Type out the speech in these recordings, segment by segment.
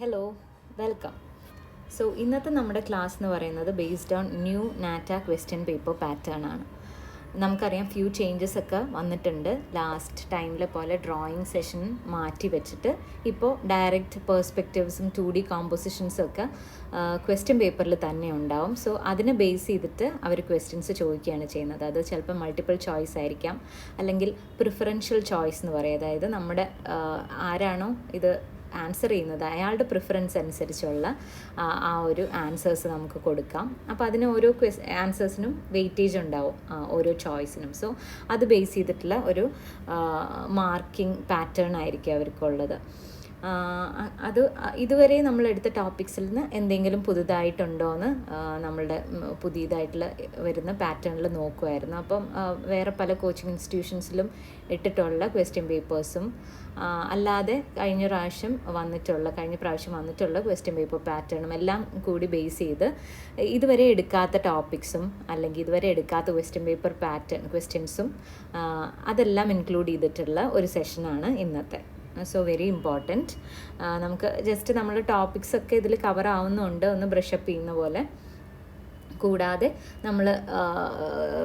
Hello, welcome. So ഇന്നത്തെ നമ്മുടെ class എന്ന് പറയുന്നത് based on new NATA question paper pattern ആണ്. നമുക്കറിയാം ഫ്യൂ ചേഞ്ചസ് ഒക്കെ വന്നിട്ടുണ്ട്. ലാസ്റ്റ് ടൈമിലെ പോലെ ഡ്രോയിങ് സെഷൻ മാറ്റി വെച്ചിട്ട് ഇപ്പോൾ ഡയറക്റ്റ് പേഴ്സ്പെക്റ്റീവ്സും 2D കോമ്പോസിഷൻസും ഒക്കെ ക്വസ്റ്റ്യൻ പേപ്പറിൽ തന്നെ ഉണ്ടാവും. സോ അതിനെ ബേസ് ചെയ്തിട്ട് അവർ ക്വസ്റ്റ്യൻസ് ചോദിക്കുകയാണ് ചെയ്യുന്നത്. അത് ചിലപ്പോൾ മൾട്ടിപ്പിൾ ചോയ്സ് ആയിരിക്കാം, അല്ലെങ്കിൽ പ്രിഫറൻഷ്യൽ ചോയ്സ് എന്ന് പറയും. അതായത് നമ്മുടെ ആരാണോ ഇത് ആൻസർ ചെയ്യുന്നത് അയാളുടെ പ്രിഫറൻസ് അനുസരിച്ചുള്ള ആ ഒരു ആൻസേഴ്സ് നമുക്ക് കൊടുക്കാം. അപ്പോൾ അതിന് ഓരോ ആൻസേഴ്സിനും വെയിറ്റേജ് ഉണ്ടാവും, ഓരോ ചോയ്സിനും. സോ അത് ബേസ് ചെയ്തിട്ടുള്ള ഒരു മാർക്കിംഗ് പാറ്റേൺ ആയിരിക്കും അവർക്കുള്ളത്. അത് ഇതുവരെ നമ്മളെടുത്ത ടോപ്പിക്സിൽ നിന്ന് എന്തെങ്കിലും പുതുതായിട്ടുണ്ടോ എന്ന് നമ്മളുടെ പുതിയതായിട്ടുള്ള വരുന്ന പാറ്റേണിൽ നോക്കുമായിരുന്നു. അപ്പം വേറെ പല കോച്ചിങ് ഇൻസ്റ്റിറ്റ്യൂഷൻസിലും ഇട്ടിട്ടുള്ള ക്വസ്റ്റ്യൻ പേപ്പേഴ്സും അല്ലാതെ കഴിഞ്ഞ പ്രാവശ്യം വന്നിട്ടുള്ള ക്വസ്റ്റ്യൻ പേപ്പർ പാറ്റേണും എല്ലാം കൂടി ബേസ് ചെയ്ത് ഇതുവരെ എടുക്കാത്ത ടോപ്പിക്സും അല്ലെങ്കിൽ ഇതുവരെ എടുക്കാത്ത ക്വസ്റ്റ്യൻ പേപ്പർ ക്വസ്റ്റ്യൻസും അതെല്ലാം ഇൻക്ലൂഡ് ചെയ്തിട്ടുള്ള ഒരു സെഷനാണ് ഇന്നത്തെ. So very important. നമുക്ക് ജസ്റ്റ് നമ്മുടെ ടോപ്പിക്സൊക്കെ ഇതിൽ കവർ ആവുന്നുണ്ട്, ഒന്ന് ബ്രഷപ്പ് ചെയ്യുന്ന പോലെ. കൂടാതെ നമ്മൾ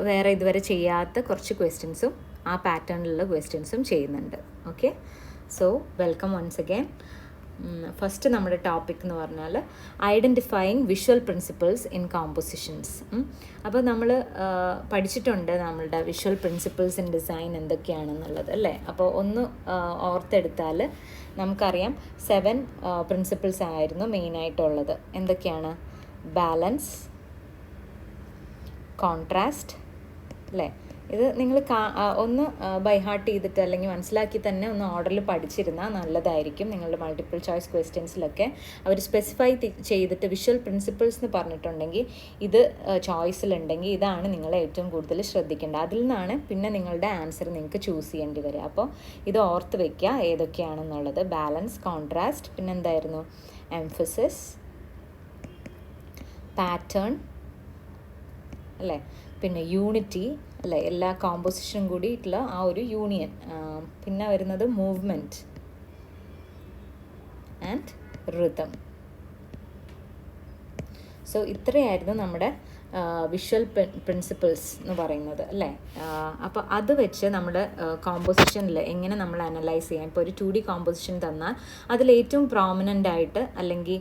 വേറെ ഇതുവരെ ചെയ്യാത്ത കുറച്ച് ക്വസ്റ്റ്യൻസും ആ പാറ്റേണിലുള്ള ക്വസ്റ്റ്യൻസും ചെയ്യുന്നുണ്ട്. Okay, so welcome once again. First നമ്മുടെ ടോപ്പിക് എന്ന് പറഞ്ഞാൽ identifying visual principles in compositions. അപ്പോൾ നമ്മൾ പഠിച്ചിട്ടുണ്ട് നമ്മളുടെ വിഷ്വൽ പ്രിൻസിപ്പിൾസ് ഇൻ ഡിസൈൻ എന്തൊക്കെയാണെന്നുള്ളത്, അല്ലേ? അപ്പോൾ ഒന്ന് ഓർത്തെടുത്താൽ നമുക്കറിയാം 7 പ്രിൻസിപ്പിൾസ് ആയിരുന്നു മെയിനായിട്ടുള്ളത്. എന്തൊക്കെയാണ്? ബാലൻസ്, കോൺട്രാസ്റ്റ്, അല്ലേ? ഇത് നിങ്ങൾ ഒന്ന് ബൈ ഹാർട്ട് ചെയ്തിട്ട് അല്ലെങ്കിൽ മനസ്സിലാക്കി തന്നെ ഒന്ന് ഓർഡറിൽ പഠിച്ചിരുന്നാൽ നല്ലതായിരിക്കും. നിങ്ങളുടെ മൾട്ടിപ്പിൾ ചോയ്സ് ക്വസ്റ്റ്യൻസിലൊക്കെ അവർ സ്പെസിഫൈ ചെയ്തിട്ട് വിഷ്വൽ പ്രിൻസിപ്പിൾസ് എന്ന് പറഞ്ഞിട്ടുണ്ടെങ്കിൽ ഇത് ചോയ്സിലുണ്ടെങ്കിൽ ഇതാണ് നിങ്ങൾ ഏറ്റവും കൂടുതൽ ശ്രദ്ധിക്കേണ്ടത്. അതിൽ നിന്നാണ് പിന്നെ നിങ്ങളുടെ ആൻസർ നിങ്ങൾക്ക് ചൂസ് ചെയ്യേണ്ടി വരിക. അപ്പോൾ ഇത് ഓർത്ത് വയ്ക്കുക ഏതൊക്കെയാണെന്നുള്ളത്. ബാലൻസ്, കോൺട്രാസ്റ്റ്, പിന്നെന്തായിരുന്നു? എംഫസിസ്, പാറ്റേൺ, അല്ലേ? പിന്നെ യൂണിറ്റി, അല്ലേ? എല്ലാ കോമ്പോസിഷനും കൂടിയിട്ടുള്ള ആ ഒരു യൂണിയൻ. പിന്നെ വരുന്നത് മൂവ്മെൻറ്റ് ആൻഡ് റിതം. സോ ഇത്രയായിരുന്നു നമ്മുടെ വിഷ്വൽ പ്രിൻസിപ്പിൾസ് എന്ന് പറയുന്നത്, അല്ലേ? അപ്പോൾ അത് വെച്ച് നമ്മുടെ കോമ്പോസിഷനിൽ എങ്ങനെ നമ്മൾ അനലൈസ് ചെയ്യാം. ഇപ്പോൾ ഒരു 2D കോമ്പോസിഷൻ തന്നാൽ അതിൽ ഏറ്റവും പ്രോമിനൻ്റ് ആയിട്ട് അല്ലെങ്കിൽ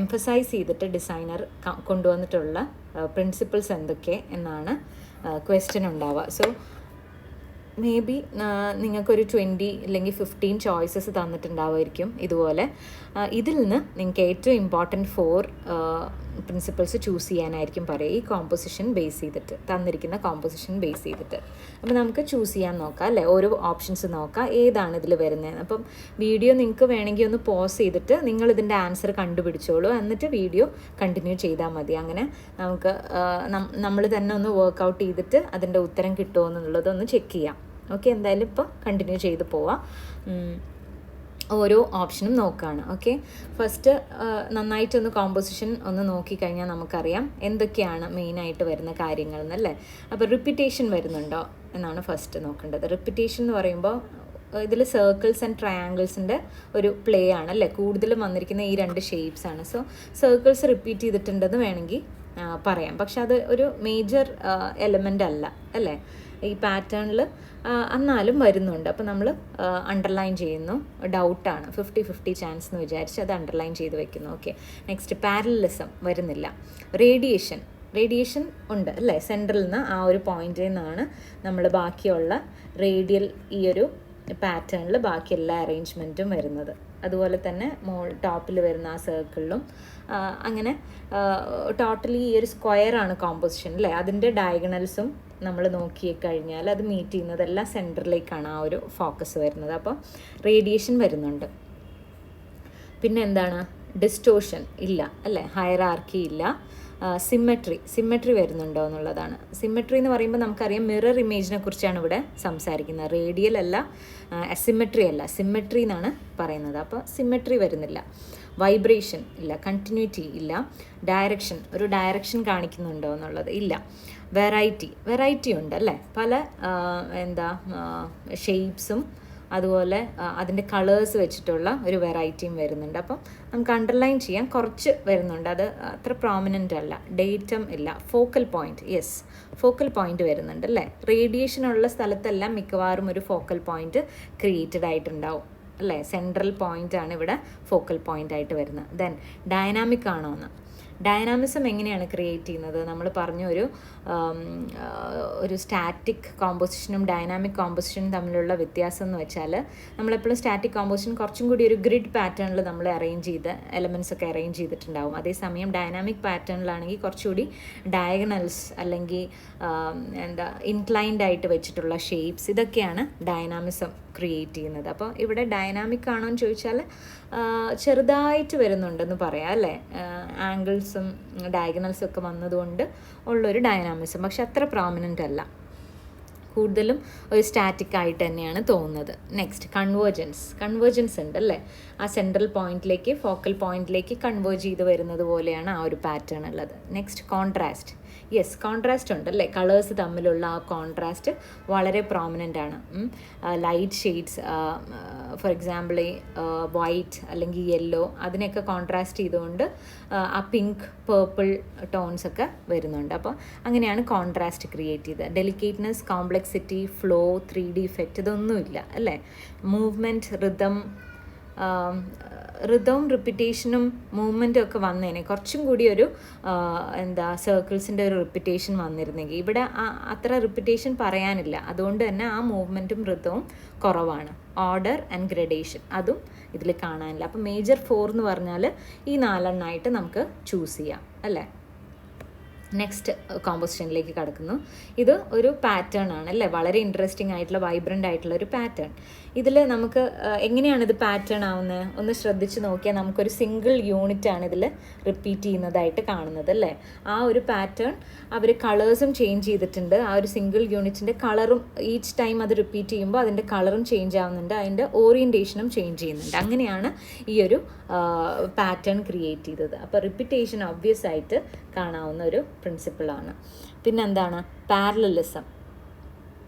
എംഫസൈസ് ചെയ്തിട്ട് ഡിസൈനർ കൊണ്ടുവന്നിട്ടുള്ള പ്രിൻസിപ്പിൾസ് എന്തൊക്കെ എന്നാണ് ക്വസ്റ്റ്യൻ ഉണ്ടാവുക. സോ മേ ബി നിങ്ങൾക്കൊരു 20 അല്ലെങ്കിൽ 15 ചോയ്സസ് തന്നിട്ടുണ്ടാവുമായിരിക്കും ഇതുപോലെ. ഇതിൽ നിന്ന് നിങ്ങൾക്ക് ഏറ്റവും ഇമ്പോർട്ടൻറ്റ് 4 പ്രിൻസിപ്പിൾസ് ചൂസ് ചെയ്യാനായിരിക്കും പറയുക, ഈ കോമ്പോസിഷൻ ബേസ് ചെയ്തിട്ട്, തന്നിരിക്കുന്ന കോമ്പോസിഷൻ ബേസ് ചെയ്തിട്ട്. അപ്പോൾ നമുക്ക് ചൂസ് ചെയ്യാൻ നോക്കാം, അല്ലേ? ഓരോ ഓപ്ഷൻസ് നോക്കാം ഏതാണ് ഇതിൽ വരുന്നത്. അപ്പം വീഡിയോ നിങ്ങൾക്ക് വേണമെങ്കിൽ ഒന്ന് പോസ് ചെയ്തിട്ട് നിങ്ങളിതിൻ്റെ ആൻസർ കണ്ടുപിടിച്ചോളൂ, എന്നിട്ട് വീഡിയോ കണ്ടിന്യൂ ചെയ്താൽ മതി. അങ്ങനെ നമുക്ക് നമ്മൾ തന്നെ ഒന്ന് വർക്കൗട്ട് ചെയ്തിട്ട് അതിൻ്റെ ഉത്തരം കിട്ടുമോ എന്നുള്ളതൊന്ന് ചെക്ക് ചെയ്യാം. ഓക്കെ, എന്തായാലും ഇപ്പോൾ കണ്ടിന്യൂ ചെയ്ത് പോവാം. ഓരോ ഓപ്ഷനും നോക്കുകയാണ്. ഓക്കെ, ഫസ്റ്റ് നന്നായിട്ടൊന്ന് കോമ്പോസിഷൻ ഒന്ന് നോക്കിക്കഴിഞ്ഞാൽ നമുക്കറിയാം എന്തൊക്കെയാണ് മെയിനായിട്ട് വരുന്ന കാര്യങ്ങൾ എന്നല്ലേ. അപ്പോൾ റിപ്പീറ്റേഷൻ വരുന്നുണ്ടോ എന്നാണ് ഫസ്റ്റ് നോക്കേണ്ടത്. റിപ്പീറ്റേഷൻ എന്ന് പറയുമ്പോൾ ഇതിൽ സർക്കിൾസ് ആൻഡ് ട്രയാങ്കിൾസിൻ്റെ ഒരു പ്ലേ ആണ്, അല്ലേ? കൂടുതലും വന്നിരിക്കുന്ന ഈ 2 ഷേപ്സ് ആണ്. സോ സർക്കിൾസ് റിപ്പീറ്റ് ചെയ്തിട്ടുണ്ടെന്ന് വേണമെങ്കിൽ പറയാം, പക്ഷെ അത് ഒരു മേജർ എലമെൻ്റ് അല്ല, അല്ലേ? ഈ പാറ്റേണിൽ എന്നാലും വരുന്നുണ്ട്. അപ്പോൾ നമ്മൾ അണ്ടർലൈൻ ചെയ്യുന്നു. ഡൗട്ടാണ്, 50-50 ചാൻസ് എന്ന് വിചാരിച്ച് അത് അണ്ടർലൈൻ ചെയ്ത് വെക്കുന്നു. ഓക്കെ, നെക്സ്റ്റ് പാരലലിസം വരുന്നില്ല. റേഡിയേഷൻ ഉണ്ട്, അല്ലേ? സെൻട്രലിൽ നിന്ന് ആ ഒരു പോയിന്റിൽ നിന്നാണ് നമ്മൾ ബാക്കിയുള്ള റേഡിയൽ ഈ ഒരു പാറ്റേണിൽ ബാക്കി എല്ലാ അറേഞ്ച്മെൻറ്റും വരുന്നത്. അതുപോലെ തന്നെ ടോപ്പിൽ വരുന്ന ആ സർക്കിളിലും അങ്ങനെ ടോട്ടലി ഈ ഒരു സ്ക്വയറാണ് കോമ്പോസിഷൻ, അല്ലേ? അതിൻ്റെ ഡയഗണൽസും നമ്മൾ നോക്കിക്കഴിഞ്ഞാൽ അത് മീറ്റ് ചെയ്യുന്നതെല്ലാം സെൻറ്ററിലേക്കാണ് ആ ഒരു ഫോക്കസ് വരുന്നത്. അപ്പോൾ റേഡിയേഷൻ വരുന്നുണ്ട്. പിന്നെ എന്താണ്? ഡിസ്റ്റോഷൻ ഇല്ല, അല്ലേ? ഹയറാർക്കി ഇല്ല. സിമ്മട്രി വരുന്നുണ്ടോ എന്നുള്ളതാണ്. സിമ്മട്രി എന്ന് പറയുമ്പോൾ നമുക്കറിയാം മിറർ ഇമേജിനെ കുറിച്ചാണ് ഇവിടെ സംസാരിക്കുന്നത്. റേഡിയൽ അല്ല, അസിമെട്രി അല്ല, സിമ്മട്രി എന്നാണ് പറയുന്നത്. അപ്പോൾ സിമ്മട്രി വരുന്നില്ല. വൈബ്രേഷൻ ഇല്ല. കണ്ടിന്യൂറ്റി ഇല്ല. ഒരു ഡയറക്ഷൻ കാണിക്കുന്നുണ്ടോ എന്നുള്ളത് ഇല്ല. വെറൈറ്റി ഉണ്ട്, അല്ലേ? പല ഷേപ്സും അതുപോലെ അതിൻ്റെ കളേഴ്സ് വെച്ചിട്ടുള്ള ഒരു വെറൈറ്റിയും വരുന്നുണ്ട്. അപ്പം നമുക്ക് അണ്ടർലൈൻ ചെയ്യാൻ കുറച്ച് വരുന്നുണ്ട്, അത് അത്ര പ്രോമിനൻ്റ് അല്ല. ഡേറ്റം ഇല്ല. Focal point, yes, focal point വരുന്നുണ്ട് അല്ലേ. റേഡിയേഷനുള്ള സ്ഥലത്തെല്ലാം മിക്കവാറും ഒരു ഫോക്കൽ പോയിൻറ്റ് ക്രിയേറ്റഡ് ആയിട്ടുണ്ടാവും അല്ലേ. സെൻട്രൽ പോയിൻ്റാണ് ഇവിടെ ഫോക്കൽ പോയിൻ്റ് ആയിട്ട് വരുന്നത്. ദെൻ ഡൈനാമിക് ആണോ എന്ന്. ഡൈനാമിസം എങ്ങനെയാണ് ക്രിയേറ്റ് ചെയ്യുന്നത്? നമ്മൾ പറഞ്ഞു ഒരു സ്റ്റാറ്റിക് കോമ്പോസിഷനും ഡൈനാമിക് കോമ്പോസിഷനും തമ്മിലുള്ള വ്യത്യാസം എന്ന് വെച്ചാൽ, നമ്മളെപ്പോഴും സ്റ്റാറ്റിക് കോമ്പോസിഷൻ കുറച്ചും കൂടി ഒരു ഗ്രിഡ് പാറ്റേണിൽ നമ്മൾ അറേഞ്ച് ചെയ്ത് എലമെൻറ്റ്സ് ഒക്കെ അറേഞ്ച് ചെയ്തിട്ടുണ്ടാവും. അതേസമയം ഡൈനാമിക് പാറ്റേണിലാണെങ്കിൽ കുറച്ചുകൂടി ഡയഗണൽസ് അല്ലെങ്കിൽ ഇൻക്ലൈൻഡ് ആയിട്ട് വെച്ചിട്ടുള്ള ഷേപ്സ്, ഇതൊക്കെയാണ് ഡൈനാമിസം ക്രിയേറ്റ് ചെയ്യുന്നത്. അപ്പോൾ ഇവിടെ ഡൈനാമിക് ആണോ എന്ന് ചോദിച്ചാൽ ചെറുതായിട്ട് വരുന്നുണ്ടെന്ന് പറയാം അല്ലേ. ആംഗിൾസും ഡയഗണൽസും ഒക്കെ വന്നതുകൊണ്ട് ഉള്ളൊരു ഡൈനാമിസം, പക്ഷെ അത്ര പ്രോമിനൻ്റ് അല്ല, കൂടുതലും ഒരു സ്റ്റാറ്റിക് ആയിട്ട് തന്നെയാണ് തോന്നുന്നത്. നെക്സ്റ്റ് കൺവേർജൻസ് ഉണ്ട് അല്ലേ. ആ സെൻട്രൽ പോയിന്റിലേക്ക്, ഫോക്കൽ പോയിന്റിലേക്ക് കൺവേർജ് ചെയ്ത് വരുന്നത് പോലെയാണ് ആ ഒരു പാറ്റേൺ ഉള്ളത്. Next contrast. യെസ്, കോൺട്രാസ്റ്റ് ഉണ്ട് അല്ലേ. കളേഴ്സ് തമ്മിലുള്ള ആ കോൺട്രാസ്റ്റ് വളരെ പ്രോമിനൻ്റ് ആണ്. Light shades, for example white അല്ലെങ്കിൽ യെല്ലോ, അതിനെയൊക്കെ കോൺട്രാസ്റ്റ് ചെയ്തുകൊണ്ട് ആ പിങ്ക്, പേർപ്പിൾ ടോൺസ് ഒക്കെ വരുന്നുണ്ട്. അപ്പോൾ അങ്ങനെയാണ് കോൺട്രാസ്റ്റ് ക്രിയേറ്റ് ചെയ്തത്. ഡെലിക്കേറ്റ്നെസ്, കോംപ്ലക്സിറ്റി, ഫ്ലോ, 3D ഇഫക്റ്റ്, ഇതൊന്നുമില്ല അല്ലേ. മൂവ്മെൻറ്റ്, റിതവും റിപ്പിറ്റേഷനും മൂവ്മെൻറ്റും ഒക്കെ വന്നേനെ കുറച്ചും കൂടി ഒരു സർക്കിൾസിൻ്റെ ഒരു റിപ്പിറ്റേഷൻ വന്നിരുന്നെങ്കിൽ, ഇവിടെ അത്ര റിപ്പിറ്റേഷൻ പറയാനില്ല, അതുകൊണ്ട് തന്നെ ആ മൂവ്മെൻറ്റും റിതവും കുറവാണ്. ഓർഡർ ആൻഡ് ഗ്രഡേഷൻ അതും ഇതിൽ കാണാനില്ല. അപ്പോൾ മേജർ 4 എന്ന് പറഞ്ഞാൽ ഈ 4 നമുക്ക് ചൂസ് ചെയ്യാം അല്ലേ. നെക്സ്റ്റ് കോമ്പോസിഷനിലേക്ക് കടക്കുന്നു. ഇത് ഒരു പാറ്റേൺ ആണ് അല്ലേ, വളരെ ഇൻട്രസ്റ്റിംഗ് ആയിട്ടുള്ള വൈബ്രൻ്റ് ആയിട്ടുള്ള ഒരു പാറ്റേൺ. ഇതിൽ നമുക്ക് എങ്ങനെയാണ് ഇത് പാറ്റേൺ ആവുന്നത് ഒന്ന് ശ്രദ്ധിച്ച് നോക്കിയാൽ നമുക്കൊരു സിംഗിൾ യൂണിറ്റാണ് ഇതിൽ റിപ്പീറ്റ് ചെയ്യുന്നതായിട്ട് കാണുന്നത് അല്ലേ. ആ ഒരു പാറ്റേൺ അവർ കളേഴ്സും ചേഞ്ച് ചെയ്തിട്ടുണ്ട്. ആ ഒരു സിംഗിൾ യൂണിറ്റിൻ്റെ കളറും ഈച്ച് ടൈം അത് റിപ്പീറ്റ് ചെയ്യുമ്പോൾ അതിൻ്റെ കളറും ചേഞ്ച് ആവുന്നുണ്ട്, അതിൻ്റെ ഓറിയൻറ്റേഷനും ചേഞ്ച് ചെയ്യുന്നുണ്ട്. അങ്ങനെയാണ് ഈ ഒരു പാറ്റേൺ ക്രിയേറ്റ് ചെയ്തത്. അപ്പോൾ റിപ്പീറ്റേഷൻ ഒബ്വിയസ് ആയിട്ട് കാണാവുന്ന ഒരു പ്രിൻസിപ്പിളാണ്. പിന്നെന്താണ് പാരലലിസം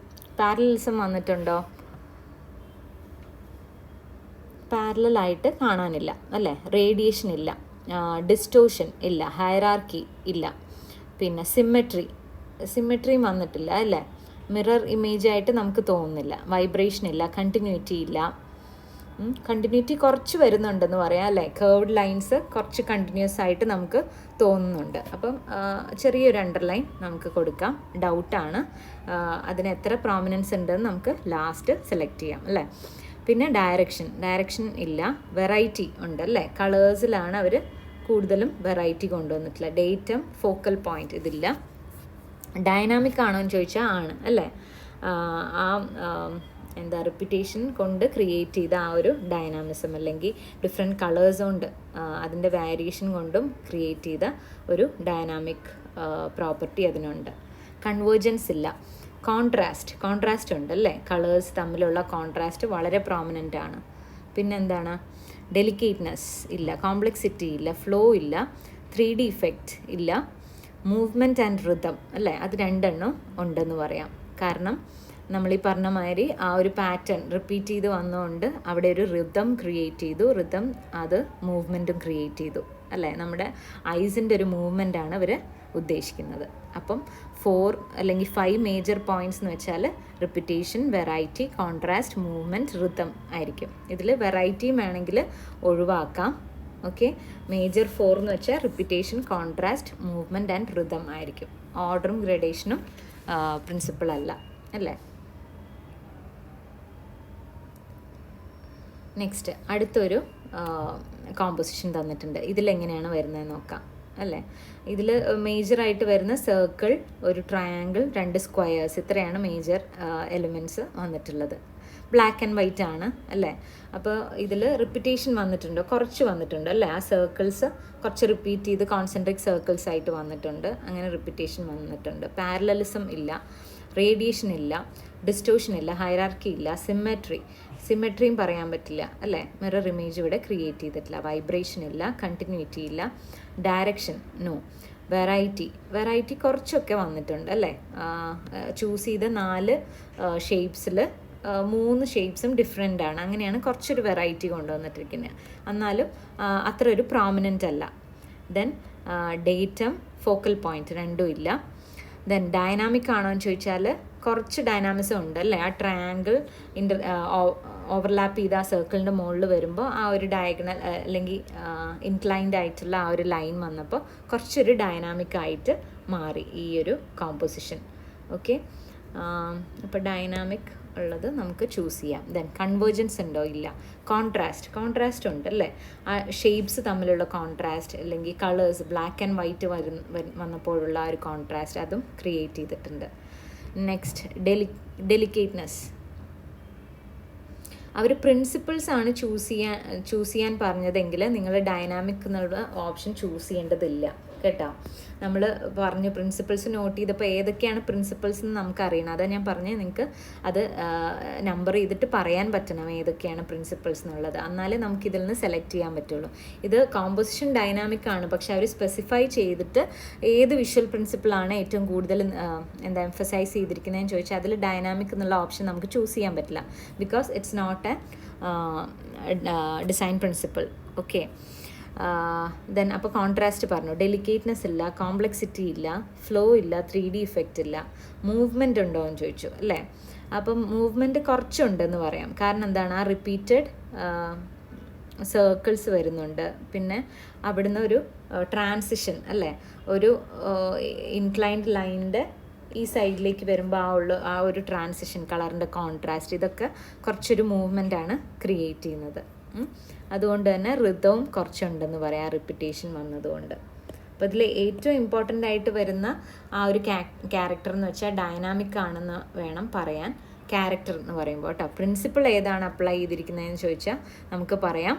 വന്നിട്ടുണ്ടോ? പാരലായിട്ട് കാണാനില്ല അല്ലേ. റേഡിയേഷൻ ഇല്ല, ഡിസ്റ്റോഷൻ ഇല്ല, ഹൈറാർക്കി ഇല്ല, പിന്നെ സിമ്മെട്രിയും വന്നിട്ടില്ല അല്ലേ. മിറർ ഇമേജ് ആയിട്ട് നമുക്ക് തോന്നുന്നില്ല. വൈബ്രേഷൻ ഇല്ല, കണ്ടിന്യൂറ്റി ഇല്ല. കണ്ടിന്യൂറ്റി കുറച്ച് വരുന്നുണ്ടെന്ന് പറയാം അല്ലേ. കേർവ്ഡ് ലൈൻസ് കുറച്ച് കണ്ടിന്യൂസ് ആയിട്ട് നമുക്ക് തോന്നുന്നുണ്ട്. അപ്പം ചെറിയൊരു അണ്ടർലൈൻ നമുക്ക് കൊടുക്കാം. ഡൗട്ടാണ്, അതിന് എത്ര പ്രോമിനൻസ് ഉണ്ടെന്ന് നമുക്ക് ലാസ്റ്റ് സെലക്ട് ചെയ്യാം അല്ലേ. പിന്നെ ഡയറക്ഷൻ ഇല്ല. വെറൈറ്റി ഉണ്ട് അല്ലേ. കളേഴ്സിലാണ് അവർ കൂടുതലും വെറൈറ്റി കൊണ്ടുവന്നിട്ടില്ല. ഡേറ്റം, ഫോക്കൽ പോയിൻറ്റ് ഇതില്ല. ഡൈനാമിക് ആണോ എന്ന് ചോദിച്ചാൽ ആണ് അല്ലേ. റിപ്പിറ്റേഷൻ കൊണ്ട് ക്രിയേറ്റ് ചെയ്ത ആ ഒരു ഡൈനാമിസം അല്ലെങ്കിൽ ഡിഫറെൻറ്റ് കളേഴ്സ് കൊണ്ട് അതിൻ്റെ വേരിയേഷൻ കൊണ്ടും ക്രിയേറ്റ് ചെയ്ത ഒരു ഡൈനാമിക് പ്രോപ്പർട്ടി അതിനുണ്ട്. കൺവേർജൻസ് ഇല്ല. കോൺട്രാസ്റ്റ് ഉണ്ട് അല്ലേ. കളേഴ്സ് തമ്മിലുള്ള കോൺട്രാസ്റ്റ് വളരെ പ്രോമിനൻ്റ് ആണ്. പിന്നെന്താണ്, ഡെലിക്കേറ്റ്നെസ് ഇല്ല, കോംപ്ലക്സിറ്റി ഇല്ല, ഫ്ലോ ഇല്ല, 3D ഇഫക്റ്റ് ഇല്ല, മൂവ്മെൻറ്റ് ആൻഡ് റിതം അല്ലേ. അത് 2 ഉണ്ടെന്ന് പറയാം. കാരണം നമ്മളീ പറഞ്ഞ മാതിരി ആ ഒരു പാറ്റേൺ റിപ്പീറ്റ് ചെയ്ത് വന്നുകൊണ്ട് അവിടെ ഒരു റിതം ക്രിയേറ്റ് ചെയ്തു. റിതം അത് മൂവ്മെൻറ്റും ക്രിയേറ്റ് ചെയ്തു അല്ലേ. നമ്മുടെ ഐസിൻ്റെ ഒരു മൂവ്മെൻ്റാണ് അവർ ഉദ്ദേശിക്കുന്നത്. അപ്പം 4 അല്ലെങ്കിൽ 5 മേജർ പോയിൻറ്റ്സ് എന്ന് വെച്ചാൽ repetition, variety, contrast, movement, rhythm ആയിരിക്കും. ഇതിൽ വെറൈറ്റിയും വേണമെങ്കിൽ ഒഴിവാക്കാം. ഓക്കെ, മേജർ 4 എന്ന് വെച്ചാൽ repetition, contrast, movement and rhythm ആയിരിക്കും. ഓർഡറും ഗ്രഡേഷനും പ്രിൻസിപ്പിൾ അല്ല അല്ലേ. നെക്സ്റ്റ് അടുത്തൊരു കോമ്പോസിഷൻ തന്നിട്ടുണ്ട്. ഇതിലെങ്ങനെയാണ് വരുന്നതെന്ന് നോക്കാം അല്ലേ. ഇതിൽ മേജറായിട്ട് വരുന്ന സർക്കിൾ, ഒരു ട്രയാങ്കിൾ, 2 സ്ക്വയേഴ്സ്, ഇത്രയാണ് മേജർ എലിമെൻറ്റ്സ് വന്നിട്ടുള്ളത്. ബ്ലാക്ക് ആൻഡ് വൈറ്റ് ആണ് അല്ലേ. അപ്പോൾ ഇതിൽ റിപ്പിറ്റേഷൻ കുറച്ച് വന്നിട്ടുണ്ട് അല്ലേ. ആ സർക്കിൾസ് കുറച്ച് റിപ്പീറ്റ് ചെയ്ത് കോൺസെൻട്രിക് സർക്കിൾസ് ആയിട്ട് വന്നിട്ടുണ്ട്. അങ്ങനെ റിപ്പിറ്റേഷൻ വന്നിട്ടുണ്ട്. പാരലലിസം ഇല്ല, റേഡിയേഷൻ ഇല്ല, ഡിസ്റ്റോഷൻ ഇല്ല, ഹൈറാർക്കി ഇല്ല, സിമ്മെട്രിയും പറയാൻ പറ്റില്ല അല്ലേ. മിറർ ഇമേജ് ഇവിടെ ക്രിയേറ്റ് ചെയ്തിട്ടില്ല. വൈബ്രേഷൻ ഇല്ല, കണ്ടിന്യൂറ്റി ഇല്ല, ഡയറക്ഷൻ നോ. വെറൈറ്റി കുറച്ചൊക്കെ വന്നിട്ടുണ്ട് അല്ലേ. ചൂസ് ചെയ്ത 4 ഷേപ്സിൽ മൂന്ന് ഷേപ്സും ഡിഫറെൻ്റ് ആണ്. അങ്ങനെയാണ് കുറച്ചൊരു വെറൈറ്റി കൊണ്ടുവന്നിട്ടിരിക്കുന്നത്. എന്നാലും അത്ര ഒരു പ്രോമിനൻ്റ് അല്ല. ദെൻ ഡേറ്റം, ഫോക്കൽ പോയിൻറ്റ് രണ്ടും ഇല്ല. ദെൻ ഡൈനാമിക് ആണോ എന്ന് ചോദിച്ചാൽ കുറച്ച് ഡൈനാമിസം ഉണ്ട് അല്ലേ. ആ ട്രയാങ്കിൾ ഓവർലാപ്പ് ചെയ്ത് ആ സർക്കിളിൻ്റെ മുകളിൽ വരുമ്പോൾ ആ ഒരു ഡയഗണൽ അല്ലെങ്കിൽ ഇൻക്ലൈൻഡ് ആയിട്ടുള്ള ആ ഒരു ലൈൻ വന്നപ്പോൾ കുറച്ചൊരു ഡൈനാമിക് ആയിട്ട് മാറി ഈ ഒരു കോമ്പോസിഷൻ. ഓക്കെ, അപ്പോൾ ഡൈനാമിക് ഉള്ളത് നമുക്ക് ചൂസ് ചെയ്യാം. ദെൻ കൺവേർജൻസ് ഉണ്ടോ? ഇല്ല. കോൺട്രാസ്റ്റ് ഉണ്ട് അല്ലേ. ആ ഷേപ്സ് തമ്മിലുള്ള കോൺട്രാസ്റ്റ് അല്ലെങ്കിൽ കളേഴ്സ് ബ്ലാക്ക് ആൻഡ് വൈറ്റ് വന്നപ്പോഴുള്ള ആ ഒരു കോൺട്രാസ്റ്റ് അതും ക്രിയേറ്റ് ചെയ്തിട്ടുണ്ട്. നെക്സ്റ്റ് ഡെലിക്കേറ്റ്നെസ്. അവർ പ്രിൻസിപ്പിൾസ് ആണ് ചൂസ് ചെയ്യാൻ പറഞ്ഞതെങ്കിൽ നിങ്ങൾ ഡൈനാമിക് എന്നുള്ള ഓപ്ഷൻ ചൂസ് ചെയ്യേണ്ടതില്ല കേട്ടോ. നമ്മൾ പറഞ്ഞു പ്രിൻസിപ്പിൾസ് നോട്ട് ചെയ്തപ്പോൾ ഏതൊക്കെയാണ് പ്രിൻസിപ്പിൾസ് എന്ന് നമുക്കറിയണം. അതാ ഞാൻ പറഞ്ഞത് നിങ്ങൾക്ക് അത് നമ്പർ ചെയ്തിട്ട് പറയാൻ പറ്റണം ഏതൊക്കെയാണ് പ്രിൻസിപ്പിൾസ് എന്നുള്ളത്. എന്നാലേ നമുക്കിതിൽ നിന്ന് സെലക്ട് ചെയ്യാൻ പറ്റുള്ളൂ. ഇത് കോമ്പോസിഷൻ ഡൈനാമിക് ആണ്, പക്ഷെ അവർ സ്പെസിഫൈ ചെയ്തിട്ട് ഏത് വിഷ്വൽ പ്രിൻസിപ്പിളാണ് ഏറ്റവും കൂടുതൽ എംഫസൈസ് ചെയ്തിരിക്കുന്നതെന്ന് ചോദിച്ചാൽ അതിൽ ഡൈനാമിക് എന്നുള്ള ഓപ്ഷൻ നമുക്ക് ചൂസ് ചെയ്യാൻ പറ്റില്ല. Because it's not a design principle. Okay, then അപ്പോൾ കോൺട്രാസ്റ്റ് പറഞ്ഞു. ഡെലിക്കേറ്റ്നെസ് ഇല്ല, കോംപ്ലക്സിറ്റി ഇല്ല, ഫ്ലോ ഇല്ല, 3D ഇഫക്റ്റ് ഇല്ല. മൂവ്മെൻ്റ് ഉണ്ടോ എന്ന് ചോദിച്ചു അല്ലേ. അപ്പം മൂവ്മെൻറ്റ് കുറച്ചുണ്ടെന്ന് പറയാം. കാരണം എന്താണ്, ആ റിപ്പീറ്റഡ് സർക്കിൾസ് വരുന്നുണ്ട്. പിന്നെ അവിടുന്ന് ഒരു ട്രാൻസിഷൻ അല്ലേ, ഒരു ഇൻക്ലൈൻഡ് ലൈനിൻ്റെ ഈ സൈഡിലേക്ക് വരുമ്പോൾ ആ ഒരു ട്രാൻസിഷൻ, കളറിൻ്റെ കോൺട്രാസ്റ്റ്, ഇതൊക്കെ കുറച്ചൊരു മൂവ്മെൻ്റാണ് ക്രിയേറ്റ് ചെയ്യുന്നത്. അതുകൊണ്ട് തന്നെ ഋതവും കുറച്ചുണ്ടെന്ന് പറയാം, റിപ്പിറ്റേഷൻ വന്നതുകൊണ്ട്. അപ്പോൾ ഇതിൽ ഏറ്റവും ഇമ്പോർട്ടൻ്റ് ആയിട്ട് വരുന്ന ആ ഒരു ക്യാരക്ടർ എന്ന് വെച്ചാൽ ഡൈനാമിക് ആണെന്ന് വേണം പറയാൻ. ക്യാരക്ടർ എന്ന് പറയുമ്പോൾ കേട്ടോ. പ്രിൻസിപ്പിൾ ഏതാണ് അപ്ലൈ ചെയ്തിരിക്കുന്നതെന്ന് ചോദിച്ചാൽ നമുക്ക് പറയാം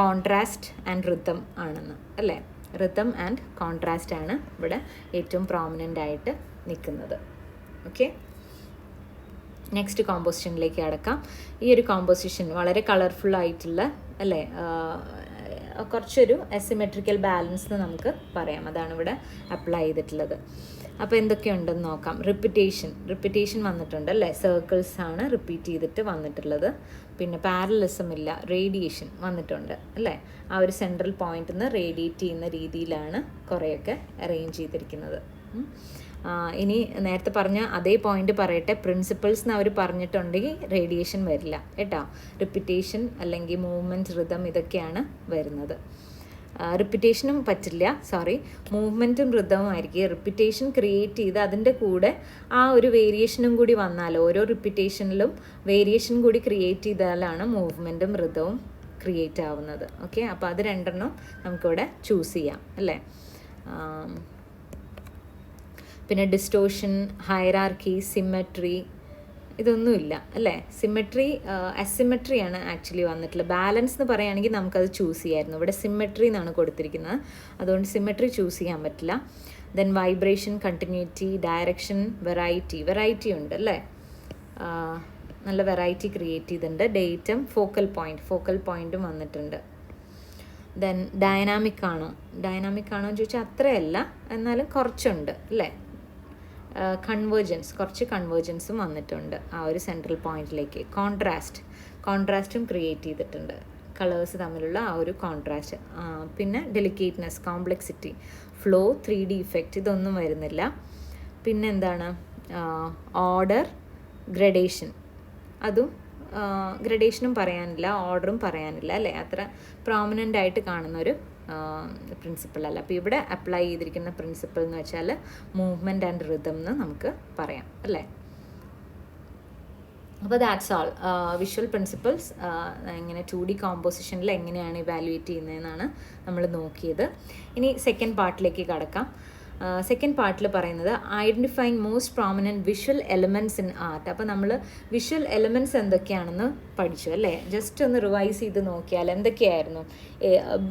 കോൺട്രാസ്റ്റ് ആൻഡ് ഋതം ആണെന്ന് അല്ലേ. ഋതം ആൻഡ് കോൺട്രാസ്റ്റ് ആണ് ഇവിടെ ഏറ്റവും പ്രോമിനൻ്റ് ആയിട്ട് നിൽക്കുന്നത്. ഓക്കെ, നെക്സ്റ്റ് കോമ്പോസിഷനിലേക്ക് കടക്കാം. ഈ ഒരു കോമ്പോസിഷൻ വളരെ കളർഫുൾ ആയിട്ടുള്ള അല്ലേ, കുറച്ചൊരു അസിമെട്രിക്കൽ ബാലൻസ് എന്ന് നമുക്ക് പറയാം. അതാണ് ഇവിടെ അപ്ലൈ ചെയ്തിട്ടുള്ളത്. അപ്പോൾ എന്തൊക്കെയുണ്ടെന്ന് നോക്കാം. റിപ്പിറ്റേഷൻ വന്നിട്ടുണ്ട് അല്ലേ. സർക്കിൾസ് ആണ് റിപ്പീറ്റ് ചെയ്തിട്ട് വന്നിട്ടുള്ളത്. പിന്നെ പാരലലിസം ഇല്ല, റേഡിയേഷൻ വന്നിട്ടുണ്ട് അല്ലേ. ആ ഒരു സെൻട്രൽ പോയിന്റിൽ നിന്ന് റേഡിയേറ്റ് ചെയ്യുന്ന രീതിയിലാണ് കുറേയൊക്കെ അറേഞ്ച് ചെയ്തിരിക്കുന്നത്. ഇനി നേരത്തെ പറഞ്ഞ അതേ പോയിന്റ് പറയട്ടെ. പ്രിൻസിപ്പിൾസ് എന്ന് അവർ പറഞ്ഞിട്ടുണ്ടെങ്കിൽ റേഡിയേഷൻ വരില്ല കേട്ടോ. റിപ്പിറ്റേഷൻ അല്ലെങ്കിൽ മൂവ്മെൻറ്റ്, ഋതം ഇതൊക്കെയാണ് വരുന്നത്. റിപ്പിറ്റേഷനും പറ്റില്ല, മൂവ്മെൻറ്റും ഋതവും ആയിരിക്കും. റിപ്പിറ്റേഷൻ ക്രിയേറ്റ് ചെയ്ത് അതിൻ്റെ കൂടെ ആ ഒരു വേരിയേഷനും കൂടി വന്നാൽ, ഓരോ റിപ്പിറ്റേഷനിലും വേരിയേഷൻ കൂടി ക്രിയേറ്റ് ചെയ്താലാണ് മൂവ്മെൻറ്റും ഋതവും ക്രിയേറ്റ് ആവുന്നത്. ഓക്കെ, അപ്പോൾ അത് രണ്ടെണ്ണം നമുക്കിവിടെ ചൂസ് ചെയ്യാം അല്ലേ. പിന്നെ ഡിസ്റ്റോഷൻ, ഹൈറാർക്കി, സിമെട്രി ഇതൊന്നുമില്ല അല്ലേ. സിമെട്രി അസിമെട്രിയാണ് ആക്ച്വലി വന്നിട്ടുള്ളത്. ബാലൻസ് എന്ന് പറയുകയാണെങ്കിൽ നമുക്കത് ചൂസ് ചെയ്യാമായിരുന്നു. ഇവിടെ സിമെട്രി എന്നാണ് കൊടുത്തിരിക്കുന്നത്, അതുകൊണ്ട് സിമെട്രി ചൂസ് ചെയ്യാൻ പറ്റില്ല. Then vibration, continuity, direction, variety ഉണ്ട് അല്ലേ. നല്ല വെറൈറ്റി ക്രിയേറ്റ് ചെയ്തിട്ടുണ്ട്. ഡേറ്റം, ഫോക്കൽ പോയിൻറ്റും വന്നിട്ടുണ്ട്. ദെൻ ഡൈനാമിക് ആണോ എന്ന് ചോദിച്ചാൽ അത്രയല്ല, എന്നാലും കുറച്ചുണ്ട് അല്ലേ. കുറച്ച് കൺവേർജൻസും വന്നിട്ടുണ്ട് ആ ഒരു സെൻട്രൽ പോയിന്റിലേക്ക്. കോൺട്രാസ്റ്റും ക്രിയേറ്റ് ചെയ്തിട്ടുണ്ട്, കളേഴ്സ് തമ്മിലുള്ള ആ ഒരു കോൺട്രാസ്റ്റ്. പിന്നെ ഡെലിക്കേറ്റ്നെസ്, കോംപ്ലക്സിറ്റി, ഫ്ലോ, 3D ഇഫക്റ്റ് ഇതൊന്നും വരുന്നില്ല. പിന്നെ എന്താണ്, ഓർഡർ, ഗ്രഡേഷനും പറയാനില്ല, ഓർഡറും പറയാനില്ല അല്ലേ. അത്ര പ്രോമിനൻ്റ് ആയിട്ട് കാണുന്നൊരു പ്രിൻസിപ്പിൾ അല്ല. അപ്പോൾ ഇവിടെ അപ്ലൈ ചെയ്തിരിക്കുന്ന പ്രിൻസിപ്പിൾ എന്ന് വെച്ചാൽ മൂവ്മെൻറ്റ് ആൻഡ് ഋതം എന്ന് നമുക്ക് പറയാം അല്ലേ. അപ്പോൾ ദാറ്റ്സ് ഓൾ. വിഷ്വൽ പ്രിൻസിപ്പിൾസ് എങ്ങനെ 2D കോമ്പോസിഷനിൽ എങ്ങനെയാണ് ഇവാലുവേറ്റ് ചെയ്യുന്നതെന്നാണ് നമ്മൾ നോക്കിയത്. ഇനി സെക്കൻഡ് പാർട്ടിലേക്ക് കടക്കാം. സെക്കൻഡ് പാർട്ടിൽ പറയുന്നത് identifying most prominent visual elements in art. അപ്പോൾ നമ്മൾ വിഷ്വൽ എലമെൻറ്റ്സ് എന്തൊക്കെയാണെന്ന് പഠിച്ചു അല്ലേ. ജസ്റ്റ് ഒന്ന് റിവൈസ് ചെയ്ത് നോക്കിയാൽ എന്തൊക്കെയായിരുന്നു.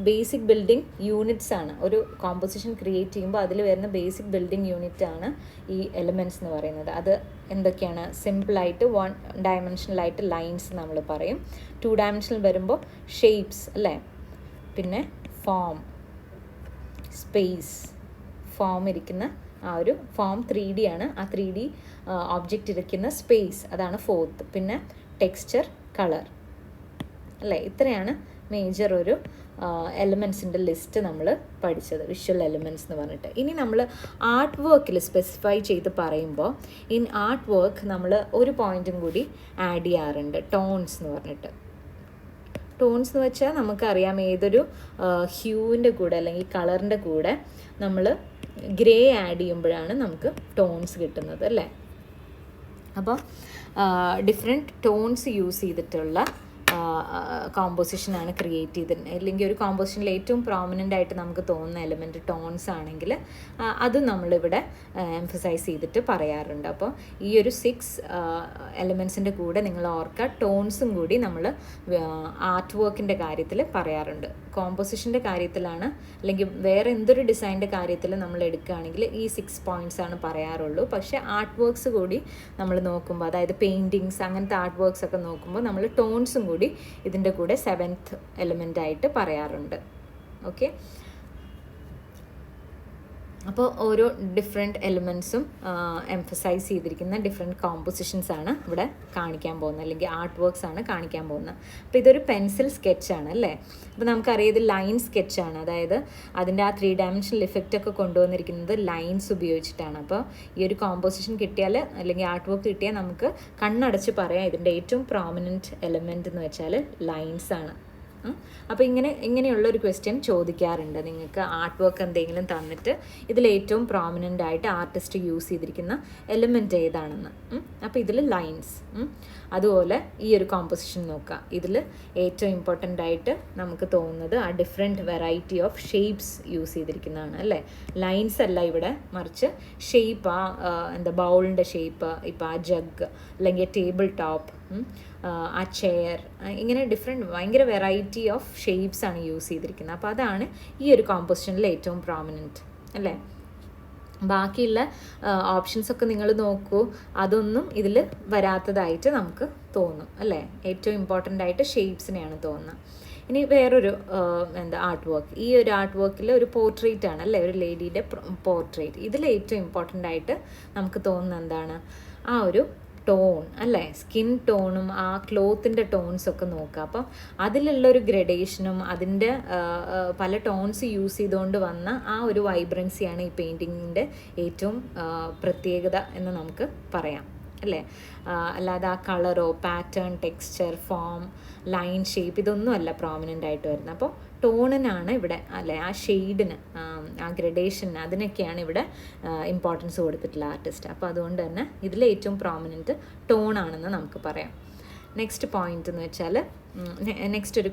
ബേസിക് ബിൽഡിംഗ് യൂണിറ്റ്സ് ആണ്. ഒരു കോമ്പോസിഷൻ ക്രിയേറ്റ് ചെയ്യുമ്പോൾ അതിൽ വരുന്ന ബേസിക് ബിൽഡിംഗ് യൂണിറ്റ് ആണ് ഈ എലമെൻറ്റ്സ് എന്ന് പറയുന്നത്. അത് എന്തൊക്കെയാണ്, സിമ്പിളായിട്ട് 1 ഡയമെൻഷനലായിട്ട് ലൈൻസ് നമ്മൾ പറയും. 2 ഡയമെൻഷനിൽ വരുമ്പോൾ ഷേപ്സ് അല്ലേ. പിന്നെ ഫോം, സ്പേസ്, ഫോം ഇരിക്കുന്ന ആ ഒരു ഫോം 3D ആണ്. ആ 3D ഓബ്ജക്റ്റ് ഇരിക്കുന്ന സ്പേസ്, അതാണ് ഫോർത്ത്. പിന്നെ ടെക്സ്ചർ, കളർ, അല്ലേ? ഇത്രയാണ് മേജർ ഒരു എലിമെൻസിൻ്റെ ലിസ്റ്റ് നമ്മൾ പഠിച്ചത്, വിഷ്വൽ എലിമെൻറ്റ്സ് എന്ന് പറഞ്ഞിട്ട്. ഇനി നമ്മൾ ആർട്ട് വർക്കിൽ സ്പെസിഫൈ ചെയ്ത് പറയുമ്പോൾ ഇൻ ആർട്ട് വർക്ക് നമ്മൾ ഒരു പോയിൻറ്റും കൂടി ആഡ് ചെയ്യാറുണ്ട്, ടോൺസ് എന്ന് പറഞ്ഞിട്ട്. ടോൺസ് എന്ന് വെച്ചാൽ നമുക്കറിയാം ഏതൊരു ഹ്യൂവിൻ്റെ കൂടെ അല്ലെങ്കിൽ കളറിൻ്റെ കൂടെ നമ്മൾ ഗ്രേ ആഡ് ചെയ്യുമ്പോഴാണ് നമുക്ക് ടോൺസ് കിട്ടുന്നത്, അല്ലേ? അപ്പോൾ ഡിഫറെൻറ്റ് ടോൺസ് യൂസ് ചെയ്തിട്ടുള്ള കോമ്പോസിഷനാണ് ക്രിയേറ്റ് ചെയ്തിരുന്നത്. അല്ലെങ്കിൽ ഒരു കോമ്പോസിഷനിൽ ഏറ്റവും പ്രോമിനൻ്റ് ആയിട്ട് നമുക്ക് തോന്നുന്ന എലിമെൻറ്റ് ടോൺസ് ആണെങ്കിൽ അത് നമ്മളിവിടെ എംഫസൈസ് ചെയ്തിട്ട് പറയാറുണ്ട്. അപ്പോൾ ഈ ഒരു 6 എലിമെൻസിൻ്റെ കൂടെ നിങ്ങൾ ഓർക്കുക, ടോൺസും കൂടി നമ്മൾ ആർട്ട് വർക്കിൻ്റെ കാര്യത്തിൽ പറയാറുണ്ട്. കോമ്പോസിഷൻ്റെ കാര്യത്തിലാണ് അല്ലെങ്കിൽ വേറെ എന്തൊരു ഡിസൈൻ്റെ കാര്യത്തിൽ നമ്മൾ എടുക്കുകയാണെങ്കിൽ ഈ 6 പോയിൻറ്റ്സ് ആണ് പറയാറുള്ളൂ. പക്ഷേ ആർട്ട് വർക്ക്സ് കൂടി നമ്മൾ നോക്കുമ്പോൾ, അതായത് പെയിൻറ്റിങ്സ് അങ്ങനത്തെ ആർട്ട് വർക്ക്സ് ഒക്കെ നോക്കുമ്പോൾ നമ്മൾ ടോൺസും കൂടി ഇതിൻ്റെ കൂടെ 7th എലിമെൻ്റ് ആയിട്ട് പറയാറുണ്ട്. ഓക്കെ, അപ്പോൾ ഓരോ ഡിഫറെൻറ്റ് എലിമെൻറ്റ്സും എംഫസൈസ് ചെയ്തിരിക്കുന്ന ഡിഫറെൻറ്റ് കോമ്പോസിഷൻസ് ആണ് ഇവിടെ കാണിക്കാൻ പോകുന്നത്, അല്ലെങ്കിൽ ആർട്ട് വർക്ക്സ് ആണ് കാണിക്കാൻ പോകുന്നത്. അപ്പോൾ ഇതൊരു പെൻസിൽ സ്കെച്ചാണ്, അല്ലേ? അപ്പോൾ നമുക്കറിയാം ഇത് ലൈൻ സ്കെച്ചാണ്, അതായത് അതിൻ്റെ ആ 3 ഡയമെൻഷണൽ ഇഫക്റ്റ് ഒക്കെ കൊണ്ടുവന്നിരിക്കുന്നത് ലൈൻസ് ഉപയോഗിച്ചിട്ടാണ്. അപ്പോൾ ഈ ഒരു കോമ്പോസിഷൻ കിട്ടിയാൽ അല്ലെങ്കിൽ ആർട്ട് വർക്ക് കിട്ടിയാൽ നമുക്ക് കണ്ണടച്ച് പറയാം ഇതിൻ്റെ ഏറ്റവും പ്രോമിനൻറ്റ് എലിമെൻ്റ് എന്ന് വെച്ചാൽ ലൈൻസ് ആണ്. അപ്പോൾ ഇങ്ങനെയുള്ളൊരു ക്വസ്റ്റ്യൻ ചോദിക്കാറുണ്ട് നിങ്ങൾക്ക്. ആർട്ട് വർക്ക് എന്തെങ്കിലും തന്നിട്ട് ഇതിൽ ഏറ്റവും പ്രോമിനൻ്റ് ആയിട്ട് ആർട്ടിസ്റ്റ് യൂസ് ചെയ്തിരിക്കുന്ന എലിമെൻ്റ് ഏതാണെന്ന്. അപ്പോൾ ഇതിൽ ലൈൻസ്. അതുപോലെ ഈ ഒരു കോമ്പോസിഷൻ നോക്കുക, ഇതിൽ ഏറ്റവും ഇമ്പോർട്ടൻ്റ് ആയിട്ട് നമുക്ക് തോന്നുന്നത് ആ different variety of shapes use ചെയ്തിരിക്കുന്നതാണ്, അല്ലേ? ലൈൻസ് അല്ല ഇവിടെ, മറിച്ച് ഷേപ്പ്, എന്താ ബൗളിൻ്റെ ഷേപ്പ്, ഇപ്പോൾ ആ ജഗ് അല്ലെങ്കിൽ ടേബിൾ ടോപ്പ്, ആ ചെയർ, ഇങ്ങനെ ഡിഫറെൻറ്റ് ഭയങ്കര വെറൈറ്റി ഓഫ് ഷേപ്സ് ആണ് യൂസ് ചെയ്തിരിക്കുന്നത്. അപ്പോൾ അതാണ് ഈ ഒരു കോമ്പോസിഷനിൽ ഏറ്റവും പ്രോമിനൻറ്റ്, അല്ലേ? ബാക്കിയുള്ള ഓപ്ഷൻസൊക്കെ നിങ്ങൾ നോക്കൂ, അതൊന്നും ഇതിൽ വരാത്തതായിട്ട് നമുക്ക് തോന്നും, അല്ലേ? ഏറ്റവും ഇമ്പോർട്ടൻ്റ് ആയിട്ട് ഷേപ്സിനെയാണ് തോന്നുന്നത്. ഇനി വേറൊരു ആർട്ട് വർക്ക്, ഈ ഒരു ആർട്ട് വർക്കിൽ ഒരു പോർട്രേറ്റ് ആണ്, അല്ലേ? ഒരു ലേഡിയുടെ പോർട്രേറ്റ്. ഇതിൽ ഏറ്റവും ഇമ്പോർട്ടൻ്റ് ആയിട്ട് നമുക്ക് തോന്നുന്നത് എന്താണ്? ആ ഒരു ടോൺ, അല്ലേ? സ്കിൻ ടോണും ആ ക്ലോത്തിൻ്റെ ടോൺസൊക്കെ നോക്കുക. അപ്പം അതിലുള്ളൊരു ഗ്രഡേഷനും അതിൻ്റെ പല ടോൺസ് യൂസ് ചെയ്തുകൊണ്ട് വന്ന ആ ഒരു വൈബ്രൻസിയാണ് ഈ പെയിൻറ്റിങ്ങിൻ്റെ ഏറ്റവും പ്രത്യേകത എന്ന് നമുക്ക് പറയാം, അല്ലേ? അല്ലാതെ ആ കളറോ pattern, texture, form, line, shape ഇതൊന്നും അല്ല പ്രോമിനൻ്റ് ആയിട്ട് വരുന്നത്. അപ്പോൾ ടോണിനാണ് ഇവിടെ, അല്ലേ? ആ ഷെയ്ഡിന്, ആ ഗ്രഡേഷന്, അതിനൊക്കെയാണ് ഇവിടെ ഇമ്പോർട്ടൻസ് കൊടുത്തിട്ടുള്ള ആർട്ടിസ്റ്റ്. അപ്പോൾ അതുകൊണ്ട് തന്നെ ഇതിൽ ഏറ്റവും പ്രോമിനൻറ്റ് ടോണാണെന്ന് നമുക്ക് പറയാം. നെക്സ്റ്റ് പോയിന്റ് എന്ന് വെച്ചാൽ, നെക്സ്റ്റ് ഒരു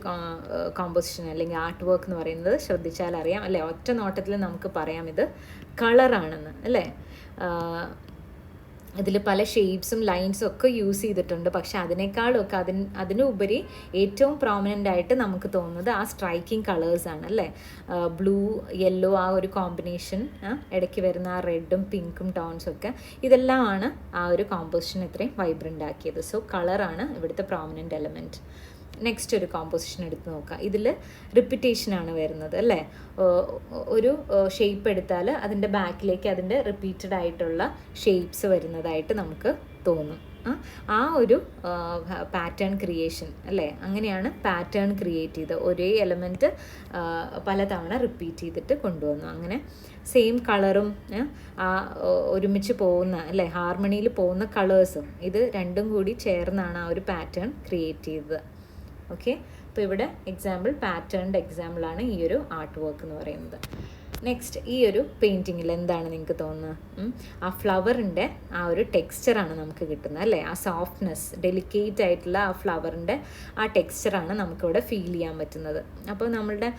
കോമ്പോസിഷൻ അല്ലെങ്കിൽ ആർട്ട് വർക്ക് എന്ന് പറയുന്നത് ശ്രദ്ധിച്ചാൽ അറിയാം, അല്ലേ? ഒറ്റ നോട്ടത്തിൽ നമുക്ക് പറയാം ഇത് കളറാണെന്ന്, അല്ലേ? ഇതിൽ പല ഷേപ്സും ലൈൻസും ഒക്കെ യൂസ് ചെയ്തിട്ടുണ്ട്. പക്ഷെ അതിനേക്കാളൊക്കെ അതിനുപരി ഏറ്റവും പ്രോമിനൻ്റ് ആയിട്ട് നമുക്ക് തോന്നുന്നത് ആ സ്ട്രൈക്കിംഗ് കളേഴ്സാണ്, അല്ലേ? ബ്ലൂ, യെല്ലോ, ആ ഒരു കോമ്പിനേഷൻ, ഇടയ്ക്ക് വരുന്ന ആ റെഡും പിങ്കും ടോൺസൊക്കെ, ഇതെല്ലാമാണ് ആ ഒരു കോമ്പോസിഷൻ ഇത്രയും വൈബ്രൻ്റ് ആക്കിയത്. സോ കളറാണ് ഇവിടുത്തെ പ്രോമിനൻ്റ് എലമെൻറ്റ്. നെക്സ്റ്റ് ഒരു കോമ്പോസിഷൻ എടുത്ത് നോക്കാം. ഇതിൽ റിപ്പീറ്റേഷനാണ് വരുന്നത്, അല്ലേ? ഒരു ഷേപ്പ് എടുത്താൽ അതിൻ്റെ ബാക്കിലേക്ക് അതിൻ്റെ റിപ്പീറ്റഡ് ആയിട്ടുള്ള ഷേപ്സ് വരുന്നതായിട്ട് നമുക്ക് തോന്നും. ആ ഒരു പാറ്റേൺ ക്രിയേഷൻ, അല്ലേ? അങ്ങനെയാണ് പാറ്റേൺ ക്രിയേറ്റ് ചെയ്ത് ഒരേ എലമെൻറ്റ് പലതവണ റിപ്പീറ്റ് ചെയ്തിട്ട് കൊണ്ടുവന്നു. അങ്ങനെ സെയിം കളറും ഒരുമിച്ച് പോകുന്ന, അല്ലേ? ഹാർമണിയിൽ പോകുന്ന കളേഴ്സും, ഇത് രണ്ടും കൂടി ചേർന്നാണ് ആ ഒരു പാറ്റേൺ ക്രിയേറ്റ് ചെയ്തത്. ഓക്കെ, അപ്പോൾ ഇവിടെ എക്സാമ്പിൾ, പാറ്റേണിൻ്റെ എക്സാമ്പിളാണ് ഈ ഒരു ആർട്ട് വർക്ക് എന്ന് പറയുന്നത്. നെക്സ്റ്റ്, ഈ ഒരു പെയിൻറ്റിങ്ങിൽ എന്താണ് നിങ്ങൾക്ക് തോന്നുന്നത്? ആ ഫ്ലവറിൻ്റെ ആ ഒരു ടെക്സ്ചറാണ് നമുക്ക് കിട്ടുന്നത്, അല്ലേ? ആ സോഫ്റ്റ്നെസ്, ഡെലിക്കേറ്റ് ആയിട്ടുള്ള ആ ഫ്ലവറിൻ്റെ ആ ടെക്സ്ചറാണ് നമുക്കിവിടെ ഫീൽ ചെയ്യാൻ പറ്റുന്നത്. അപ്പോൾ നമ്മളുടെ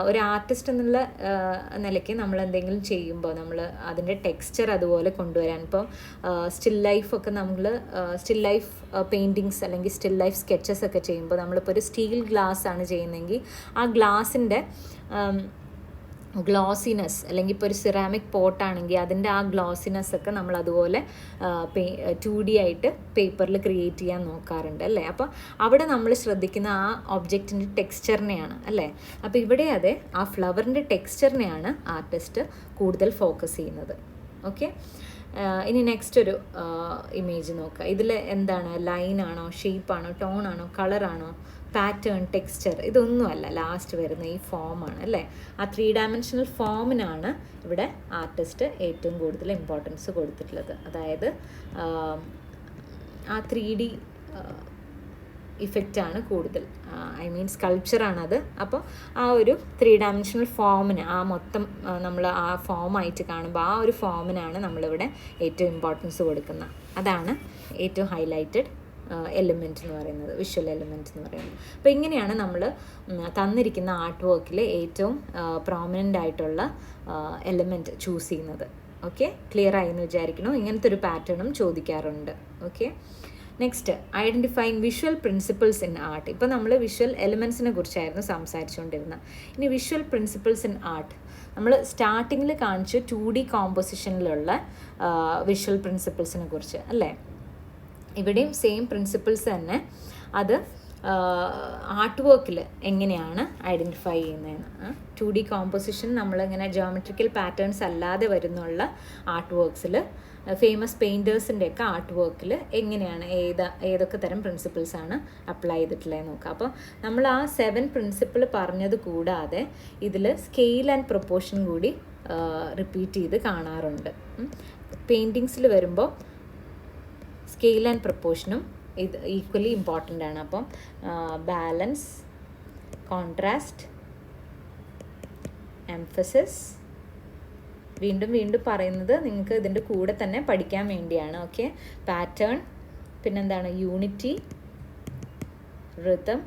ഒരു ആർട്ടിസ്റ്റ് എന്നുള്ള നിലയ്ക്ക് നമ്മൾ എന്തെങ്കിലും ചെയ്യുമ്പോൾ നമ്മൾ അതിൻ്റെ ടെക്സ്ചർ അതുപോലെ കൊണ്ടുവരാൻ, ഇപ്പോൾ സ്റ്റിൽ ലൈഫൊക്കെ നമ്മൾ സ്റ്റിൽ ലൈഫ് പെയിൻറ്റിങ്സ് അല്ലെങ്കിൽ സ്റ്റിൽ ലൈഫ് സ്കെച്ചസ് ഒക്കെ ചെയ്യുമ്പോൾ നമ്മളിപ്പോൾ ഒരു സ്റ്റീൽ ഗ്ലാസ് ആണ് ചെയ്യുന്നതെങ്കിൽ ആ ഗ്ലാസിൻ്റെ ഗ്ലോസിനെസ്, അല്ലെങ്കിൽ ഇപ്പോൾ ഒരു സിറാമിക് പോട്ടാണെങ്കിൽ അതിൻ്റെ ആ ഗ്ലോസിനെസ് ഒക്കെ നമ്മൾ അതുപോലെ 2D ആയിട്ട് പേപ്പറിൽ ക്രിയേറ്റ് ചെയ്യാൻ നോക്കാറുണ്ട്, അല്ലേ? അപ്പോൾ അവിടെ നമ്മൾ ശ്രദ്ധിക്കുന്ന ആ ഒബ്ജക്റ്റിൻ്റെ ടെക്സ്ചറിനെയാണ്, അല്ലേ? അപ്പോൾ ഇവിടെ അതെ, ആ ഫ്ലവറിൻ്റെ ടെക്സ്ചറിനെയാണ് ആർട്ടിസ്റ്റ് കൂടുതൽ ഫോക്കസ് ചെയ്യുന്നത്. ഓക്കെ. ഇനി നെക്സ്റ്റ് ഒരു ഇമേജ് നോക്കുക. ഇതിൽ എന്താണ്, ലൈനാണോ, ഷേപ്പാണോ, ടോണാണോ, കളറാണോ, പാറ്റേൺ, ടെക്സ്ചർ, ഇതൊന്നുമല്ല. ലാസ്റ്റ് വരുന്ന ഈ ഫോമാണ് അല്ലേ. ആ 3 ഡയമെൻഷണൽ ഫോമിനാണ് ഇവിടെ ആർട്ടിസ്റ്റ് ഏറ്റവും കൂടുതൽ ഇമ്പോർട്ടൻസ് കൊടുത്തിട്ടുള്ളത്. അതായത് ആ 3D ഇഫക്റ്റാണ് കൂടുതൽ. ഐ മീൻ സ്കൾപ്ചറാണത്. അപ്പോൾ ആ ഒരു 3 ഡയമെൻഷണൽ ഫോമിന്, ആ മൊത്തം നമ്മൾ ആ ഫോമായിട്ട് കാണുമ്പോൾ ആ ഒരു ഫോമിനാണ് നമ്മളിവിടെ ഏറ്റവും ഇമ്പോർട്ടൻസ് കൊടുക്കുന്നത്. അതാണ് ഏറ്റവും ഹൈലൈറ്റഡ് എലിമെൻറ്റ് എന്ന് പറയുന്നത്, വിഷ്വൽ എലിമെൻറ്റ് എന്ന് പറയുന്നത്. അപ്പോൾ ഇങ്ങനെയാണ് നമ്മൾ തന്നിരിക്കുന്ന ആർട്ട് വർക്കിൽ ഏറ്റവും പ്രോമിനൻ്റ് ആയിട്ടുള്ള എലിമെൻറ്റ് ചൂസ് ചെയ്യുന്നത്. ഓക്കെ, ക്ലിയർ ആയി എന്ന് വിചാരിക്കണോ? ഇങ്ങനത്തെ ഒരു പാറ്റേണും ചോദിക്കാറുണ്ട്. Okay, next identifying visual principles in art. ഇപ്പോൾ നമ്മൾ വിഷ്വൽ എലിമെൻസിനെ കുറിച്ചായിരുന്നു സംസാരിച്ചുകൊണ്ടിരുന്നത്. ഇനി വിഷ്വൽ പ്രിൻസിപ്പിൾസ് ഇൻ ആർട്ട് നമ്മൾ സ്റ്റാർട്ടിങ്ങിൽ കാണിച്ചു 2D കോമ്പോസിഷനിലുള്ള വിഷ്വൽ പ്രിൻസിപ്പിൾസിനെ കുറിച്ച് അല്ലേ. ഇവിടെയും സെയിം പ്രിൻസിപ്പിൾസ് തന്നെ. അത് ആർട്ട് വർക്കിൽ എങ്ങനെയാണ് ഐഡൻറ്റിഫൈ ചെയ്യുന്നതെന്ന്. 2D കോമ്പോസിഷൻ നമ്മളിങ്ങനെ ജോമെട്രിക്കൽ പാറ്റേൺസ് അല്ലാതെ വരുന്നുള്ള ആർട്ട് വർക്ക്സിൽ, ഫേമസ് പെയിൻറ്റേഴ്സിൻ്റെയൊക്കെ ആർട്ട് വർക്കിൽ എങ്ങനെയാണ് ഏതൊക്കെ തരം പ്രിൻസിപ്പിൾസാണ് അപ്ലൈ ചെയ്തിട്ടുള്ളത് നോക്കുക. അപ്പോൾ നമ്മൾ ആ 7 പ്രിൻസിപ്പിൾ പറഞ്ഞത് കൂടാതെ ഇതിൽ സ്കെയിൽ ആൻഡ് പ്രൊപ്പോർഷൻ കൂടി റിപ്പീറ്റ് ചെയ്ത് കാണാറുണ്ട്. പെയിൻറ്റിങ്സിൽ വരുമ്പോൾ സ്കെയിൽ ആൻഡ് പ്രൊപ്പോർഷനും ഇത് ഈക്വലി ഇമ്പോർട്ടൻ്റ് ആണ്. അപ്പം ബാലൻസ്, കോൺട്രാസ്റ്റ്, എംഫസിസ്, വീണ്ടും വീണ്ടും പറയുന്നത് നിങ്ങൾക്ക് ഇതിൻ്റെ കൂടെ തന്നെ പഠിക്കാൻ വേണ്ടിയാണ്. ഓക്കെ, പാറ്റേൺ, പിന്നെന്താണ്, യൂണിറ്റി, റിതം,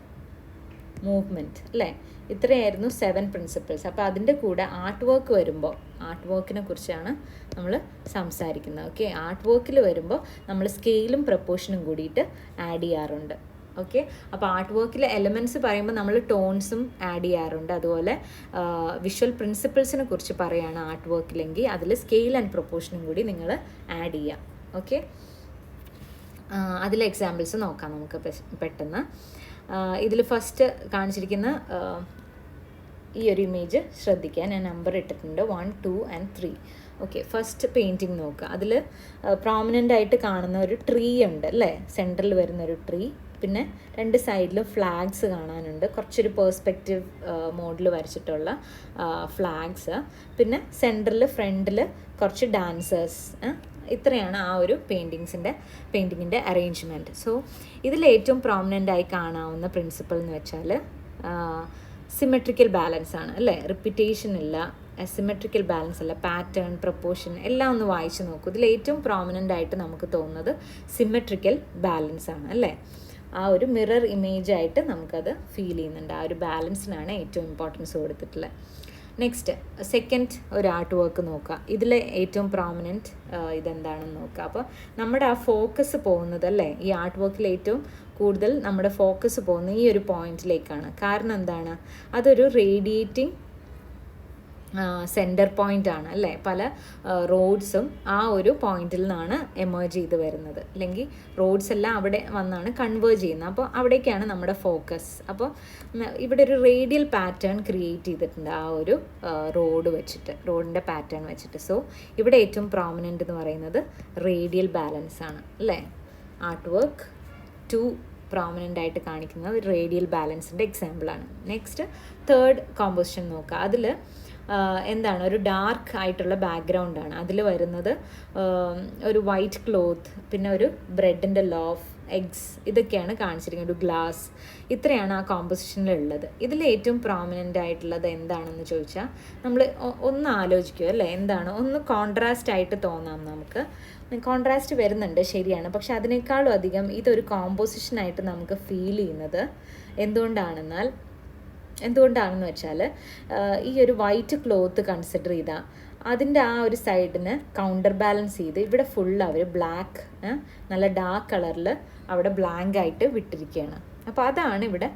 മൂവ്മെൻറ്റ് അല്ലേ. ഇത്രയായിരുന്നു 7 പ്രിൻസിപ്പിൾസ്. അപ്പോൾ അതിൻ്റെ കൂടെ ആർട്ട് വർക്ക് വരുമ്പോൾ, ആർട്ട് വർക്കിനെ കുറിച്ചാണ് നമ്മൾ സംസാരിക്കുന്നത്. ഓക്കെ, ആർട്ട് വർക്കിൽ വരുമ്പോൾ നമ്മൾ സ്കെയിലും പ്രപ്പോർഷനും കൂടിയിട്ട് ആഡ് ചെയ്യാറുണ്ട്. ഓക്കെ, അപ്പോൾ ആർട്ട് വർക്കിലെ എലമെൻറ്റ്സ് പറയുമ്പോൾ നമ്മൾ ടോൺസും ആഡ് ചെയ്യാറുണ്ട്. അതുപോലെ വിഷ്വൽ പ്രിൻസിപ്പിൾസിനെ കുറിച്ച് പറയുകയാണ് ആർട്ട് വർക്കിലെങ്കിൽ അതിൽ സ്കെയിൽ ആൻഡ് പ്രൊപ്പോർഷനും കൂടി നിങ്ങൾ ആഡ് ചെയ്യാം. ഓക്കെ, അതിലെ എക്സാമ്പിൾസ് നോക്കാം നമുക്ക് പെട്ടെന്ന്. ഇതിൽ ഫസ്റ്റ് കാണിച്ചിരിക്കുന്ന ഈ ഒരു ഇമേജ് ശ്രദ്ധിക്കാൻ ഞാൻ നമ്പർ ഇട്ടിട്ടുണ്ട്, 1, 2 and 3. ഓക്കെ, ഫസ്റ്റ് പെയിൻറ്റിങ് നോക്കുക. അതിൽ പ്രോമിനൻ്റ് ആയിട്ട് കാണുന്ന ഒരു ട്രീ ഉണ്ട് അല്ലേ, സെൻറ്ററിൽ വരുന്ന ഒരു ട്രീ. പിന്നെ 2 സൈഡിലും ഫ്ലാഗ്സ് കാണാനുണ്ട്, കുറച്ചൊരു പേഴ്സ്പെക്റ്റീവ് മോഡിൽ വരച്ചിട്ടുള്ള ഫ്ലാഗ്സ്. പിന്നെ സെൻറ്ററിൽ ഫ്രണ്ടിൽ കുറച്ച് ഡാൻസേഴ്സ്. ഇത്രയാണ് ആ ഒരു പെയിൻറ്റിങ്ങിൻ്റെ അറേഞ്ച്മെൻറ്റ്. സോ ഇതിൽ ഏറ്റവും പ്രോമിനൻ്റ് ആയി കാണാവുന്ന പ്രിൻസിപ്പിൾ എന്ന് വെച്ചാൽ സിമെട്രിക്കൽ ബാലൻസ് ആണ് അല്ലേ. റിപ്പീറ്റേഷൻ ഇല്ല, സിമെട്രിക്കൽ ബാലൻസ് അല്ല, പാറ്റേൺ, പ്രപ്പോർഷൻ എല്ലാം ഒന്ന് വായിച്ച് നോക്കൂ. ഇതിൽ ഏറ്റവും പ്രോമിനൻ്റ് ആയിട്ട് നമുക്ക് തോന്നുന്നത് സിമെട്രിക്കൽ ബാലൻസ് ആണ് അല്ലേ. ആ ഒരു മിറർ ഇമേജ് ആയിട്ട് നമുക്കത് ഫീൽ ചെയ്യുന്നുണ്ട്. ആ ഒരു ബാലൻസിനാണ് ഏറ്റവും ഇമ്പോർട്ടൻസ് കൊടുത്തിട്ടുള്ളത്. നെക്സ്റ്റ് സെക്കൻഡ് ഒരു ആർട്ട് വർക്ക് നോക്കുക. ഇതിൽ ഏറ്റവും പ്രോമിനൻറ്റ് ഇതെന്താണെന്ന് നോക്കുക. അപ്പോൾ നമ്മുടെ ആ ഫോക്കസ് പോകുന്നത് അല്ലേ, ഈ ആർട്ട് വർക്കിൽ ഏറ്റവും കൂടുതൽ നമ്മുടെ ഫോക്കസ് പോകുന്നത് ഈ ഒരു പോയിന്റിലേക്കാണ്. കാരണം എന്താണ്, അതൊരു റേഡിയേറ്റിംഗ് സെൻറ്റർ പോയിൻ്റ് ആണ് അല്ലേ. പല റോഡ്സും ആ ഒരു പോയിന്റിൽ നിന്നാണ് എമേർജ് ചെയ്ത് വരുന്നത്, അല്ലെങ്കിൽ റോഡ്സ് എല്ലാം അവിടെ വന്നാണ് കൺവേർജ് ചെയ്യുന്നത്. അപ്പോൾ അവിടേക്കാണ് നമ്മുടെ ഫോക്കസ്. അപ്പോൾ ഇവിടെ ഒരു റേഡിയൽ പാറ്റേൺ ക്രിയേറ്റ് ചെയ്തിട്ടുണ്ട് ആ ഒരു റോഡ് വെച്ചിട്ട്, റോഡിൻ്റെ പാറ്റേൺ വെച്ചിട്ട്. സോ ഇവിടെ ഏറ്റവും പ്രോമിനൻ്റ് എന്ന് പറയുന്നത് റേഡിയൽ ബാലൻസ് ആണ് അല്ലേ. ആർട്ട് വർക്ക് 2 പ്രോമിനൻ്റ് ആയിട്ട് കാണിക്കുന്നത് റേഡിയൽ ബാലൻസിൻ്റെ എക്സാമ്പിളാണ്. നെക്സ്റ്റ് തേർഡ് കോമ്പോസിഷൻ നോക്കുക. അതിൽ എന്താണ്, ഒരു ഡാർക്ക് ആയിട്ടുള്ള ബാക്ക്ഗ്രൗണ്ടാണ്. അതിൽ വരുന്നത് ഒരു വൈറ്റ് ക്ലോത്ത്, പിന്നെ ഒരു ബ്രെഡിൻ്റെ ലോഫ്, എഗ്സ്, ഇതൊക്കെയാണ് കാണിച്ചിരിക്കുന്നത്, ഒരു ഗ്ലാസ്. ഇത്രയാണ് ആ കോമ്പോസിഷനിലുള്ളത്. ഇതിൽ ഏറ്റവും പ്രോമിനൻ്റ് ആയിട്ടുള്ളത് എന്താണെന്ന് ചോദിച്ചാൽ നമ്മൾ ഒന്ന് ആലോചിക്കുക അല്ലേ. എന്താണ്, ഒന്ന് കോൺട്രാസ്റ്റ് ആയിട്ട് തോന്നാം നമുക്ക്. കോൺട്രാസ്റ്റ് വരുന്നുണ്ട് ശരിയാണ്, പക്ഷെ അതിനേക്കാളും അധികം ഇതൊരു കോമ്പോസിഷനായിട്ട് നമുക്ക് ഫീൽ ചെയ്യുന്നത് എന്തുകൊണ്ടാണെന്ന് വെച്ചാൽ ഈ ഒരു വൈറ്റ് ക്ലോത്ത് കൺസിഡർ ചെയ്താൽ അതിൻ്റെ ആ ഒരു സൈഡിന് കൗണ്ടർ ബാലൻസ് ചെയ്ത് ഇവിടെ ഫുൾ അവർ ബ്ലാക്ക്, നല്ല ഡാർക്ക് കളറിൽ അവിടെ ബ്ലാങ്ക് ആയിട്ട് വിട്ടിരിക്കുകയാണ്. അപ്പോൾ അതാണ് ഇവിടെ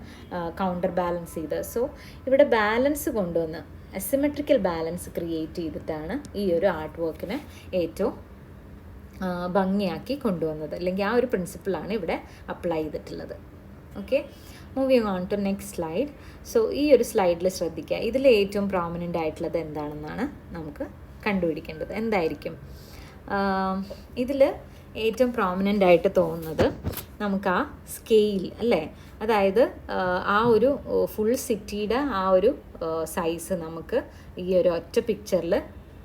കൗണ്ടർ ബാലൻസ് ചെയ്തത്. സോ ഇവിടെ ബാലൻസ് കൊണ്ടുവന്ന് അസിമെട്രിക്കൽ ബാലൻസ് ക്രിയേറ്റ് ചെയ്തിട്ടാണ് ഈ ഒരു ആർട്ട് വർക്കിനെ ഏറ്റവും ഭംഗിയാക്കി കൊണ്ടുവന്നത്, അല്ലെങ്കിൽ ആ ഒരു പ്രിൻസിപ്പിളാണ് ഇവിടെ അപ്ലൈ ചെയ്തിട്ടുള്ളത്. Okay, moving on to next slide. So ഈ ഒരു സ്ലൈഡിൽ ശ്രദ്ധിക്കുക, ഇതിൽ ഏറ്റവും പ്രോമിനൻ്റ് ആയിട്ടുള്ളത് എന്താണെന്നാണ് നമുക്ക് കണ്ടുപിടിക്കേണ്ടത്. എന്തായിരിക്കും ഇതിൽ ഏറ്റവും പ്രോമിനൻ്റ് ആയിട്ട് തോന്നുന്നത് നമുക്ക് ആ സ്കെയിൽ അല്ലേ, അതായത് ആ ഒരു ഫുൾ സിറ്റിയുടെ ആ ഒരു സൈസ് നമുക്ക് ഈ ഒരു ഒറ്റ പിക്ചറിൽ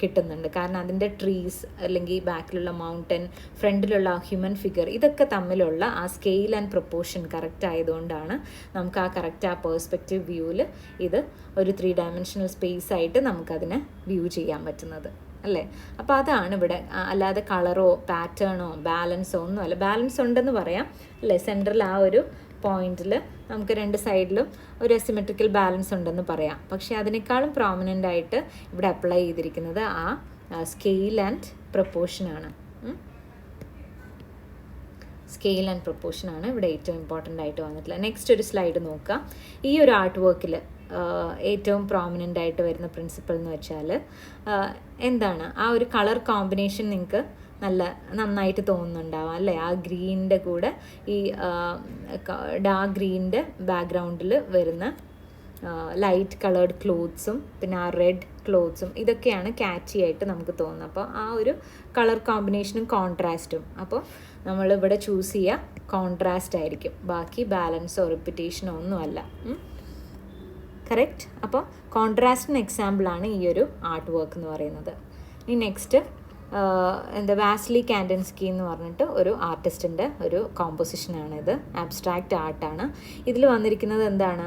കിട്ടുന്നുണ്ട്. കാരണം അതിൻ്റെ ട്രീസ് അല്ലെങ്കിൽ ബാക്കിലുള്ള മൗണ്ടൻ, ഫ്രണ്ടിലുള്ള ആ ഹ്യൂമൻ ഫിഗർ, ഇതൊക്കെ തമ്മിലുള്ള ആ സ്കെയിൽ ആൻഡ് പ്രൊപ്പോർഷൻ കറക്റ്റ് ആയതുകൊണ്ടാണ് നമുക്ക് ആ കറക്റ്റ് ആ പേഴ്സ്പെക്റ്റീവ് വ്യൂവിൽ ഇത് ഒരു 3 ഡയമെൻഷണൽ സ്പേസ് ആയിട്ട് നമുക്കതിനെ വ്യൂ ചെയ്യാൻ പറ്റുന്നത് അല്ലേ. അപ്പോൾ അതാണ് ഇവിടെ, അല്ലാതെ കളറോ പാറ്റേണോ ബാലൻസോ ഒന്നുമല്ല. ബാലൻസ് ഉണ്ടെന്ന് പറയാം അല്ലേ, സെൻട്രൽ ആ ഒരു പോയിന്റിൽ നമുക്ക് 2 സൈഡിലും ഒരു അസിമെട്രിക്കൽ ബാലൻസ് ഉണ്ടെന്ന് പറയാം. പക്ഷേ അതിനേക്കാളും പ്രോമിനൻ്റ് ആയിട്ട് ഇവിടെ അപ്ലൈ ചെയ്തിരിക്കുന്നത് ആ സ്കെയിൽ ആൻഡ് പ്രൊപ്പോർഷനാണ്. സ്കെയിൽ ആൻഡ് പ്രൊപ്പോർഷനാണ് ഇവിടെ ഏറ്റവും ഇമ്പോർട്ടൻ്റ് ആയിട്ട് വന്നിട്ടുള്ളത്. നെക്സ്റ്റ് ഒരു സ്ലൈഡ് നോക്കാം. ഈ ഒരു ആർട്ട് വർക്കിൽ ഏറ്റവും പ്രോമിനൻ്റ് ആയിട്ട് വരുന്ന പ്രിൻസിപ്പിൾ എന്ന് വെച്ചാൽ എന്താണ്, ആ ഒരു കളർ കോമ്പിനേഷൻ നിങ്ങൾക്ക് നന്നായിട്ട് തോന്നുന്നുണ്ടാവാം അല്ലേ. ആ ഗ്രീനിൻ്റെ കൂടെ ഈ ഡാർക്ക് ഗ്രീനിൻ്റെ ബാക്ക്ഗ്രൗണ്ടിൽ വരുന്ന ലൈറ്റ് കളേർഡ് ക്ലോത്ത്സും പിന്നെ ആ റെഡ് ക്ലോത്ത്സും ഇതൊക്കെയാണ് ക്യാച്ചി ആയിട്ട് നമുക്ക് തോന്നുന്നത്. അപ്പോൾ ആ ഒരു കളർ കോമ്പിനേഷനും കോൺട്രാസ്റ്റും, അപ്പോൾ നമ്മളിവിടെ ചൂസ് ചെയ്യുക കോൺട്രാസ്റ്റ് ആയിരിക്കും, ബാക്കി ബാലൻസോ റിപ്പിറ്റേഷനോ ഒന്നുമല്ല. കറക്റ്റ്. അപ്പോൾ കോൺട്രാസ്റ്റിന് എക്സാമ്പിളാണ് ഈ ഒരു ആർട്ട് വർക്ക് എന്ന് പറയുന്നത്. ഇനി നെക്സ്റ്റ് വാസ്ലി കാൻഡൻസ്കി എന്ന് പറഞ്ഞിട്ട് ഒരു ആർട്ടിസ്റ്റിൻ്റെ ഒരു കോമ്പോസിഷനാണിത്. ആബ്സ്ട്രാക്റ്റ് ആർട്ടാണ്. ഇതിൽ വന്നിരിക്കുന്നത് എന്താണ്,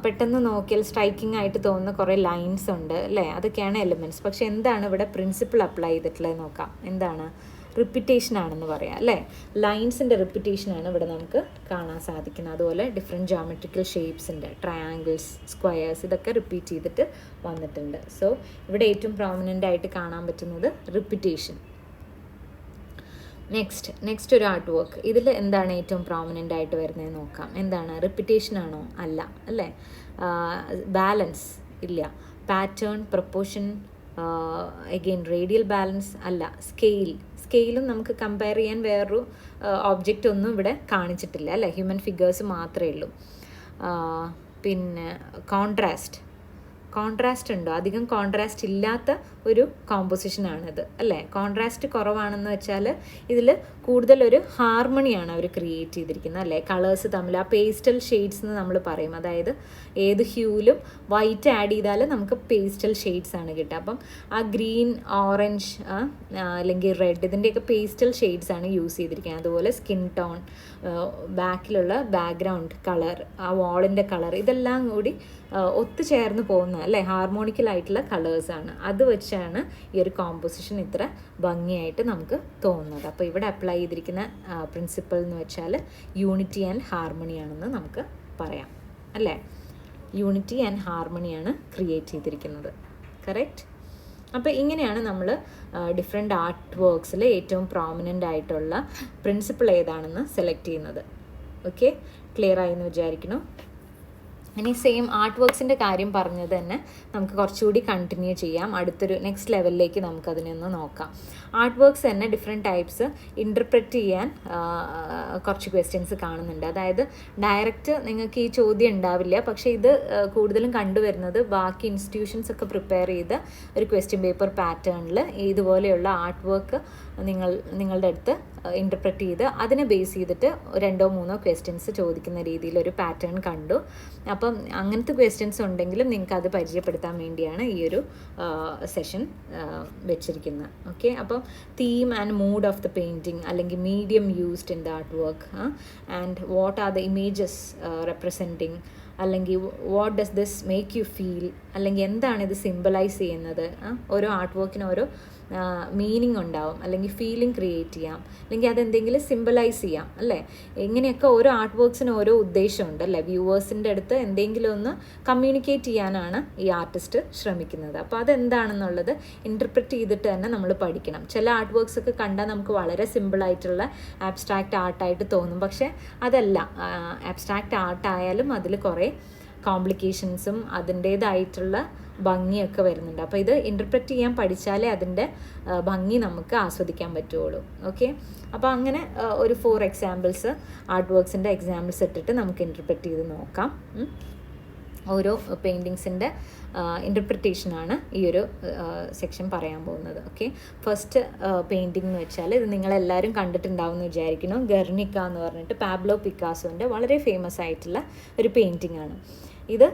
പെട്ടെന്ന് നോക്കിയാൽ സ്ട്രൈക്കിംഗ് ആയിട്ട് തോന്നുന്ന കുറേ ലൈൻസ് ഉണ്ട് അല്ലേ, അതൊക്കെയാണ് എലിമെൻറ്റ്സ്. പക്ഷെ എന്താണ് ഇവിടെ പ്രിൻസിപ്പിൾ അപ്ലൈ ചെയ്തിട്ടുള്ളത് നോക്കാം. എന്താണ്, റിപ്പിറ്റേഷൻ ആണെന്ന് പറയാം അല്ലേ. ലൈൻസിൻ്റെ റിപ്പിറ്റേഷനാണ് ഇവിടെ നമുക്ക് കാണാൻ സാധിക്കുന്നത്. അതുപോലെ ഡിഫറെൻറ്റ് ജോമെട്രിക്കൽ ഷേപ്സിൻ്റെ ട്രയാങ്കിൾസ്, സ്ക്വയേഴ്സ്, ഇതൊക്കെ റിപ്പീറ്റ് ചെയ്തിട്ട് വന്നിട്ടുണ്ട്. സോ ഇവിടെ ഏറ്റവും പ്രോമിനൻ്റ് ആയിട്ട് കാണാൻ പറ്റുന്നത് റിപ്പിറ്റേഷൻ. നെക്സ്റ്റ് ഒരു ആർട്ട് വർക്ക്. ഇതിൽ എന്താണ് ഏറ്റവും പ്രോമിനൻ്റ് ആയിട്ട് വരുന്നത് നോക്കാം. എന്താണ്, റിപ്പിറ്റേഷൻ ആണോ? അല്ല അല്ലേ. ബാലൻസ് ഇല്ല. Pattern, proportion, again radial balance അല്ല. സ്കെയിലും നമുക്ക് കമ്പയർ ചെയ്യാൻ വേറൊരു ഓബ്ജക്റ്റ് ഒന്നും ഇവിടെ കാണിച്ചിട്ടില്ല അല്ലേ, ഹ്യൂമൻ ഫിഗേഴ്സ് മാത്രമേ ഉള്ളൂ. പിന്നെ കോൺട്രാസ്റ്റ് ഉണ്ടോ? അധികം കോൺട്രാസ്റ്റ് ഇല്ലാത്ത ഒരു കോമ്പോസിഷനാണിത് അല്ലേ. കോൺട്രാസ്റ്റ് കുറവാണെന്ന് വെച്ചാൽ ഇതിൽ കൂടുതലൊരു ഹാർമണിയാണ് അവർ ക്രിയേറ്റ് ചെയ്തിരിക്കുന്നത് അല്ലേ. കളേഴ്സ് തമ്മിൽ ആ പേസ്റ്റൽ ഷെയ്ഡ്സ് എന്ന് നമ്മൾ പറയും. അതായത് ഏത് ഹ്യൂവിലും വൈറ്റ് ആഡ് ചെയ്താൽ നമുക്ക് പേസ്റ്റൽ ഷെയ്ഡ്സ് ആണ് കിട്ടുക. അപ്പം ആ ഗ്രീൻ, ഓറഞ്ച് അല്ലെങ്കിൽ റെഡ്, ഇതിൻ്റെയൊക്കെ പേസ്റ്റൽ ഷെയ്ഡ്സ് ആണ് യൂസ് ചെയ്തിരിക്കുന്നത്. അതുപോലെ സ്കിൻ ടോൺ, ബാക്കിലുള്ള ബാക്ക്ഗ്രൗണ്ട് കളർ, ആ വാളിൻ്റെ കളർ, ഇതെല്ലാം കൂടി ഒത്തുചേർന്ന് പോകുന്ന അല്ലേ ഹാർമോണിക്കലായിട്ടുള്ള കളേഴ്സാണ്. അത് വെച്ചാണ് ഈ ഒരു കോമ്പോസിഷൻ ഇത്ര ഭംഗിയായിട്ട് നമുക്ക് തോന്നുന്നത്. അപ്പോൾ ഇവിടെ അപ്ലൈ ചെയ്തിരിക്കുന്ന പ്രിൻസിപ്പിൾ എന്ന് വെച്ചാൽ യൂണിറ്റി ആൻഡ് ഹാർമണിയാണെന്ന് നമുക്ക് പറയാം അല്ലേ. യൂണിറ്റി ആൻഡ് ഹാർമണിയാണ് ക്രിയേറ്റ് ചെയ്തിരിക്കുന്നത്. കറക്റ്റ്. അപ്പോൾ ഇങ്ങനെയാണ് നമ്മൾ ഡിഫറെൻ്റ് ആർട്ട് വർക്ക്സിൽ ഏറ്റവും പ്രോമിനൻ്റ് ആയിട്ടുള്ള പ്രിൻസിപ്പിൾ ഏതാണെന്ന് സെലക്ട് ചെയ്യുന്നത്. ഓക്കെ, ക്ലിയർ ആയി എന്ന് വിചാരിക്കുന്നു. ഇനി സെയിം ആർട്ട് വർക്ക്സിൻ്റെ കാര്യം പറഞ്ഞത് തന്നെ നമുക്ക് കുറച്ചുകൂടി കണ്ടിന്യൂ ചെയ്യാം. അടുത്തൊരു നെക്സ്റ്റ് ലെവലിലേക്ക് നമുക്കതിനെ ഒന്ന് നോക്കാം. ആർട്ട് വർക്ക്സ് തന്നെ ഡിഫറെൻറ്റ് ടൈപ്സ് ഇൻ്റർപ്രറ്റ് ചെയ്യാൻ കുറച്ച് ക്വസ്റ്റ്യൻസ് കാണുന്നുണ്ട്. അതായത് ഡയറക്റ്റ് നിങ്ങൾക്ക് ഈ ചോദ്യം ഉണ്ടാവില്ല, പക്ഷേ ഇത് കൂടുതലും കണ്ടുവരുന്നത് ബാക്കി ഇൻസ്റ്റിറ്റ്യൂഷൻസ് ഒക്കെ പ്രിപ്പയർ ചെയ്ത ഒരു ക്വസ്റ്റ്യൻ പേപ്പർ പാറ്റേണിൽ ഇതുപോലെയുള്ള ആർട്ട് വർക്ക് നിങ്ങളുടെ അടുത്ത് ഇൻ്റർപ്രറ്റ് ചെയ്ത് അതിനെ ബേസ് ചെയ്തിട്ട് 2-3 ക്വസ്റ്റ്യൻസ് ചോദിക്കുന്ന രീതിയിലൊരു പാറ്റേൺ കണ്ടു. അപ്പം അങ്ങനത്തെ ക്വസ്റ്റ്യൻസ് ഉണ്ടെങ്കിലും നിങ്ങൾക്ക് അത് പരിചയപ്പെടുത്താൻ വേണ്ടിയാണ് ഈ ഒരു സെഷൻ വെച്ചിരിക്കുന്നത്. ഓക്കെ, അപ്പം theme and mood of the painting, അല്ലെങ്കിൽ medium used in the art work, and what are the images representing, അല്ലെങ്കിൽ what does this make you feel, അല്ലെങ്കിൽ എന്താണ് ഇത് സിംബലൈസ് ചെയ്യുന്നത്. ഓരോ ആർട്ട് വർക്കിന് ഓരോ മീനിങ് ഉണ്ടാവും, അല്ലെങ്കിൽ ഫീലിംഗ് ക്രിയേറ്റ് ചെയ്യാം, അല്ലെങ്കിൽ അതെന്തെങ്കിലും സിംബലൈസ് ചെയ്യാം അല്ലേ. ഇങ്ങനെയൊക്കെ ഓരോ ആർട്ട് വർക്ക്സിന് ഓരോ ഉദ്ദേശമുണ്ട് അല്ലേ. വ്യൂവേഴ്സിൻ്റെ അടുത്ത് എന്തെങ്കിലും ഒന്ന് കമ്മ്യൂണിക്കേറ്റ് ചെയ്യാനാണ് ഈ ആർട്ടിസ്റ്റ് ശ്രമിക്കുന്നത്. അപ്പോൾ അതെന്താണെന്നുള്ളത് ഇൻ്റർപ്രറ്റ് ചെയ്തിട്ട് തന്നെ നമ്മൾ പഠിക്കണം. ചില ആർട്ട് വർക്ക്സ് ഒക്കെ കണ്ടാൽ നമുക്ക് വളരെ സിമ്പിളായിട്ടുള്ള ആബ്സ്ട്രാക്റ്റ് ആർട്ടായിട്ട് തോന്നും. പക്ഷേ അതല്ല, ആബ്സ്ട്രാക്റ്റ് ആർട്ടായാലും അതിൽ കുറേ കോംപ്ലിക്കേഷൻസും അതിൻ്റേതായിട്ടുള്ള ഭംഗിയൊക്കെ വരുന്നുണ്ട്. അപ്പോൾ ഇത് ഇൻ്റർപ്രറ്റ് ചെയ്യാൻ പഠിച്ചാലേ അതിൻ്റെ ഭംഗി നമുക്ക് ആസ്വദിക്കാൻ പറ്റുള്ളൂ. ഓക്കെ, അപ്പോൾ അങ്ങനെ ഒരു 4 എക്സാമ്പിൾസ് ആർട്ട് വർക്ക്സിൻ്റെ എക്സാമ്പിൾസ് ഇട്ടിട്ട് നമുക്ക് ഇൻ്റർപ്രറ്റ് ചെയ്ത് നോക്കാം. ഓരോ പെയിൻറ്റിങ്സിൻ്റെ ഇൻ്റർപ്രിറ്റേഷനാണ് ഈ ഒരു സെക്ഷൻ പറയാൻ പോകുന്നത്. ഓക്കെ, ഫസ്റ്റ് പെയിൻറ്റിംഗ് എന്ന് വെച്ചാൽ ഇത് നിങ്ങളെല്ലാവരും കണ്ടിട്ടുണ്ടാവും എന്ന് വിചാരിക്കുന്നു. ഗെർണിക്ക എന്ന് പറഞ്ഞിട്ട് പാബ്ലോ പിക്കാസോൻ്റെ വളരെ ഫേമസ് ആയിട്ടുള്ള ഒരു പെയിൻറ്റിംഗ് ആണ് ഇത്.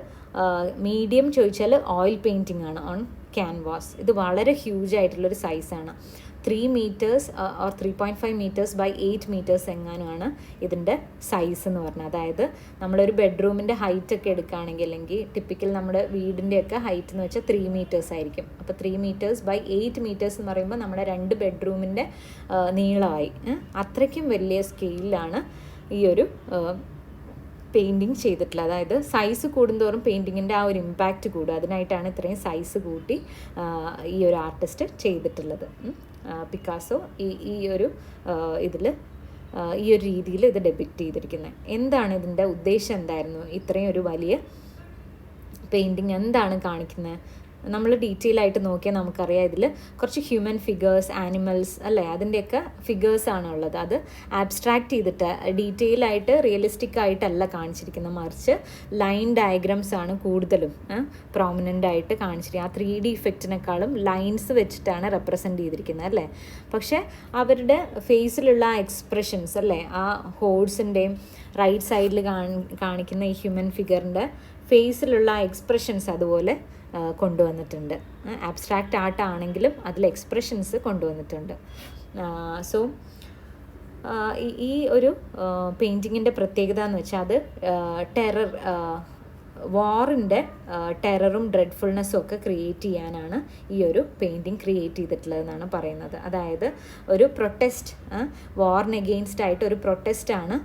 മീഡിയം ചോദിച്ചാൽ ഓയിൽ പെയിൻറ്റിംഗ് ആണ് ഓൺ ക്യാൻവാസ്. ഇത് വളരെ ഹ്യൂജ് ആയിട്ടുള്ളൊരു സൈസാണ്. 3 meters or 3.5 meters by 8 meters എങ്ങാനുമാണ് ഇതിൻ്റെ സൈസ് എന്ന് പറഞ്ഞാൽ. അതായത് നമ്മളൊരു ബെഡ്റൂമിൻ്റെ ഹൈറ്റ് ഒക്കെ എടുക്കുകയാണെങ്കിൽ, അല്ലെങ്കിൽ ടിപ്പിക്കൽ നമ്മുടെ വീടിൻ്റെയൊക്കെ ഹൈറ്റ് എന്ന് വെച്ചാൽ 3 meters ആയിരിക്കും. അപ്പോൾ 3 meters by 8 meters എന്ന് പറയുമ്പോൾ നമ്മുടെ 2 ബെഡ്റൂമിൻ്റെ നീളമായി. അത്രയ്ക്കും വലിയ സ്കെയിലാണ് ഈ ഒരു പെയിൻറ്റിങ് ചെയ്തിട്ടുള്ളത്. അതായത് സൈസ് കൂടുന്തോറും പെയിൻറ്റിങ്ങിൻ്റെ ആ ഒരു ഇമ്പാക്റ്റ് കൂടും. അതിനായിട്ടാണ് ഇത്രയും സൈസ് കൂട്ടി ഈ ഒരു ആർട്ടിസ്റ്റ് ചെയ്തിട്ടുള്ളത്. പിക്കാസോ ഈ ഒരു ഇതിൽ ഈ ഒരു രീതിയിൽ ഇത് ഡെപിക്റ്റ് ചെയ്തിരിക്കുന്നത്. എന്താണ് ഇതിൻ്റെ ഉദ്ദേശം, എന്തായിരുന്നു ഇത്രയും ഒരു വലിയ പെയിൻറ്റിങ് എന്താണ് കാണിക്കുന്നത്? നമ്മൾ ഡീറ്റെയിൽ ആയിട്ട് നോക്കിയാൽ നമുക്കറിയാം ഇതിൽ കുറച്ച് ഹ്യൂമൻ ഫിഗേഴ്സ്, ആനിമൽസ് അല്ലേ, അതിൻ്റെയൊക്കെ ഫിഗേഴ്സാണ് ഉള്ളത്. അത് ആബ്സ്ട്രാക്റ്റ് ചെയ്തിട്ട് ഡീറ്റെയിൽ ആയിട്ട് റിയലിസ്റ്റിക് ആയിട്ടല്ല കാണിച്ചിരിക്കുന്നത്, മറിച്ച് ലൈൻ ഡയഗ്രാംസ് ആണ് കൂടുതലും പ്രോമിനൻ്റ് ആയിട്ട് കാണിച്ചിരിക്കുന്നത്. ആ 3D ഇഫക്റ്റിനേക്കാളും ലൈൻസ് വെച്ചിട്ടാണ് റെപ്രസെൻ്റ് ചെയ്തിരിക്കുന്നത് അല്ലേ. പക്ഷേ അവരുടെ ഫേസിലുള്ള ആ എക്സ്പ്രഷൻസ് അല്ലേ, ആ ഹോഴ്സിൻ്റെയും റൈറ്റ് സൈഡിൽ കാണിക്കുന്ന ഈ ഹ്യൂമൻ ഫിഗറിൻ്റെ ഫേസിലുള്ള എക്സ്പ്രഷൻസ് അതുപോലെ കൊണ്ടുവന്നിട്ടുണ്ട്. ആബ്സ്ട്രാക്റ്റ് ആർട്ടാണെങ്കിലും അതിൽ എക്സ്പ്രഷൻസ് കൊണ്ടുവന്നിട്ടുണ്ട്. സോ ഈ ഒരു പെയിൻറ്റിങ്ങിൻ്റെ പ്രത്യേകത എന്ന് വെച്ചാൽ അത് ടെറർ, വാറിൻ്റെ ടെററും ഡ്രെഡ്ഫുൾനെസ്സും ഒക്കെ ക്രിയേറ്റ് ചെയ്യാനാണ് ഈ ഒരു പെയിൻറ്റിങ് ക്രിയേറ്റ് ചെയ്തിട്ടുള്ളതെന്നാണ് പറയുന്നത്. അതായത് ഒരു പ്രൊട്ടസ്റ്റ്, വാറിന് എഗെയിൻസ്റ്റ് ആയിട്ട് ഒരു പ്രൊട്ടസ്റ്റാണ്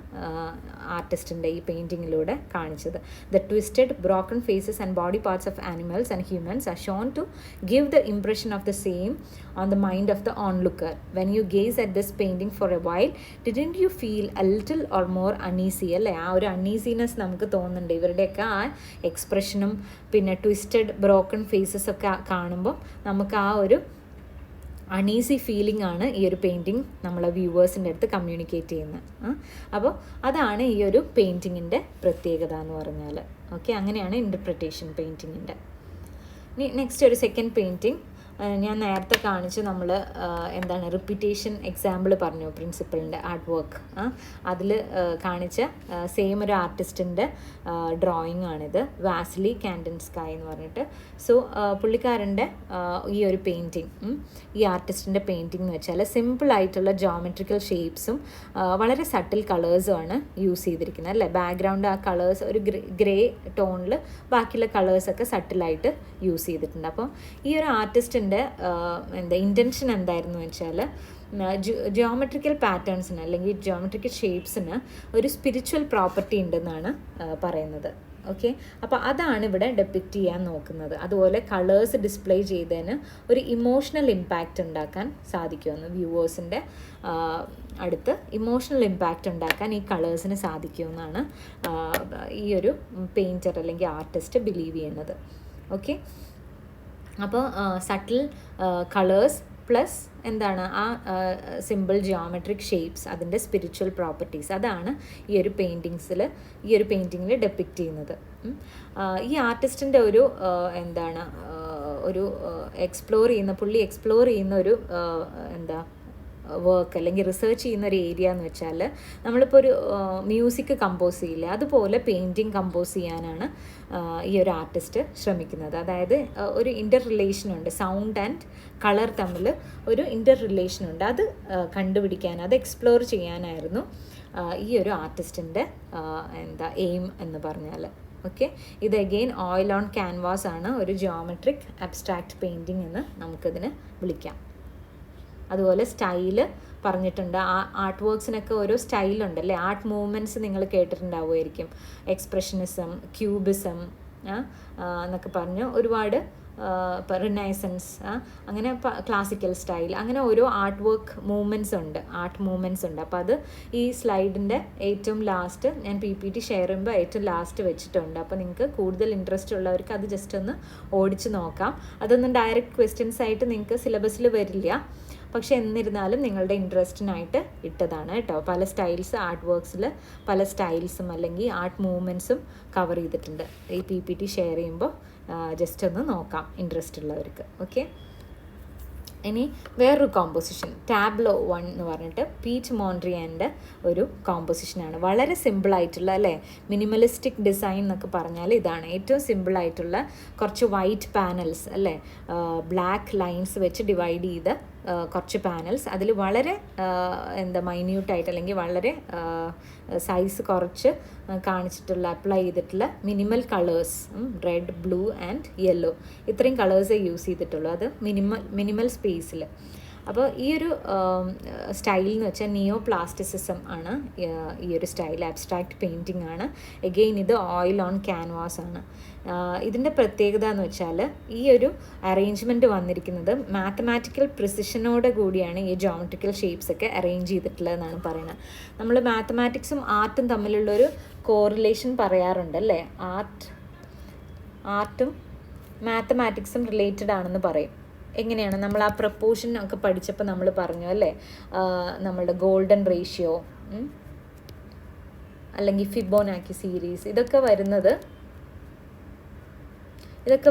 ആർട്ടിസ്റ്റിൻ്റെ ഈ പെയിൻറ്റിങ്ങിലൂടെ കാണിച്ചത്. The twisted broken faces and body parts of animals and humans are shown to give the impression of the same on the mind of the onlooker. When you gaze at this painting for a while, didn't you feel a little or more uneasy? അല്ലേ, ആ ഒരു uneasiness നമുക്ക് തോന്നുന്നുണ്ട്. ഇവരുടെയൊക്കെ ആ എക്സ്പ്രഷനും പിന്നെ twisted broken faces ഒക്കെ കാണുമ്പോൾ നമുക്ക് ആ ഒരു അൺഈസി ഫീലിംഗ് ആണ് ഈ ഒരു പെയിൻറ്റിങ് നമ്മളെ വ്യൂവേഴ്സിൻ്റെ അടുത്ത് കമ്മ്യൂണിക്കേറ്റ് ചെയ്യുന്നത്. അപ്പോൾ അതാണ് ഈ ഒരു പെയിൻറ്റിങ്ങിൻ്റെ പ്രത്യേകത എന്ന് പറഞ്ഞാൽ. ഓക്കെ, അങ്ങനെയാണ് ഇൻ്റർപ്രിറ്റേഷൻ പെയിൻറ്റിങ്ങിൻ്റെ. നെക്സ്റ്റ് ഒരു സെക്കൻഡ് പെയിൻറ്റിങ് ഞാൻ നേരത്തെ കാണിച്ചു. നമ്മൾ എന്താണ് റിപ്പീറ്റേഷൻ എക്സാമ്പിൾ പറഞ്ഞു, പ്രിൻസിപ്പളിൻ്റെ ആർട്ട് വർക്ക്. അതിൽ കാണിച്ച സെയിം ഒരു ആർട്ടിസ്റ്റിൻ്റെ ഡ്രോയിങ് ആണിത്, വാസിലി കാൻഡൻസ്കായ് എന്ന് പറഞ്ഞിട്ട്. സോ പുള്ളിക്കാരൻ്റെ ഈ ഒരു പെയിൻറ്റിങ്, ഈ ആർട്ടിസ്റ്റിൻ്റെ പെയിൻറ്റിംഗ് എന്ന് വെച്ചാൽ സിമ്പിളായിട്ടുള്ള ജോമെട്രിക്കൽ ഷേപ്സും വളരെ സട്ടിൽ കളേഴ്സുമാണ് യൂസ് ചെയ്തിരിക്കുന്നത് അല്ലേ. ബാക്ക്ഗ്രൗണ്ട് ആ കളേഴ്സ് ഒരു ഗ്രേ ടോണിൽ, ബാക്കിയുള്ള കളേഴ്സൊക്കെ സട്ടിലായിട്ട് യൂസ് ചെയ്തിട്ടുണ്ട്. അപ്പോൾ ഈ ഒരു ആർട്ടിസ്റ്റിൻ്റെ ഇൻറ്റൻഷൻ എന്തായിരുന്നു വെച്ചാൽ ജിയോമെട്രിക്കൽ പാറ്റേൺസിന് അല്ലെങ്കിൽ ജിയോമെട്രിക്കൽ ഷേപ്സിന് ഒരു സ്പിരിച്വൽ പ്രോപ്പർട്ടി ഉണ്ടെന്നാണ് പറയുന്നത്. ഓക്കെ, അപ്പോൾ അതാണ് ഇവിടെ ഡെപ്പിക്റ്റ് ചെയ്യാൻ നോക്കുന്നത്. അതുപോലെ കളേഴ്സ് ഡിസ്പ്ലേ ചെയ്തതിന് ഒരു ഇമോഷണൽ ഇമ്പാക്റ്റ് ഉണ്ടാക്കാൻ സാധിക്കുമെന്ന്, വ്യൂവേഴ്സിൻ്റെ അടുത്ത് ഇമോഷണൽ ഇമ്പാക്റ്റ് ഉണ്ടാക്കാൻ ഈ കളേഴ്സിന് സാധിക്കുമെന്നാണ് ഈ ഒരു പെയിൻറ്റർ അല്ലെങ്കിൽ ആർട്ടിസ്റ്റ് ബിലീവ് ചെയ്യുന്നത്. ഓക്കെ, അപ്പോൾ സട്ടിൽ കളേഴ്സ് പ്ലസ് എന്താണ് ആ സിമ്പിൾ ജിയോമെട്രിക് ഷേപ്സ്, അതിൻ്റെ സ്പിരിച്വൽ പ്രോപ്പർട്ടീസ്, അതാണ് ഈ ഒരു പെയിൻറ്റിങ്ങിൽ ഡെപ്പിക്റ്റ് ചെയ്യുന്നത്. ഈ ആർട്ടിസ്റ്റിൻ്റെ ഒരു എന്താണ് ഒരു പുള്ളി എക്സ്പ്ലോർ ചെയ്യുന്ന ഒരു വർക്ക് അല്ലെങ്കിൽ റിസർച്ച് ചെയ്യുന്ന ഒരു ഏരിയ എന്ന് വെച്ചാൽ, നമ്മളിപ്പോൾ ഒരു മ്യൂസിക് കമ്പോസ് ചെയ്യില്ല, അതുപോലെ പെയിൻറ്റിങ് കമ്പോസ് ചെയ്യാനാണ് ഈ ഒരു ആർട്ടിസ്റ്റ് ശ്രമിക്കുന്നത്. അതായത് ഒരു ഇൻ്റർ റിലേഷനുണ്ട്, സൗണ്ട് ആൻഡ് കളർ തമ്മിൽ ഒരു ഇൻ്റർ റിലേഷനുണ്ട്. അത് കണ്ടുപിടിക്കാൻ, അത് എക്സ്പ്ലോർ ചെയ്യാനായിരുന്നു ഈ ഒരു ആർട്ടിസ്റ്റിൻ്റെ എയിം എന്ന് പറഞ്ഞാൽ. ഓക്കെ, ഇത് അഗെയിൻ ഓയിൽ ഓൺ ക്യാൻവാസ് ആണ്, ഒരു ജിയോമെട്രിക് അബ്സ്ട്രാക്റ്റ് പെയിൻറ്റിങ് എന്ന് നമുക്കിതിന് വിളിക്കാം. അതുപോലെ സ്റ്റൈല് പറഞ്ഞിട്ടുണ്ട്. ആർട്ട് വർക്ക്സിനൊക്കെ ഓരോ സ്റ്റൈലുണ്ടല്ലേ, ആർട്ട് മൂവ്മെൻറ്റ്സ് നിങ്ങൾ കേട്ടിട്ടുണ്ടാവുമായിരിക്കും. എക്സ്പ്രഷനിസം, ക്യൂബിസം എന്നൊക്കെ പറഞ്ഞ് ഒരുപാട്, ഇപ്പോൾ റിനൈസൻസ്, അങ്ങനെ ക്ലാസിക്കൽ സ്റ്റൈൽ, അങ്ങനെ ഓരോ ആർട്ട് മൂവ്മെൻറ്റ്സ് ഉണ്ട്. അപ്പോൾ അത് ഈ സ്ലൈഡിൻ്റെ ഏറ്റവും ലാസ്റ്റ് ഞാൻ PPT ഷെയർ ചെയ്യുമ്പോൾ ഏറ്റവും ലാസ്റ്റ് വെച്ചിട്ടുണ്ട്. അപ്പോൾ നിങ്ങൾക്ക് കൂടുതൽ ഇൻട്രസ്റ്റ് ഉള്ളവർക്ക് അത് ജസ്റ്റ് ഒന്ന് ഓടിച്ച് നോക്കാം. അതൊന്നും ഡയറക്റ്റ് ക്വസ്റ്റ്യൻസ് ആയിട്ട് നിങ്ങൾക്ക് സിലബസിൽ വരില്ല. പക്ഷെ എന്നിരുന്നാലും നിങ്ങളുടെ ഇൻട്രസ്റ്റിനായിട്ട് ഇട്ടതാണ് കേട്ടോ. പല സ്റ്റൈൽസ്, ആർട്ട് വർക്ക്സിൽ പല സ്റ്റൈൽസും അല്ലെങ്കിൽ ആർട്ട് മൂവ്മെൻറ്റ്സും കവർ ചെയ്തിട്ടുണ്ട്. ഈ PPT ഷെയർ ചെയ്യുമ്പോൾ ജസ്റ്റ് ഒന്ന് നോക്കാം ഇൻട്രസ്റ്റ് ഉള്ളവർക്ക്. ഓക്കെ, ഇനി വേറൊരു കോമ്പോസിഷൻ ടാബ്ലോ 1 എന്ന് പറഞ്ഞിട്ട് പീറ്റ് മോൺട്രിയാൻ്റെ ഒരു കോമ്പോസിഷനാണ്. വളരെ സിമ്പിളായിട്ടുള്ള അല്ലേ, മിനിമലിസ്റ്റിക് ഡിസൈൻ എന്നൊക്കെ പറഞ്ഞാൽ ഇതാണ്. ഏറ്റവും സിമ്പിളായിട്ടുള്ള കുറച്ച് വൈറ്റ് പാനൽസ് അല്ലേ, ബ്ലാക്ക് ലൈൻസ് വെച്ച് ഡിവൈഡ് ചെയ്ത് കുറച്ച് പാനൽസ്, അതിൽ വളരെ മൈന്യൂട്ടായിട്ട് അല്ലെങ്കിൽ വളരെ സൈസ് കുറച്ച് കാണിച്ചിട്ടുള്ള അപ്ലൈ ചെയ്തിട്ടുള്ള minimal colours, red, blue and yellow, ഇത്രയും കളേഴ്സേ യൂസ് ചെയ്തിട്ടുള്ളൂ. അത് മിനിമൽ സ്പേസിൽ. അപ്പോൾ ഈ ഒരു സ്റ്റൈൽ എന്ന് വെച്ചാൽ നിയോ പ്ലാസ്റ്റിസിസം ആണ് ഈ ഒരു സ്റ്റൈൽ. അബ്സ്ട്രാക്റ്റ് പെയിൻറ്റിംഗ് ആണ്. എഗെയിൻ ഇത് ഓയിൽ ഓൺ ക്യാൻവാസ് ആണ്. ഇതിൻ്റെ പ്രത്യേകത എന്ന് വെച്ചാൽ ഈ ഒരു അറേഞ്ച്മെൻറ്റ് വന്നിരിക്കുന്നത് മാത്തമാറ്റിക്കൽ പ്രിസിഷനോട് കൂടിയാണ് ഈ ജോമെട്രിക്കൽ ഷേപ്സ് ഒക്കെ അറേഞ്ച് ചെയ്തിട്ടുള്ളതെന്നാണ് പറയുന്നത്. നമ്മൾ മാത്തമാറ്റിക്സും ആർട്ടും തമ്മിലുള്ളൊരു കോറിലേഷൻ പറയാറുണ്ട് അല്ലേ. ആർട്ടും മാത്തമാറ്റിക്സും റിലേറ്റഡ് ആണെന്ന് പറയും. എങ്ങനെയാണ്, നമ്മൾ ആ പ്രപ്പോർഷൻ ഒക്കെ പഠിച്ചപ്പോൾ നമ്മൾ പറഞ്ഞു അല്ലേ, നമ്മളുടെ ഗോൾഡൻ റേഷ്യോ അല്ലെങ്കിൽ ഫിബോനാക്കി സീരീസ്, ഇതൊക്കെ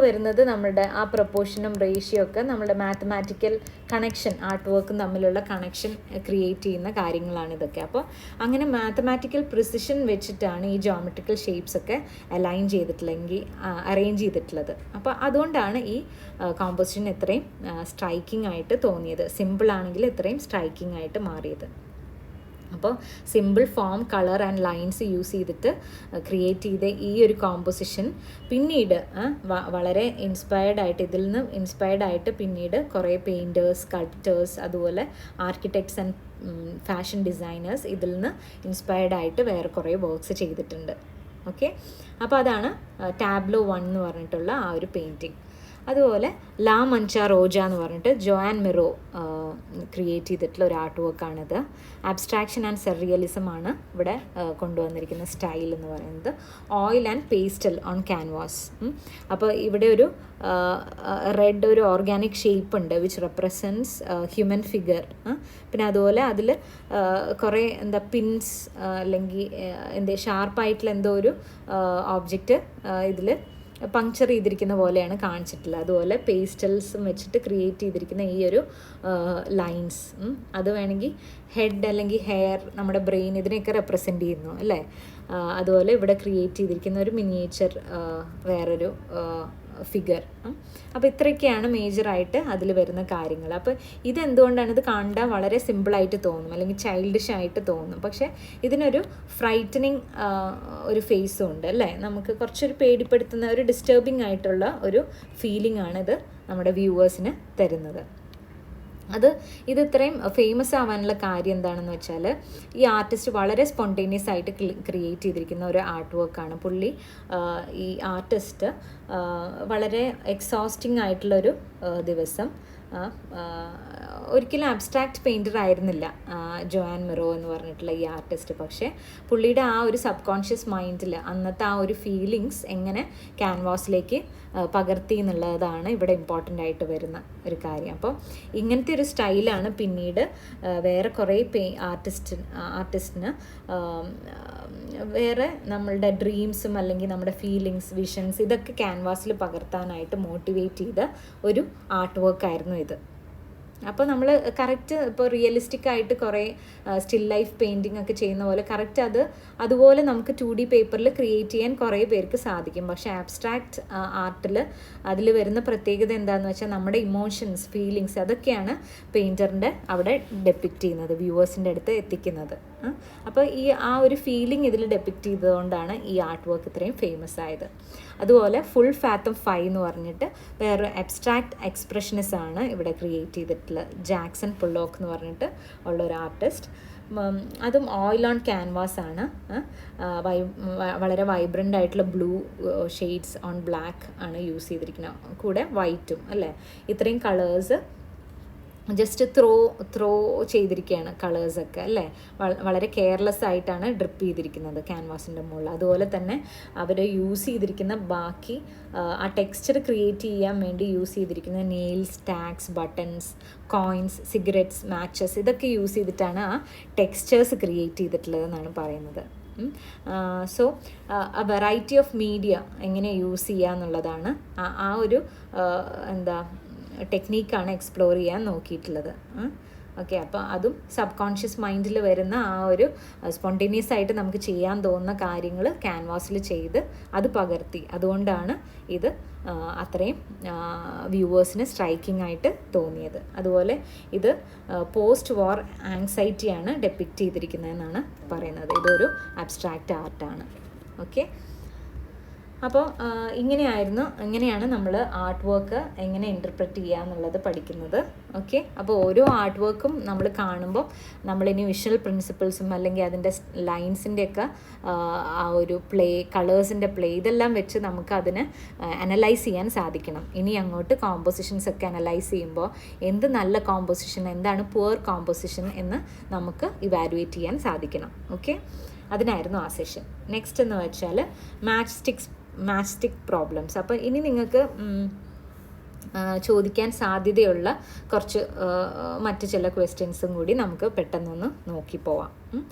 വരുന്നത് നമ്മുടെ ആ പ്രപ്പോർഷനും റേഷ്യോ ഒക്കെ നമ്മുടെ മാത്തമാറ്റിക്കൽ കണക്ഷൻ, ആർട്ട് വർക്കും തമ്മിലുള്ള കണക്ഷൻ ക്രിയേറ്റ് ചെയ്യുന്ന കാര്യങ്ങളാണ് ഇതൊക്കെ. അപ്പോൾ അങ്ങനെ മാത്തമാറ്റിക്കൽ പ്രിസിഷൻ വെച്ചിട്ടാണ് ഈ ജോമെട്രിക്കൽ ഷേപ്സ് ഒക്കെ അലൈൻ ചെയ്തിട്ടില്ലെങ്കിൽ അറേഞ്ച് ചെയ്തിട്ടുള്ളത്. അപ്പോൾ അതുകൊണ്ടാണ് ഈ കോമ്പോസിഷൻ ഇത്രയും സ്ട്രൈക്കിംഗ് ആയിട്ട് തോന്നിയത്. സിമ്പിൾ ആണെങ്കിൽ ഇത്രയും സ്ട്രൈക്കിംഗ് ആയിട്ട് മാറിയത്. അപ്പോൾ simple form, colour and lines use ചെയ്തിട്ട് ക്രിയേറ്റ് ചെയ്ത ഈ ഒരു കോമ്പോസിഷൻ പിന്നീട് വളരെ ഇതിൽ നിന്ന് ഇൻസ്പയർഡ് ആയിട്ട് പിന്നീട് കുറേ പെയിൻറ്റേഴ്സ്, സ്കൾപ്റ്റേഴ്സ്, അതുപോലെ ആർക്കിടെക്ട്സ് ആൻഡ് ഫാഷൻ ഡിസൈനേഴ്സ് ഇതിൽ നിന്ന് ഇൻസ്പയർഡ് ആയിട്ട് വേറെ കുറേ വർക്ക്സ് ചെയ്തിട്ടുണ്ട്. ഓക്കെ, അപ്പോൾ അതാണ് ടാബ്ലോ 1 എന്ന് പറഞ്ഞിട്ടുള്ള ആ ഒരു പെയിൻറ്റിങ്. അതുപോലെ ലാ മഞ്ച റോജ എന്ന് പറഞ്ഞിട്ട് ജോആൻ മിറോ ക്രിയേറ്റ് ചെയ്തിട്ടുള്ള ഒരു ആർട്ട് വർക്കാണിത്. ആബ്സ്ട്രാക്ഷൻ ആൻഡ് സെറിയലിസം ആണ് ഇവിടെ കൊണ്ടുവന്നിരിക്കുന്ന സ്റ്റൈൽ എന്ന് പറയുന്നത്. Oil and pastel on canvas. അപ്പോൾ ഇവിടെ ഒരു റെഡ് ഒരു ഓർഗാനിക് ഷേപ്പ് ഉണ്ട് വിച്ച് റെപ്രസെൻറ്റ്സ് ഹ്യൂമൻ ഫിഗർ. പിന്നെ അതുപോലെ അതിൽ കുറേ പിൻസ് അല്ലെങ്കിൽ ഷാർപ്പായിട്ടുള്ള എന്തോ ഒരു ഓബ്ജക്റ്റ് ഇതിൽ പങ്ക്ചർ ചെയ്തിരിക്കുന്ന പോലെയാണ് കാണിച്ചിട്ടുള്ളത്. അതുപോലെ പേസ്റ്റൽസും വെച്ചിട്ട് ക്രിയേറ്റ് ചെയ്തിരിക്കുന്ന ഈ ഒരു ലൈൻസ്, അത് വേണമെങ്കിൽ ഹെഡ് അല്ലെങ്കിൽ ഹെയർ, നമ്മുടെ ബ്രെയിൻ, ഇതിനെയൊക്കെ റെപ്രസെൻ്റ് ചെയ്യുന്നു അല്ലേ. അതുപോലെ ഇവിടെ ക്രിയേറ്റ് ചെയ്തിരിക്കുന്ന ഒരു മിനിയേച്ചർ വേറൊരു ഫിഗർ. അപ്പോൾ ഇത്രയൊക്കെയാണ് മേജറായിട്ട് അതിൽ വരുന്ന കാര്യങ്ങൾ. അപ്പോൾ ഇതെന്തുകൊണ്ടാണ്, ഇത് കണ്ടാൽ വളരെ സിമ്പിളായിട്ട് തോന്നും അല്ലെങ്കിൽ ചൈൽഡിഷ് ആയിട്ട് തോന്നും, പക്ഷേ ഇതിനൊരു ഫ്രൈറ്റനിങ് ഒരു ഫേസും ഉണ്ട് അല്ലേ. നമുക്ക് കുറച്ചൊരു പേടിപ്പെടുത്തുന്ന ഒരു ഡിസ്റ്റർബിങ് ആയിട്ടുള്ള ഒരു ഫീലിംഗ് ആണ് ഇത് നമ്മുടെ വ്യൂവേഴ്സിന് തരുന്നത്. ഇത് ഇത്രയും ഫേമസ് ആവാനുള്ള കാര്യം എന്താണെന്ന് വെച്ചാൽ ഈ ആർട്ടിസ്റ്റ് വളരെ സ്പോണ്ടേനിയസ് ആയിട്ട് ക്രിയേറ്റ് ചെയ്തിരിക്കുന്ന ഒരു ആർട്ട് വർക്കാണ്. പുള്ളി ഈ ആർട്ടിസ്റ്റ് വളരെ എക്സോസ്റ്റിംഗ് ആയിട്ടുള്ളൊരു ദിവസം, ഒരിക്കലും അബ്സ്ട്രാക്റ്റ് പെയിൻറ്റർ ആയിരുന്നില്ല ജോആൻ മിറോ എന്ന് പറഞ്ഞിട്ടുള്ള ഈ ആർട്ടിസ്റ്റ്. പക്ഷേ പുള്ളിയുടെ ആ ഒരു സബ് കോൺഷ്യസ് മൈൻഡിൽ അന്നത്തെ ആ ഒരു ഫീലിങ്സ് എങ്ങനെ ക്യാൻവാസിലേക്ക് പകർത്തി എന്നുള്ളതാണ് ഇവിടെ ഇമ്പോർട്ടൻ്റ് ആയിട്ട് വരുന്ന ഒരു കാര്യം. അപ്പോൾ ഇങ്ങനത്തെ ഒരു സ്റ്റൈലാണ് പിന്നീട് വേറെ കുറേ ആർട്ടിസ്റ്റിന് വേറെ നമ്മളുടെ ഡ്രീംസും അല്ലെങ്കിൽ നമ്മുടെ ഫീലിങ്സ്, വിഷൻസ്, ഇതൊക്കെ ക്യാൻവാസിൽ പകർത്താനായിട്ട് മോട്ടിവേറ്റ് ചെയ്ത ഒരു ആർട്ട് വർക്കായിരുന്നു ഇത്. അപ്പോൾ നമ്മൾ കറക്റ്റ് ഇപ്പോൾ റിയലിസ്റ്റിക് ആയിട്ട് കുറേ സ്റ്റിൽ ലൈഫ് പെയിൻറ്റിംഗ് ഒക്കെ ചെയ്യുന്ന പോലെ കറക്റ്റ് അതുപോലെ നമുക്ക് 2D പേപ്പറിൽ ക്രിയേറ്റ് ചെയ്യാൻ കുറേ പേർക്ക് സാധിക്കും. പക്ഷേ ആബ്സ്ട്രാക്റ്റ് ആർട്ടിൽ അതിൽ വരുന്ന പ്രത്യേകത എന്താണെന്ന് വെച്ചാൽ നമ്മുടെ ഇമോഷൻസ്, ഫീലിങ്സ്, അതൊക്കെയാണ് പെയിൻറ്ററിൻ്റെ അവിടെ ഡെപ്പിക്റ്റ് ചെയ്യുന്നത്, വ്യൂവേഴ്സിൻ്റെ അടുത്ത് എത്തിക്കുന്നത്. അപ്പോൾ ആ ഒരു ഫീലിംഗ് ഇതിൽ ഡെപ്പിക്റ്റ് ചെയ്തതുകൊണ്ടാണ് ഈ ആർട്ട് വർക്ക് ഇത്രയും ഫേമസ് ആയത്. അതുപോലെ ഫുൾ ഫാത്തം 5 എന്ന് പറഞ്ഞിട്ട് വേറെ അബ്സ്ട്രാക്റ്റ് എക്സ്പ്രഷനിസം ആണ് ഇവിടെ ക്രിയേറ്റ് ചെയ്തിട്ടുള്ളത്. ജാക്സൺ പുള്ളോക്ക് എന്ന് പറഞ്ഞിട്ട് ഉള്ളൊരു ആർട്ടിസ്റ്റ്. അതും ഓയിൽ ഓൺ ക്യാൻവാസ് ആണ്. വളരെ വൈബ്രൻ്റ് ആയിട്ടുള്ള ബ്ലൂ ഷെയ്ഡ്സ് ഓൺ ബ്ലാക്ക് ആണ് യൂസ് ചെയ്തിരിക്കുന്നത്, കൂടെ വൈറ്റും അല്ലേ. ഇത്രയും കളേഴ്സ് ജസ്റ്റ് ത്രോ ചെയ്തിരിക്കുകയാണ് കളേഴ്സൊക്കെ അല്ലേ. വളരെ കെയർലെസ് ആയിട്ടാണ് ഡ്രിപ്പ് ചെയ്തിരിക്കുന്നത് ക്യാൻവാസിൻ്റെ മുകളിൽ. അതുപോലെ തന്നെ അവർ യൂസ് ചെയ്തിരിക്കുന്ന ബാക്കി ആ ടെക്സ്ചർ ക്രിയേറ്റ് ചെയ്യാൻ വേണ്ടി യൂസ് ചെയ്തിരിക്കുന്ന nails, tags, buttons, coins, cigarettes, matches, ഇതൊക്കെ യൂസ് ചെയ്തിട്ടാണ് ആ ടെക്സ്ചേഴ്സ് ക്രിയേറ്റ് ചെയ്തിട്ടുള്ളതെന്നാണ് പറയുന്നത്. സോ ആ വെറൈറ്റി ഓഫ് മീഡിയ എങ്ങനെ യൂസ് ചെയ്യുക എന്നുള്ളതാണ് ആ ഒരു ടെക്നീക്കാണ് എക്സ്പ്ലോർ ചെയ്യാൻ നോക്കിയിട്ടുള്ളത്. ഓക്കെ, അപ്പോൾ അതും സബ് കോൺഷ്യസ് മൈൻഡിൽ വരുന്ന ആ ഒരു സ്പോണ്ടേനിയസ് ആയിട്ട് നമുക്ക് ചെയ്യാൻ തോന്നുന്ന കാര്യങ്ങൾ ക്യാൻവാസിൽ ചെയ്ത് അത് പകർത്തി. അതുകൊണ്ടാണ് ഇത് അത്രയും വ്യൂവേഴ്സിന് സ്ട്രൈക്കിംഗ് ആയിട്ട് തോന്നിയത്. അതുപോലെ ഇത് പോസ്റ്റ് വാർ ആങ്സൈറ്റിയാണ് ഡെപ്പിക്റ്റ് ചെയ്തിരിക്കുന്നതെന്നാണ് പറയുന്നത്. ഇതൊരു അബ്സ്ട്രാക്റ്റ് ആർട്ടാണ്. ഓക്കെ, അപ്പോൾ ഇങ്ങനെയാണ് നമ്മൾ ആർട്ട് വർക്ക് എങ്ങനെ ഇൻ്റർപ്രറ്റ് ചെയ്യുക എന്നുള്ളത് പഠിക്കുന്നത്. ഓക്കെ, അപ്പോൾ ഓരോ ആർട്ട് വർക്കും നമ്മൾ കാണുമ്പോൾ നമ്മളിനി വിഷ്വൽ പ്രിൻസിപ്പിൾസും അല്ലെങ്കിൽ അതിൻ്റെ ലൈൻസിൻ്റെയൊക്കെ ആ ഒരു പ്ലേ, കളേഴ്സിൻ്റെ പ്ലേ, ഇതെല്ലാം വെച്ച് നമുക്ക് അതിനെ അനലൈസ് ചെയ്യാൻ സാധിക്കണം. ഇനി അങ്ങോട്ട് കോമ്പോസിഷൻസ് ഒക്കെ അനലൈസ് ചെയ്യുമ്പോൾ എന്ത് നല്ല കോമ്പോസിഷൻ, എന്താണ് പുവർ കോമ്പോസിഷൻ എന്ന് നമുക്ക് ഇവാലുവേറ്റ് ചെയ്യാൻ സാധിക്കണം. ഓക്കെ, അതിനായിരുന്നു ആ സെഷൻ. നെക്സ്റ്റ് എന്ന് വെച്ചാൽ മാച്ച് സ്റ്റിക്ക് പ്രോബ്ലംസ്. അപ്പോൾ ഇനി നിങ്ങൾക്ക് ചോദിക്കാൻ സാധ്യതയുള്ള കുറച്ച് മറ്റ് ചില ക്വസ്റ്റ്യൻസും കൂടി നമുക്ക് പെട്ടെന്നൊന്ന് നോക്കി പോവാം.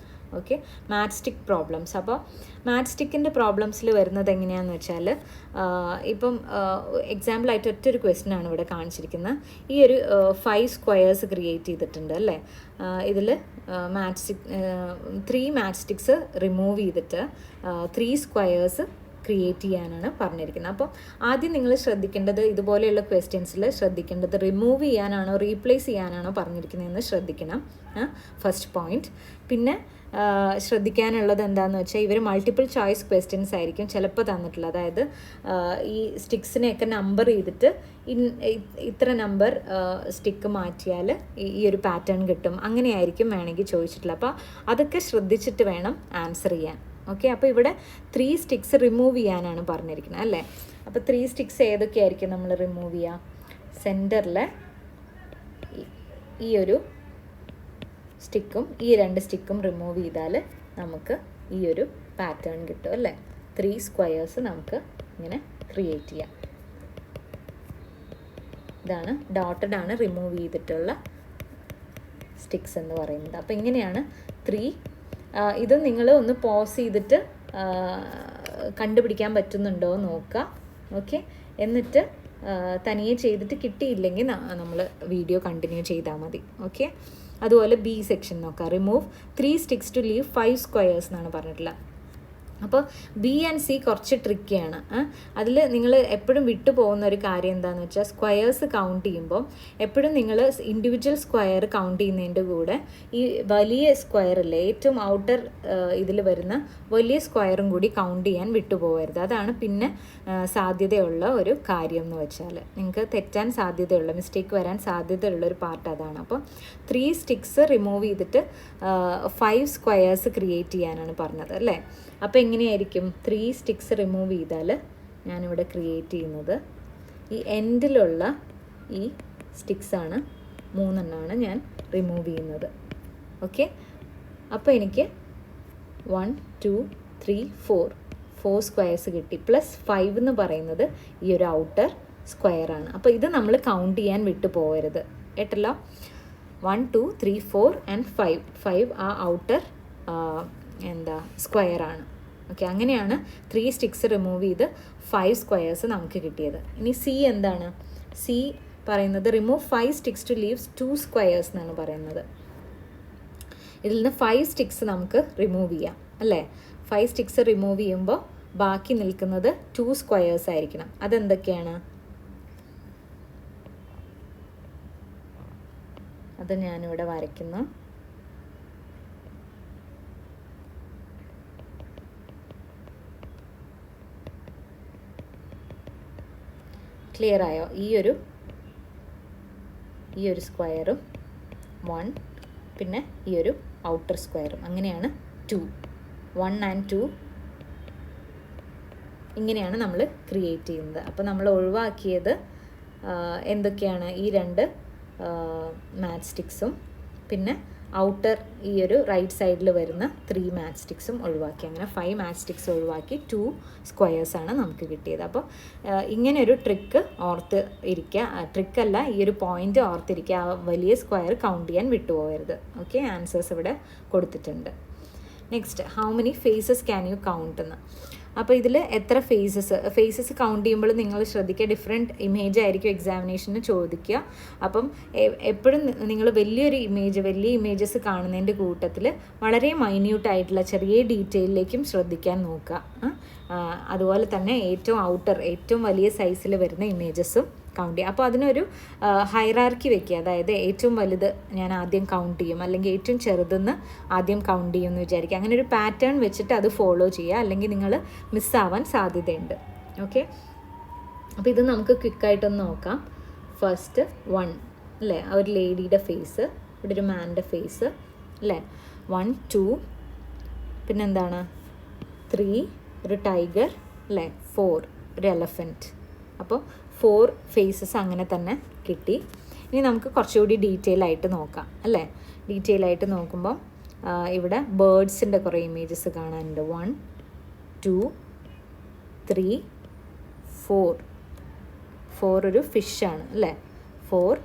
Okay, match stick problems. അപ്പോൾ മാച്ച് സ്റ്റിക്കിൻ്റെ പ്രോബ്ലംസിൽ വരുന്നത് എങ്ങനെയാണെന്ന് വെച്ചാൽ, ഇപ്പം എക്സാമ്പിളായിട്ട് ഒറ്റൊരു ക്വസ്റ്റ്യനാണ് ഇവിടെ കാണിച്ചിരിക്കുന്നത്. ഈ ഒരു 5 സ്ക്വയേഴ്സ് ക്രിയേറ്റ് ചെയ്തിട്ടുണ്ട് അല്ലേ. ഇതിൽ match stick 3 match sticks remove ചെയ്തിട്ട് 3 സ്ക്വയേഴ്സ് ക്രിയേറ്റ് ചെയ്യാനാണ് പറഞ്ഞിരിക്കുന്നത്. അപ്പോൾ ആദ്യം നിങ്ങൾ ശ്രദ്ധിക്കേണ്ടത്, ഇതുപോലെയുള്ള ക്വസ്റ്റ്യൻസിൽ ശ്രദ്ധിക്കേണ്ടത് റിമൂവ് ചെയ്യാനാണോ റീപ്ലേസ് ചെയ്യാനാണോ പറഞ്ഞിരിക്കുന്നതെന്ന് ശ്രദ്ധിക്കണം, ഫസ്റ്റ് പോയിന്റ്. പിന്നെ ശ്രദ്ധിക്കാനുള്ളത് എന്താണെന്ന് വെച്ചാൽ, ഇവർ മൾട്ടിപ്പിൾ ചോയ്സ് ക്വസ്റ്റ്യൻസ് ആയിരിക്കും ചിലപ്പോൾ തന്നിട്ടുള്ളത്. അതായത് ഈ സ്റ്റിക്സിനെയൊക്കെ നമ്പർ ചെയ്തിട്ട് ഇത്ര നമ്പർ സ്റ്റിക്ക് മാറ്റിയാൽ ഈ ഒരു പാറ്റേൺ കിട്ടും, അങ്ങനെയായിരിക്കും വേണമെങ്കിൽ ചോദിച്ചിട്ടുള്ളത്. അപ്പോൾ അതൊക്കെ ശ്രദ്ധിച്ചിട്ട് വേണം ആൻസർ ചെയ്യാൻ. ഓക്കെ, അപ്പോൾ ഇവിടെ 3 സ്റ്റിക്സ് റിമൂവ് ചെയ്യാനാണ് പറഞ്ഞിരിക്കുന്നത് അല്ലേ. അപ്പോൾ 3 സ്റ്റിക്സ് ഏതൊക്കെയായിരിക്കും നമ്മൾ റിമൂവ് ചെയ്യുക? സെൻറ്ററിലെ ഈ ഒരു സ്റ്റിക്കും ഈ 2 സ്റ്റിക്കും റിമൂവ് ചെയ്താൽ നമുക്ക് ഈ ഒരു പാറ്റേൺ കിട്ടും അല്ലേ. 3 സ്ക്വയേഴ്സ് നമുക്ക് ഇങ്ങനെ ക്രിയേറ്റ് ചെയ്യാം. ഇതാണ് ഡോട്ടഡ് ആണ് റിമൂവ് ചെയ്തിട്ടുള്ള സ്റ്റിക്സ് എന്ന് പറയുന്നത്. അപ്പോൾ ഇങ്ങനെയാണ് 3. ഇത് നിങ്ങൾ ഒന്ന് പോസ് ചെയ്തിട്ട് കണ്ടുപിടിക്കാൻ പറ്റുന്നുണ്ടോ എന്ന് നോക്കുക. ഓക്കെ, എന്നിട്ട് തനിയെ ചെയ്തിട്ട് കിട്ടിയില്ലെങ്കിൽ നമ്മൾ വീഡിയോ കണ്ടിന്യൂ ചെയ്താൽ മതി. ഓക്കെ, അതുപോലെ ബി സെക്ഷൻ നോക്കാം. Remove 3 sticks to leave 5 squares എന്നാണ് പറഞ്ഞിട്ടുള്ളത്. അപ്പോൾ ബി ആൻഡ് സി കുറച്ച് ട്രിക്കിയാണ്. അതിൽ നിങ്ങൾ എപ്പോഴും വിട്ടു പോകുന്ന ഒരു കാര്യം എന്താണെന്ന് വെച്ചാൽ, സ്ക്വയേഴ്സ് കൗണ്ട് ചെയ്യുമ്പോൾ എപ്പോഴും നിങ്ങൾ ഇൻഡിവിജ്വൽ സ്ക്വയർ കൗണ്ട് ചെയ്യുന്നതിൻ്റെ കൂടെ ഈ വലിയ സ്ക്വയറില്ലേ, ഏറ്റവും ഔട്ടർ ഇതിൽ വരുന്ന വലിയ സ്ക്വയറും കൂടി കൗണ്ട് ചെയ്യാൻ വിട്ടുപോകരുത്. അതാണ് പിന്നെ സാധ്യതയുള്ള ഒരു കാര്യം എന്ന് വെച്ചാൽ, നിങ്ങൾക്ക് തെറ്റാൻ സാധ്യതയുള്ള, മിസ്റ്റേക്ക് വരാൻ സാധ്യതയുള്ള ഒരു പാർട്ട് അതാണ്. അപ്പോൾ 3 സ്റ്റിക്സ് റിമൂവ് ചെയ്തിട്ട് 5 സ്ക്വയേഴ്സ് ക്രിയേറ്റ് ചെയ്യാനാണ് പറഞ്ഞത് അല്ലേ. അപ്പോൾ എങ്ങനെയായിരിക്കും? 3 സ്റ്റിക്സ് റിമൂവ് ചെയ്താൽ ഞാനിവിടെ ക്രിയേറ്റ് ചെയ്യുന്നത് ഈ എൻഡിലുള്ള ഈ സ്റ്റിക്സാണ്, 3 എണ്ണമാണ് ഞാൻ റിമൂവ് ചെയ്യുന്നത്. ഓക്കെ, അപ്പോൾ എനിക്ക് 1 2 3 4 സ്ക്വയേഴ്സ് കിട്ടി. പ്ലസ് 5 എന്ന് പറയുന്നത് ഈ ഒരു ഔട്ടർ സ്ക്വയറാണ്. അപ്പോൾ ഇത് നമ്മൾ കൗണ്ട് ചെയ്യാൻ വിട്ടു പോകരുത് കേട്ടല്ലോ. 1 2 3 4 ആൻഡ് 5 ആ ഔട്ടർ സ്ക്വയറാണ്. ഓക്കെ, അങ്ങനെയാണ് 3 സ്റ്റിക്സ് റിമൂവ് ചെയ്ത് 5 സ്ക്വയേഴ്സ് നമുക്ക് കിട്ടിയത്. ഇനി സി എന്താണ്? സി പറയുന്നത് remove 5 sticks to leaves 2 squares എന്നാണ് പറയുന്നത്. ഇതിൽ നിന്ന് 5 സ്റ്റിക്സ് നമുക്ക് റിമൂവ് ചെയ്യാം അല്ലേ. 5 സ്റ്റിക്സ് റിമൂവ് ചെയ്യുമ്പോൾ ബാക്കി നിൽക്കുന്നത് 2 സ്ക്വയേഴ്സ് ആയിരിക്കണം. അതെന്തൊക്കെയാണ്? അത് ഞാനിവിടെ വരയ്ക്കുന്നു. ക്ലിയർ ആയോ? ഈ ഒരു സ്ക്വയറും 1, പിന്നെ ഈ ഒരു ഔട്ടർ സ്ക്വയറും, അങ്ങനെയാണ് 2. 1 and 2 ഇങ്ങനെയാണ് നമ്മൾ ക്രിയേറ്റ് ചെയ്യുന്നത്. അപ്പോൾ നമ്മൾ ഒഴിവാക്കിയത് എന്തൊക്കെയാണ്? ഈ 2 മാറ്റ് സ്റ്റിക്സും പിന്നെ ഔട്ടർ ഈ ഒരു റൈറ്റ് സൈഡിൽ വരുന്ന 3 മാറ്റ് സ്റ്റിക്സും ഒഴിവാക്കി. അങ്ങനെ 5 മാറ്റ് സ്റ്റിക്സ് ഒഴിവാക്കി 2 സ്ക്വയേഴ്സാണ് നമുക്ക് കിട്ടിയത്. അപ്പോൾ ഇങ്ങനെയൊരു ട്രിക്ക് ഓർത്ത് ഇരിക്കുക. ട്രിക്കല്ല, ഈ ഒരു പോയിൻ്റ് ഓർത്തിരിക്കുക. ആ വലിയ സ്ക്വയർ കൗണ്ട് ചെയ്യാൻ വിട്ടുപോകരുത്. ഓക്കെ, ആൻസേഴ്സ് ഇവിടെ കൊടുത്തിട്ടുണ്ട്. Next, how many faces can you count എന്ന്. അപ്പോൾ ഇതിൽ എത്ര ഫേസസ് കൗണ്ട് ചെയ്യുമ്പോൾ നിങ്ങൾ ശ്രദ്ധിക്കുക, ഡിഫറെൻറ്റ് ഇമേജ് ആയിരിക്കും എക്സാമിനേഷന് ചോദിക്കുക. അപ്പം എപ്പോഴും നിങ്ങൾ വലിയ ഇമേജസ് കാണുന്നതിൻ്റെ കൂട്ടത്തിൽ വളരെ മൈന്യൂട്ടായിട്ടുള്ള ചെറിയ ഡീറ്റെയിലേക്കും ശ്രദ്ധിക്കാൻ നോക്കുക. അതുപോലെ തന്നെ ഏറ്റവും വലിയ സൈസിൽ വരുന്ന ഇമേജസും കൗണ്ട് ചെയ്യുക. അപ്പോൾ അതിനൊരു ഹൈറാർക്കി വെക്കുക. അതായത് ഏറ്റവും വലുത് ഞാൻ ആദ്യം കൗണ്ട് ചെയ്യും, അല്ലെങ്കിൽ ഏറ്റവും ചെറുതെന്ന് ആദ്യം കൗണ്ട് ചെയ്യും എന്ന് വിചാരിക്കുക. അങ്ങനെ ഒരു പാറ്റേൺ വെച്ചിട്ട് അത് ഫോളോ ചെയ്യുക, അല്ലെങ്കിൽ നിങ്ങൾ മിസ്സാവാൻ സാധ്യതയുണ്ട്. ഓക്കെ, അപ്പോൾ ഇത് നമുക്ക് ക്വിക്കായിട്ടൊന്ന് നോക്കാം. ഫസ്റ്റ് 1 അല്ലേ, ആ ഒരു ലേഡിയുടെ ഫേസ്, ഇവിടെ ഒരു മാൻ്റെ ഫേസ് അല്ലേ. 1 2 പിന്നെന്താണ് 3 ഒരു ടൈഗർ അല്ലേ. 4 ഒരു എലഫൻറ്റ്. അപ്പോൾ 4 ഫേസസ് അങ്ങനെ തന്നെ കിട്ടി. ഇനി നമുക്ക് കുറച്ചുകൂടി ഡീറ്റെയിൽ ആയിട്ട് നോക്കാം അല്ലേ. ഡീറ്റെയിൽ ആയിട്ട് നോക്കുമ്പോൾ ഇവിടെ ബേർഡ്സിൻ്റെ കുറേ ഇമേജസ് കാണാനുണ്ട്. 1 2 3 4 ഒരു ഫിഷാണ് അല്ലേ. 4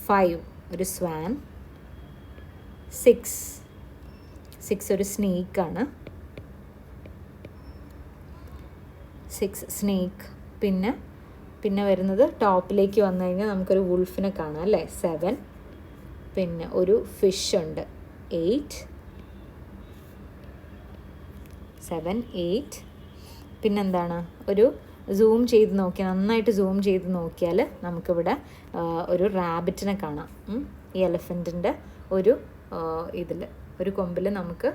5 ഒരു സ്വാൻ. 6 ഒരു സ്നേക്കാണ്. 6 സ്നേക്ക്. പിന്നെ വരുന്നത് ടോപ്പിലേക്ക് വന്നു കഴിഞ്ഞാൽ നമുക്കൊരു വുൾഫിനെ കാണാം അല്ലേ. 7 പിന്നെ ഒരു ഫിഷ് ഉണ്ട്. 8 പിന്നെന്താണ്, ഒരു നന്നായിട്ട് സൂം ചെയ്ത് നോക്കിയാൽ നമുക്കിവിടെ ഒരു റാബിറ്റിനെ കാണാം. ഈ എലഫൻറ്റിൻ്റെ ഒരു കൊമ്പിൽ നമുക്ക്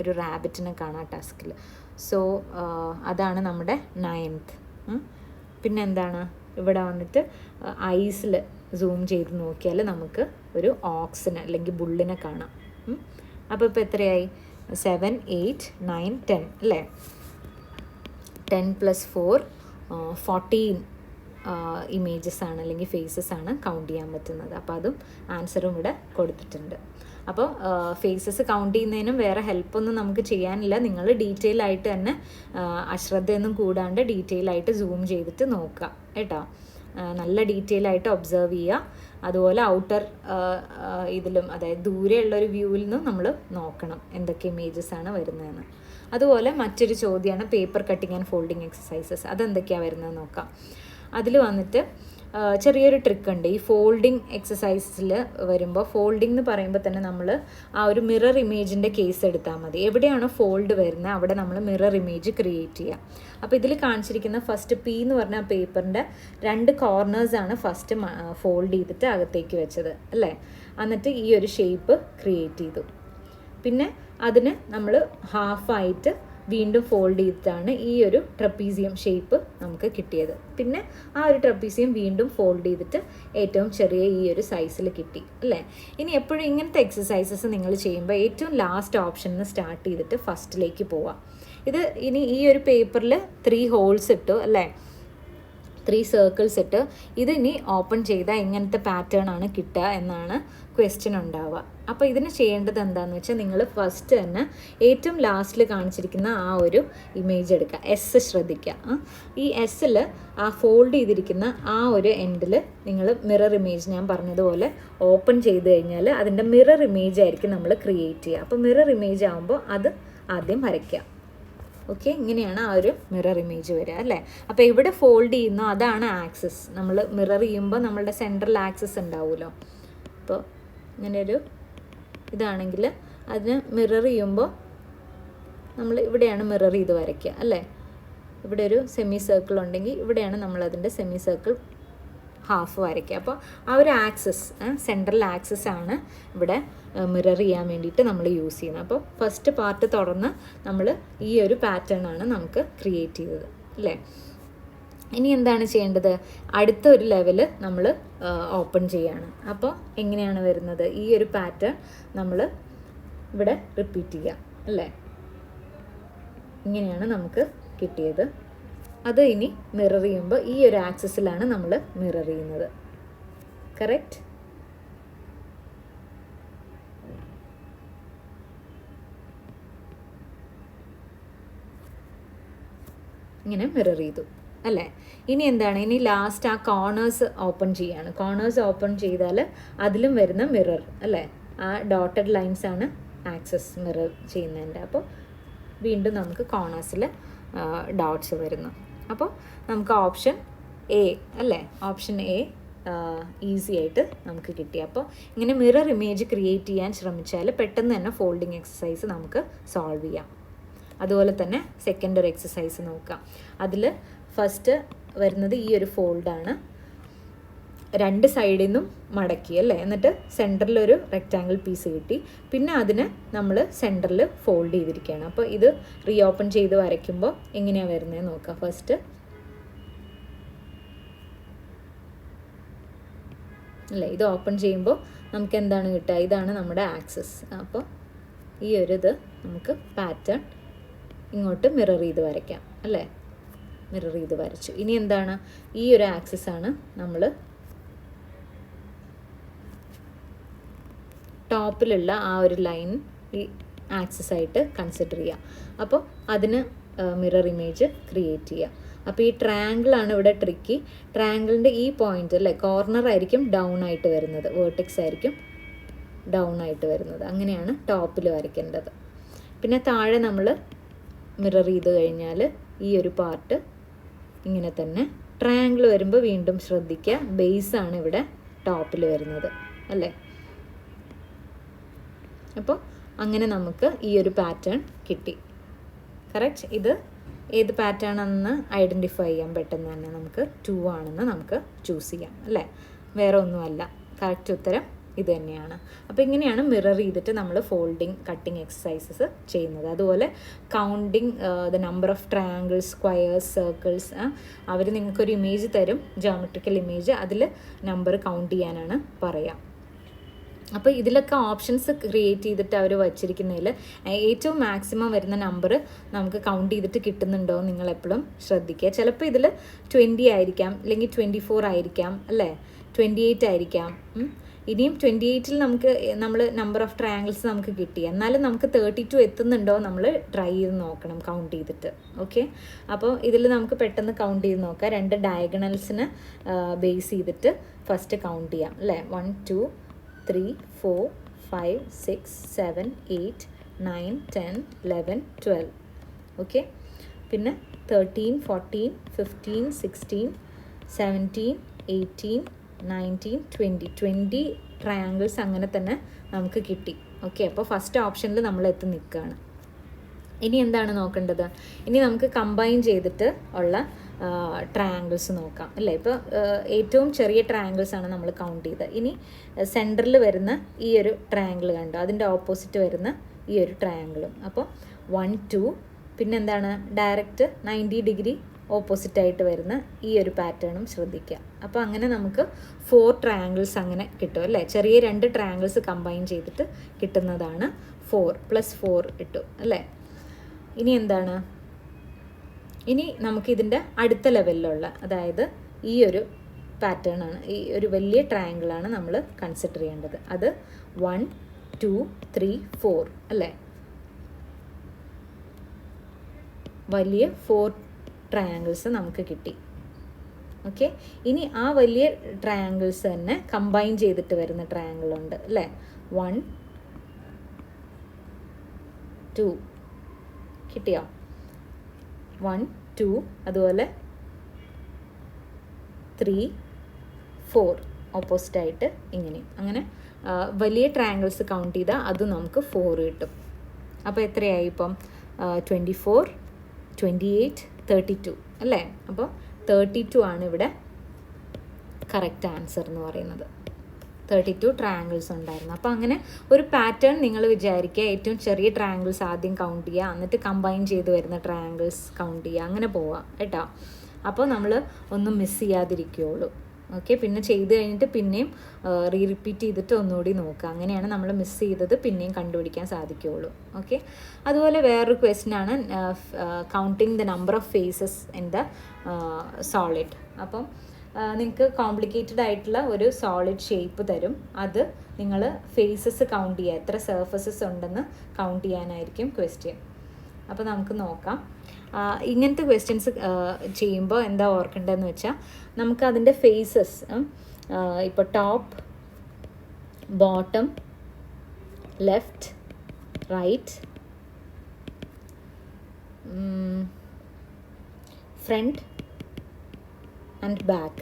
ഒരു റാബിറ്റിനെ കാണാം ടസ്കിൽ. സോ അതാണ് നമ്മുടെ 9th. പിന്നെ എന്താണ്, ഇവിടെ വന്നിട്ട് ഐസിൽ സൂം ചെയ്ത് നോക്കിയാൽ നമുക്ക് ഒരു ഓക്സിനെ അല്ലെങ്കിൽ ബുള്ളിനെ കാണാം. അപ്പോൾ ഇപ്പോൾ എത്രയായി? 7 8 9 10 അല്ലേ. 10 + 4 14 ഇമേജസ് ആണ് അല്ലെങ്കിൽ ഫേസസ് ആണ് കൗണ്ട് ചെയ്യാൻ പറ്റുന്നത്. അപ്പോൾ അതും ആൻസറും ഇവിടെ കൊടുത്തിട്ടുണ്ട്. അപ്പോൾ ഫേസസ് കൗണ്ട് ചെയ്യുന്നതിനും വേറെ ഹെൽപ്പൊന്നും നമുക്ക് ചെയ്യാനില്ല. നിങ്ങൾ ഡീറ്റെയിൽ ആയിട്ട് തന്നെ അശ്രദ്ധയൊന്നും കൂടാണ്ട് ഡീറ്റെയിൽ ആയിട്ട് സൂം ചെയ്തിട്ട് നോക്കുക കേട്ടോ. നല്ല ഡീറ്റെയിൽ ആയിട്ട് ഒബ്സർവ് ചെയ്യുക. അതുപോലെ ഔട്ടർ ഇതിലും, അതായത് ദൂരെയുള്ളൊരു വ്യൂവിൽ നിന്നും നമ്മൾ നോക്കണം എന്തൊക്കെ ഇമേജസ് ആണ് വരുന്നതെന്ന്. അതുപോലെ മറ്റൊരു ചോദ്യമാണ് paper cutting and folding exercises. അതെന്തൊക്കെയാണ് വരുന്നത് നോക്കാം. അതിൽ വന്നിട്ട് ചെറിയൊരു ട്രിക്ക് ഉണ്ട്. ഈ ഫോൾഡിങ് എക്സസൈസിൽ വരുമ്പോൾ, ഫോൾഡിംഗ് എന്ന് പറയുമ്പോൾ തന്നെ നമ്മൾ ആ ഒരു മിറർ ഇമേജിൻ്റെ കേസ് എടുത്താൽ മതി. എവിടെയാണോ ഫോൾഡ് വരുന്നത് അവിടെ നമ്മൾ മിറർ ഇമേജ് ക്രിയേറ്റ് ചെയ്യുക. അപ്പോൾ ഇതിൽ കാണിച്ചിരിക്കുന്ന ഫസ്റ്റ് P എന്ന് പറഞ്ഞ പേപ്പറിൻ്റെ 2 കോർണേഴ്സാണ് ഫസ്റ്റ് ഫോൾഡ് ചെയ്തിട്ട് അകത്തേക്ക് വെച്ചത് അല്ലേ. എന്നിട്ട് ഈ ഒരു ഷേപ്പ് ക്രിയേറ്റ് ചെയ്തു. പിന്നെ അതിന് നമ്മൾ ഹാഫായിട്ട് വീണ്ടും ഫോൾഡ് ചെയ്തിട്ടാണ് ഈ ഒരു ട്രപ്പീസിയം ഷേപ്പ് നമുക്ക് കിട്ടിയത്. പിന്നെ ആ ഒരു ട്രപ്പീസിയം വീണ്ടും ഫോൾഡ് ചെയ്തിട്ട് ഏറ്റവും ചെറിയ ഈ ഒരു സൈസിൽ കിട്ടി അല്ലേ. ഇനി എപ്പോഴും ഇങ്ങനത്തെ എക്സസൈസസ് നിങ്ങൾ ചെയ്യുമ്പോൾ ഏറ്റവും ലാസ്റ്റ് ഓപ്ഷനിൽ സ്റ്റാർട്ട് ചെയ്തിട്ട് ഫസ്റ്റിലേക്ക് പോവാം. ഇത് ഇനി ഈ ഒരു പേപ്പറിൽ 3 ഹോൾസ് ഇട്ടു അല്ലേ, 3 സർക്കിൾസ് ഇട്ട് ഇത് ഇനി ഓപ്പൺ ചെയ്താൽ എങ്ങനത്തെ പാറ്റേൺ ആണ് കിട്ടുക എന്നാണ് ക്വസ്റ്റ്യൻ ഉണ്ടാവുക. അപ്പോൾ ഇതിന് ചെയ്യേണ്ടത് എന്താണെന്ന് വെച്ചാൽ നിങ്ങൾ ഫസ്റ്റ് തന്നെ ഏറ്റവും ലാസ്റ്റിൽ കാണിച്ചിരിക്കുന്ന ആ ഒരു ഇമേജ് എടുക്കുക. എസ് ശ്രദ്ധിക്കുക. ഈ എസ്സിൽ ആ ഫോൾഡ് ചെയ്തിരിക്കുന്ന ആ ഒരു എൻഡിൽ നിങ്ങൾ മിറർ ഇമേജ് ഞാൻ പറഞ്ഞതുപോലെ ഓപ്പൺ ചെയ്ത് കഴിഞ്ഞാൽ അതിൻ്റെ മിറർ ഇമേജ് ആയിരിക്കും നമ്മൾ ക്രിയേറ്റ് ചെയ്യുക. അപ്പോൾ മിറർ ഇമേജ് ആകുമ്പോൾ അത് ആദ്യം വരയ്ക്കുക. ഓക്കെ, ഇങ്ങനെയാണ് ആ ഒരു മിറർ ഇമേജ് വരിക അല്ലേ. അപ്പോൾ എവിടെ ഫോൾഡ് ചെയ്യുന്നോ അതാണ് ആക്സിസ്. നമ്മൾ മിറർ ചെയ്യുമ്പോൾ നമ്മളുടെ സെൻട്രൽ ആക്സിസ് ഉണ്ടാവുമല്ലോ. അപ്പോൾ ഇങ്ങനെയൊരു ഇതാണെങ്കിൽ അതിന് മിറർ ചെയ്യുമ്പോൾ നമ്മൾ ഇവിടെയാണ് മിറർ ചെയ്ത് വരയ്ക്കുക അല്ലേ. ഇവിടെ ഒരു സെമി സർക്കിൾ ഉണ്ടെങ്കിൽ ഇവിടെയാണ് നമ്മളതിൻ്റെ സെമി സർക്കിൾ ഹാഫ് വരയ്ക്കുക. അപ്പോൾ ആ ഒരു ആക്സിസ്, സെൻട്രൽ ആക്സിസ് ആണ് ഇവിടെ മിറർ ചെയ്യാൻ വേണ്ടിയിട്ട് നമ്മൾ യൂസ് ചെയ്യുന്നത്. അപ്പോൾ ഫസ്റ്റ് പാർട്ട് തുറന്ന് നമ്മൾ ഈ ഒരു പാറ്റേൺ ആണ് നമുക്ക് ക്രിയേറ്റ് ചെയ്തത് അല്ലേ. ഇനി എന്താണ് ചെയ്യേണ്ടത്? അടുത്ത ഒരു ലെവൽ നമ്മൾ ഓപ്പൺ ചെയ്യാണ്. അപ്പോൾ എങ്ങനെയാണ് വരുന്നത്? ഈ ഒരു പാറ്റേൺ നമ്മൾ ഇവിടെ റിപ്പീറ്റ് ചെയ്യുക അല്ലേ. ഇങ്ങനെയാണ് നമുക്ക് കിട്ടിയത്. അത് ഇനി മിറർ ചെയ്യുമ്പോൾ ഈ ഒരു ആക്സിസിലാണ് നമ്മൾ മിറർ ചെയ്യുന്നത്. കറക്റ്റ്? ഇങ്ങനെ മിറർ ചെയ്തു അല്ലേ? ഇനി എന്താണ്, ഇനി ലാസ്റ്റ് ആ കോർണേഴ്സ് ഓപ്പൺ ചെയ്യാണ്. കോർണേഴ്സ് ഓപ്പൺ ചെയ്താൽ അതിലും വരുന്ന മിറർ അല്ലേ, ആ ഡോട്ടഡ് ലൈൻസ് ആണ് ആക്സസ് മിറർ ചെയ്യുന്നതിൻ്റെ. അപ്പോൾ വീണ്ടും നമുക്ക് കോർണേഴ്സിൽ ഡോട്ട്സ് വരുന്നു. അപ്പോൾ നമുക്ക് ഓപ്ഷൻ എ അല്ലേ, ഓപ്ഷൻ എ ഈസി ആയിട്ട് നമുക്ക് കിട്ടി. അപ്പോൾ ഇങ്ങനെ മിറർ ഇമേജ് ക്രിയേറ്റ് ചെയ്യാൻ ശ്രമിച്ചാൽ പെട്ടെന്ന് തന്നെ ഫോൾഡിങ് എക്സസൈസ് നമുക്ക് സോൾവ് ചെയ്യാം. അതുപോലെ തന്നെ സെക്കൻഡ് ഒരു എക്സസൈസ് നോക്കാം. അതിൽ ഫസ്റ്റ് വരുന്നത് ഈ ഒരു ഫോൾഡാണ്. രണ്ട് സൈഡിൽ നിന്നും മടക്കി അല്ലേ, എന്നിട്ട് സെൻറ്ററിലൊരു റെക്റ്റാങ്കിൾ പീസ് കിട്ടി. പിന്നെ അതിന് നമ്മൾ സെൻറ്ററിൽ ഫോൾഡ് ചെയ്തിരിക്കുകയാണ്. അപ്പോൾ ഇത് റീ ഓപ്പൺ ചെയ്ത് വരയ്ക്കുമ്പോൾ എങ്ങനെയാണ് വരുന്നത് നോക്കാം. ഫസ്റ്റ് അല്ലേ, ഇത് ഓപ്പൺ ചെയ്യുമ്പോൾ നമുക്ക് എന്താണ് കിട്ടുക, ഇതാണ് നമ്മുടെ ആക്സസ്. അപ്പോൾ ഈ ഒരു ഇത് നമുക്ക് പാറ്റേൺ ഇങ്ങോട്ട് മിറർ ചെയ്ത് വരയ്ക്കാം അല്ലേ, മിറർ ചെയ്ത് വരച്ചു. ഇനി എന്താണ്, ഈ ഒരു ആക്സിസ് ആണ് നമ്മൾ ടോപ്പിലുള്ള ആ ഒരു ലൈൻ ഈ ആക്സിസ് ആയിട്ട് കൺസിഡർ ചെയ്യാം. അപ്പോൾ അതിന് മിറർ ഇമേജ് ക്രിയേറ്റ് ചെയ്യാം. അപ്പോൾ ഈ ട്രയാങ്കിളാണ് ഇവിടെ ട്രിക്കി. ട്രയാങ്കിളിൻ്റെ ഈ പോയിന്റ് അല്ലേ, കോർണർ ആയിരിക്കും ഡൗൺ ആയിട്ട് വരുന്നത്, വേർട്ടെക്സ് ആയിരിക്കും ഡൗൺ ആയിട്ട് വരുന്നത്. അങ്ങനെയാണ് ടോപ്പിൽ വരയ്ക്കേണ്ടത്. പിന്നെ താഴെ നമ്മൾ മിറർ ചെയ്ത് കഴിഞ്ഞാൽ ഈ ഒരു പാർട്ട് ഇങ്ങനെ തന്നെ. ട്രയാങ്കിൾ വരുമ്പോൾ വീണ്ടും ശ്രദ്ധിക്കുക, ബേസാണ് ഇവിടെ ടോപ്പിൽ വരുന്നത് അല്ലേ. അപ്പോൾ അങ്ങനെ നമുക്ക് ഈ ഒരു പാറ്റേൺ കിട്ടി. കറക്റ്റ്? ഇത് ഏത് പാറ്റേൺ ആണെന്ന് ഐഡൻറ്റിഫൈ ചെയ്യാൻ പെട്ടെന്ന് തന്നെ നമുക്ക് 2 ആണെന്ന് നമുക്ക് ചൂസ് ചെയ്യാം അല്ലേ, വേറെ ഒന്നുമല്ല. കറക്റ്റ് ഉത്തരം ഇത് തന്നെയാണ്. അപ്പോൾ ഇങ്ങനെയാണ് മിറർ ചെയ്തിട്ട് നമ്മൾ ഫോൾഡിങ് കട്ടിങ് എക്സസൈസസ് ചെയ്യുന്നത്. അതുപോലെ counting the number of triangles, squares, circles, അവർ നിങ്ങൾക്കൊരു ഇമേജ് തരും, ജോമെട്രിക്കൽ ഇമേജ്, അതിൽ നമ്പർ കൗണ്ട് ചെയ്യാനാണ് പറയുക. അപ്പോൾ ഇതിലൊക്കെ ഓപ്ഷൻസ് ക്രിയേറ്റ് ചെയ്തിട്ട് അവർ വച്ചിരിക്കുന്നതിൽ ഏറ്റവും മാക്സിമം വരുന്ന നമ്പർ നമുക്ക് കൗണ്ട് ചെയ്തിട്ട് കിട്ടുന്നുണ്ടോ എന്ന് നിങ്ങൾ എപ്പോഴും ശ്രദ്ധിക്കുക. ചിലപ്പോൾ ഇതിൽ 20 ആയിരിക്കാം, അല്ലെങ്കിൽ 24 ആയിരിക്കാം അല്ലേ, 28 ആയിരിക്കാം. ഇനിയും 28ൽ നമ്മൾ നമ്പർ ഓഫ് ട്രയാങ്കിൾസ് നമുക്ക് കിട്ടി, എന്നാലും നമുക്ക് 32 എത്തുന്നുണ്ടോ നമ്മൾ ട്രൈ ചെയ്ത് നോക്കണം കൗണ്ട് ചെയ്തിട്ട്. ഓക്കെ, അപ്പോൾ ഇതിൽ നമുക്ക് പെട്ടെന്ന് കൗണ്ട് ചെയ്ത് നോക്കാം. 2 ഡയഗണൽസിന് ബേസ് ചെയ്തിട്ട് ഫസ്റ്റ് കൗണ്ട് ചെയ്യാം അല്ലേ. 1 2 3 4 5 6 7 8 9 10 11 12. ഓക്കെ, പിന്നെ 13 14 15 16 17 18 19 20 ട്രയാങ്കിൾസ് അങ്ങനെ തന്നെ നമുക്ക് കിട്ടി. ഓക്കെ, അപ്പോൾ ഫസ്റ്റ് ഓപ്ഷനിൽ നമ്മൾ എത്തി നിൽക്കുകയാണ്. ഇനി എന്താണ് നോക്കേണ്ടത്, ഇനി നമുക്ക് കമ്പൈൻ ചെയ്തിട്ട് ഉള്ള ട്രയാങ്കിൾസ് നോക്കാം അല്ലേ. ഇപ്പോൾ ഏറ്റവും ചെറിയ ട്രയാങ്കിൾസ് ആണ് നമ്മൾ കൗണ്ട് ചെയ്തത്. ഇനി സെൻറ്ററിൽ വരുന്ന ഈ ഒരു ട്രയാങ്കിൾ കണ്ടോ, അതിൻ്റെ ഓപ്പോസിറ്റ് വരുന്ന ഈ ഒരു ട്രയാങ്കിളും. അപ്പോൾ 1 2 പിന്നെന്താണ് ഡയറക്റ്റ് 90 ഡിഗ്രി ഓപ്പോസിറ്റായിട്ട് വരുന്ന ഈ ഒരു പാറ്റേണും ശ്രദ്ധിക്കുക. അപ്പോൾ അങ്ങനെ നമുക്ക് 4 ട്രയാങ്കിൾസ് അങ്ങനെ കിട്ടും അല്ലേ. ചെറിയ 2 ട്രയാങ്കിൾസ് കമ്പൈൻ ചെയ്തിട്ട് കിട്ടുന്നതാണ് 4 + 4 കിട്ടും അല്ലേ. ഇനി എന്താണ്, ഇനി നമുക്കിതിൻ്റെ അടുത്ത ലെവലിലുള്ള, അതായത് ഈ ഒരു പാറ്റേൺ ആണ്, ഈ ഒരു വലിയ ട്രയാങ്കിളാണ് നമ്മൾ കൺസിഡർ ചെയ്യേണ്ടത്. അത് 1 2 3 4 അല്ലേ, വലിയ 4 ട്രയാങ്കിൾസ് നമുക്ക് കിട്ടി. ഓക്കെ, ഇനി ആ വലിയ ട്രയാങ്കിൾസ് തന്നെ കമ്പൈൻ ചെയ്തിട്ട് വരുന്ന ട്രയാങ്കിളുണ്ട് അല്ലേ. 1 2 കിട്ടിയോ, 1 2 അതുപോലെ 3 4 ഓപ്പോസിറ്റായിട്ട് ഇങ്ങനെയും. അങ്ങനെ വലിയ ട്രയാങ്കിൾസ് കൗണ്ട് ചെയ്താൽ അത് നമുക്ക് 4 കിട്ടും. അപ്പോൾ എത്രയായി ഇപ്പം 24 28 32 അല്ലേ. അപ്പോൾ 32 ആണ് ഇവിടെ കറക്റ്റ് ആൻസർ എന്ന് പറയുന്നത്. 32 ട്രയാങ്കിൾസ് ഉണ്ടായിരുന്നു. അപ്പോൾ അങ്ങനെ ഒരു പാറ്റേൺ നിങ്ങൾ വിചാരിക്കുക, ഏറ്റവും ചെറിയ ട്രയാങ്കിൾസ് ആദ്യം കൗണ്ട് ചെയ്യുക, എന്നിട്ട് കമ്പൈൻ ചെയ്ത് വരുന്ന ട്രയാങ്കിൾസ് കൗണ്ട് ചെയ്യുക, അങ്ങനെ പോവുക കേട്ടോ. അപ്പോൾ നമ്മൾ ഒന്നും മിസ് ചെയ്യാതിരിക്കുകയുള്ളൂ. ഓക്കെ, പിന്നെ ചെയ്ത് കഴിഞ്ഞിട്ട് പിന്നെയും റിപ്പീറ്റ് ചെയ്തിട്ട് ഒന്നുകൂടി നോക്കുക. അങ്ങനെയാണ് നമ്മൾ മിസ് ചെയ്തത് പിന്നെയും കണ്ടുപിടിക്കാൻ സാധിക്കുകയുള്ളൂ. ഓക്കെ, അതുപോലെ വേറൊരു ക്വസ്റ്റ്യനാണ് counting the number of faces in the solid. അപ്പം നിങ്ങൾക്ക് കോംപ്ലിക്കേറ്റഡ് ആയിട്ടുള്ള ഒരു സോളിഡ് ഷേപ്പ് തരും. അത് നിങ്ങൾ ഫേസസ് കൗണ്ട് ചെയ്യുക, എത്ര സർഫസസ് ഉണ്ടെന്ന് കൗണ്ട് ചെയ്യാനായിരിക്കും ക്വസ്റ്റ്യൻ. അപ്പോൾ നമുക്ക് നോക്കാം. ഇങ്ങനത്തെ ക്വസ്റ്റ്യൻസ് ചെയ്യുമ്പോൾ എന്താ ഓർക്കേണ്ടതെന്ന് വെച്ചാൽ, നമുക്ക് അതിൻ്റെ ഫേസസ് ഇപ്പോൾ top, bottom, left, right, front and back,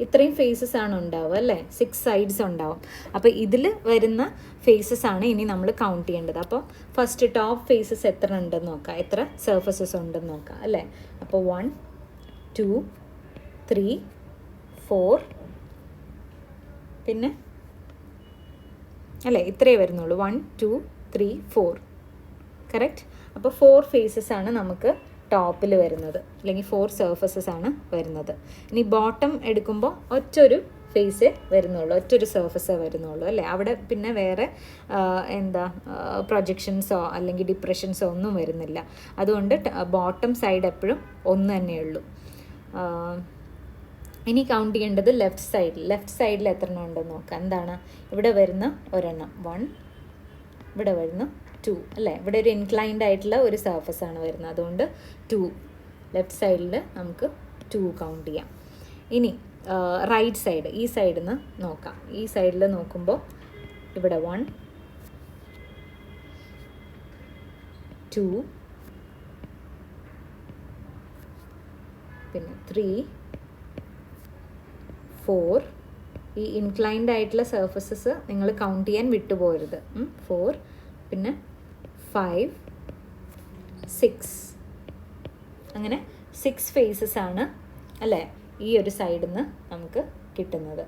ഇത്രയും ഫേസസ് ആണ് ഉണ്ടാവുക അല്ലേ? 6 സൈഡ്സ് ഉണ്ടാവും. അപ്പോൾ ഇതിൽ വരുന്ന ഫേസസ് ആണ് ഇനി നമ്മൾ കൗണ്ട് ചെയ്യേണ്ടത്. അപ്പോൾ ഫസ്റ്റ് ടോപ്പ് ഫേസസ് എത്ര ഉണ്ടെന്ന് നോക്കാം, എത്ര സർഫസസ് ഉണ്ടെന്ന് നോക്കാം അല്ലേ? അപ്പോൾ 1 2 3 4 പിന്നെ അല്ലേ, ഇത്രയേ വരുന്നുള്ളൂ. 1 2 3 4 കറക്റ്റ്. അപ്പോൾ 4 ഫേസസ് ആണ് നമുക്ക് ടോപ്പിൽ വരുന്നത്, അല്ലെങ്കിൽ 4 സർഫസസ് ആണ് വരുന്നത്. ഇനി ബോട്ടം എടുക്കുമ്പോൾ ഒറ്റൊരു ഫേസേ വരുന്നുള്ളൂ, ഒറ്റൊരു സർഫസേ വരുന്നുള്ളൂ അല്ലേ? അവിടെ പിന്നെ വേറെ പ്രൊജക്ഷൻസോ അല്ലെങ്കിൽ ഡിപ്രഷൻസോ ഒന്നും വരുന്നില്ല. അതുകൊണ്ട് ബോട്ടം സൈഡ് എപ്പോഴും ഒന്ന് തന്നെയുള്ളൂ. ഇനി കൗണ്ട് ചെയ്യേണ്ടത് ലെഫ്റ്റ് സൈഡിൽ എത്ര എണ്ണം ഉണ്ടെന്ന് നോക്കാം. എന്താണ് ഇവിടെ വരുന്ന ഒരെണ്ണം 1, ഇവിടെ വരുന്ന 2 അല്ലേ? ഇവിടെ ഒരു ഇൻക്ലൈൻഡ് ആയിട്ടുള്ള ഒരു സർഫസ് ആണ് വരുന്നത്, അതുകൊണ്ട് 2 ലെഫ്റ്റ് സൈഡിൽ നമുക്ക് 2 കൗണ്ട് ചെയ്യാം. ഇനി റൈറ്റ് സൈഡ്, ഈ സൈഡിൽ നിന്ന് നോക്കാം. ഈ സൈഡിൽ നോക്കുമ്പോൾ ഇവിടെ 1 2 പിന്നെ 3 4. ഈ ഇൻക്ലൈൻഡ് ആയിട്ടുള്ള സർഫസസ് നിങ്ങൾ കൗണ്ട് ചെയ്യാൻ വിട്ടുപോകരുത്. 4 പിന്നെ 5 6, അങ്ങനെ 6 ഫേസസ് ആണ് അല്ലേ ഈ ഒരു സൈഡിൽ നിന്ന് നമുക്ക് കിട്ടുന്നത്.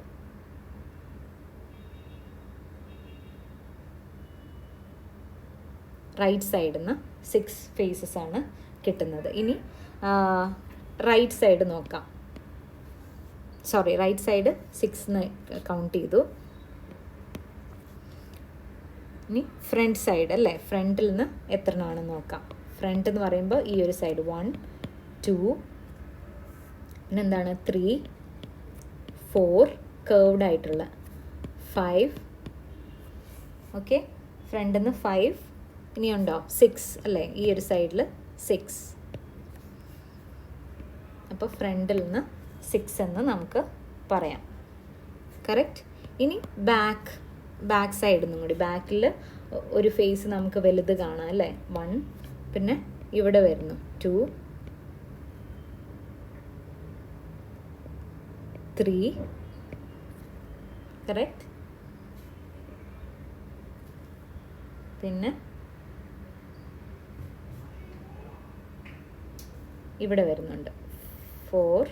റൈറ്റ് സൈഡിൽ നിന്ന് 6 ഫേസസ് ആണ് കിട്ടുന്നത്. ഇനി റൈറ്റ് സൈഡ് നോക്കാം. റൈറ്റ് സൈഡ് 6 കൗണ്ട് ചെയ്തു. ഇനി ഫ്രണ്ട് സൈഡ് അല്ലേ, ഫ്രണ്ടിൽ നിന്ന് എത്ര ആണെന്ന് നോക്കാം. ഫ്രണ്ട് എന്ന് പറയുമ്പോൾ ഈ ഒരു സൈഡ് 1 2 പിന്നെന്താണ് 3 4 കേർവ്ഡ് ആയിട്ടുള്ള 5. ഓക്കെ, ഫ്രണ്ടിൽ നിന്ന് 5. ഇനിയുണ്ടോ 6 അല്ലേ, ഈ ഒരു സൈഡിൽ 6. അപ്പോൾ ഫ്രണ്ടിൽ നിന്ന് 6 എന്ന് നമുക്ക് പറയാം. കറക്റ്റ്. ഇനി ബാക്ക് സൈഡിൽ നിന്നും കൂടി, ബാക്കിൽ ഒരു ഫേസ് നമുക്ക് വലുത് കാണാം അല്ലേ, 1. പിന്നെ ഇവിടെ വരുന്നു 2 3 കറക്റ്റ്. പിന്നെ ഇവിടെ വരുന്നുണ്ട് 4.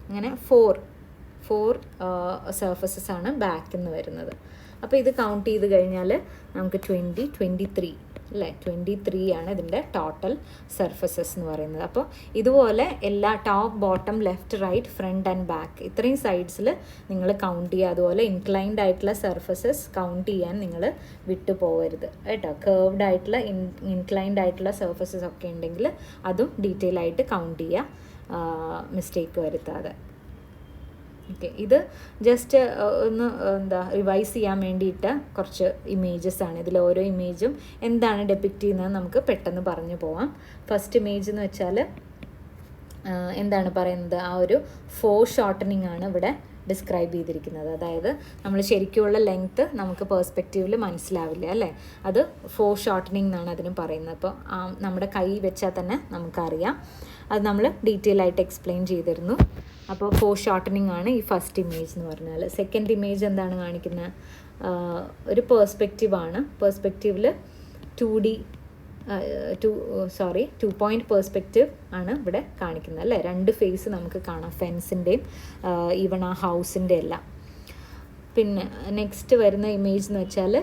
അങ്ങനെ 4 സർഫസസ് ആണ് ബാക്കിൽ നിന്ന് വരുന്നത്. അപ്പോൾ ഇത് കൗണ്ട് ചെയ്ത് കഴിഞ്ഞാൽ നമുക്ക് 23 അല്ലേ, 23 ആണ് ഇതിൻ്റെ ടോട്ടൽ സർഫസസ് എന്ന് പറയുന്നത്. അപ്പോൾ ഇതുപോലെ എല്ലാ top, bottom, left, right, front and back ഇത്രയും സൈഡ്സിൽ നിങ്ങൾ കൗണ്ട് ചെയ്യുക. അതുപോലെ ഇൻക്ലൈൻഡ് ആയിട്ടുള്ള സർഫസസ് കൗണ്ട് ചെയ്യാൻ നിങ്ങൾ വിട്ടു പോകരുത് കേട്ടോ. കേർവ്ഡ് ആയിട്ടുള്ള ഇൻക്ലൈൻഡ് ആയിട്ടുള്ള സർഫസസ് ഒക്കെ ഉണ്ടെങ്കിൽ അതും ഡീറ്റെയിൽ ആയിട്ട് കൗണ്ട് ചെയ്യുക, മിസ്റ്റേക്ക് വരുത്താതെ. ഓക്കെ, ഇത് ജസ്റ്റ് ഒന്ന് റിവൈസ് ചെയ്യാൻ വേണ്ടിയിട്ട് കുറച്ച് ഇമേജസ് ആണ്. ഇതിൽ ഓരോ ഇമേജും എന്താണ് ഡെപ്പിക്റ്റ് ചെയ്യുന്നത് നമുക്ക് പെട്ടെന്ന് പറഞ്ഞു പോവാം. ഫസ്റ്റ് ഇമേജ് എന്ന് വെച്ചാൽ എന്താണ് പറയുന്നത്, ആ ഒരു ഫോർ ഷോർട്ടനിങ് ആണ് ഇവിടെ ഡിസ്ക്രൈബ് ചെയ്തിരിക്കുന്നത്. അതായത് നമ്മൾ ശരിക്കുമുള്ള ലെങ്ത്ത് നമുക്ക് പേഴ്സ്പെക്റ്റീവിൽ മനസ്സിലാവില്ല അല്ലേ, അത് ഫോർ ഷോർട്ടനിങ് എന്നാണ് അതിന് പറയുന്നത്. അപ്പോൾ നമ്മുടെ കൈ വെച്ചാൽ തന്നെ നമുക്കറിയാം, അത് നമ്മൾ ഡീറ്റെയിൽ ആയിട്ട് എക്സ്പ്ലെയിൻ ചെയ്തിരുന്നു. അപ്പോൾ ഫോർ ഷോർട്ടനിങ് ആണ് ഈ ഫസ്റ്റ് ഇമേജ് എന്ന് പറഞ്ഞാൽ. സെക്കൻഡ് ഇമേജ് എന്താണ് കാണിക്കുന്നത്, ഒരു പേഴ്സ്പെക്റ്റീവാണ്. പേഴ്സ്പെക്റ്റീവിൽ 2 പോയിൻറ്റ് പേഴ്സ്പെക്റ്റീവ് ആണ് ഇവിടെ കാണിക്കുന്നത് അല്ലേ. രണ്ട് ഫേസ് നമുക്ക് കാണാം, ഫെൻസിൻ്റെയും ഈവൺ ആ ഹൗസിൻ്റെ എല്ലാം. പിന്നെ നെക്സ്റ്റ് വരുന്ന ഇമേജ് എന്ന് വെച്ചാൽ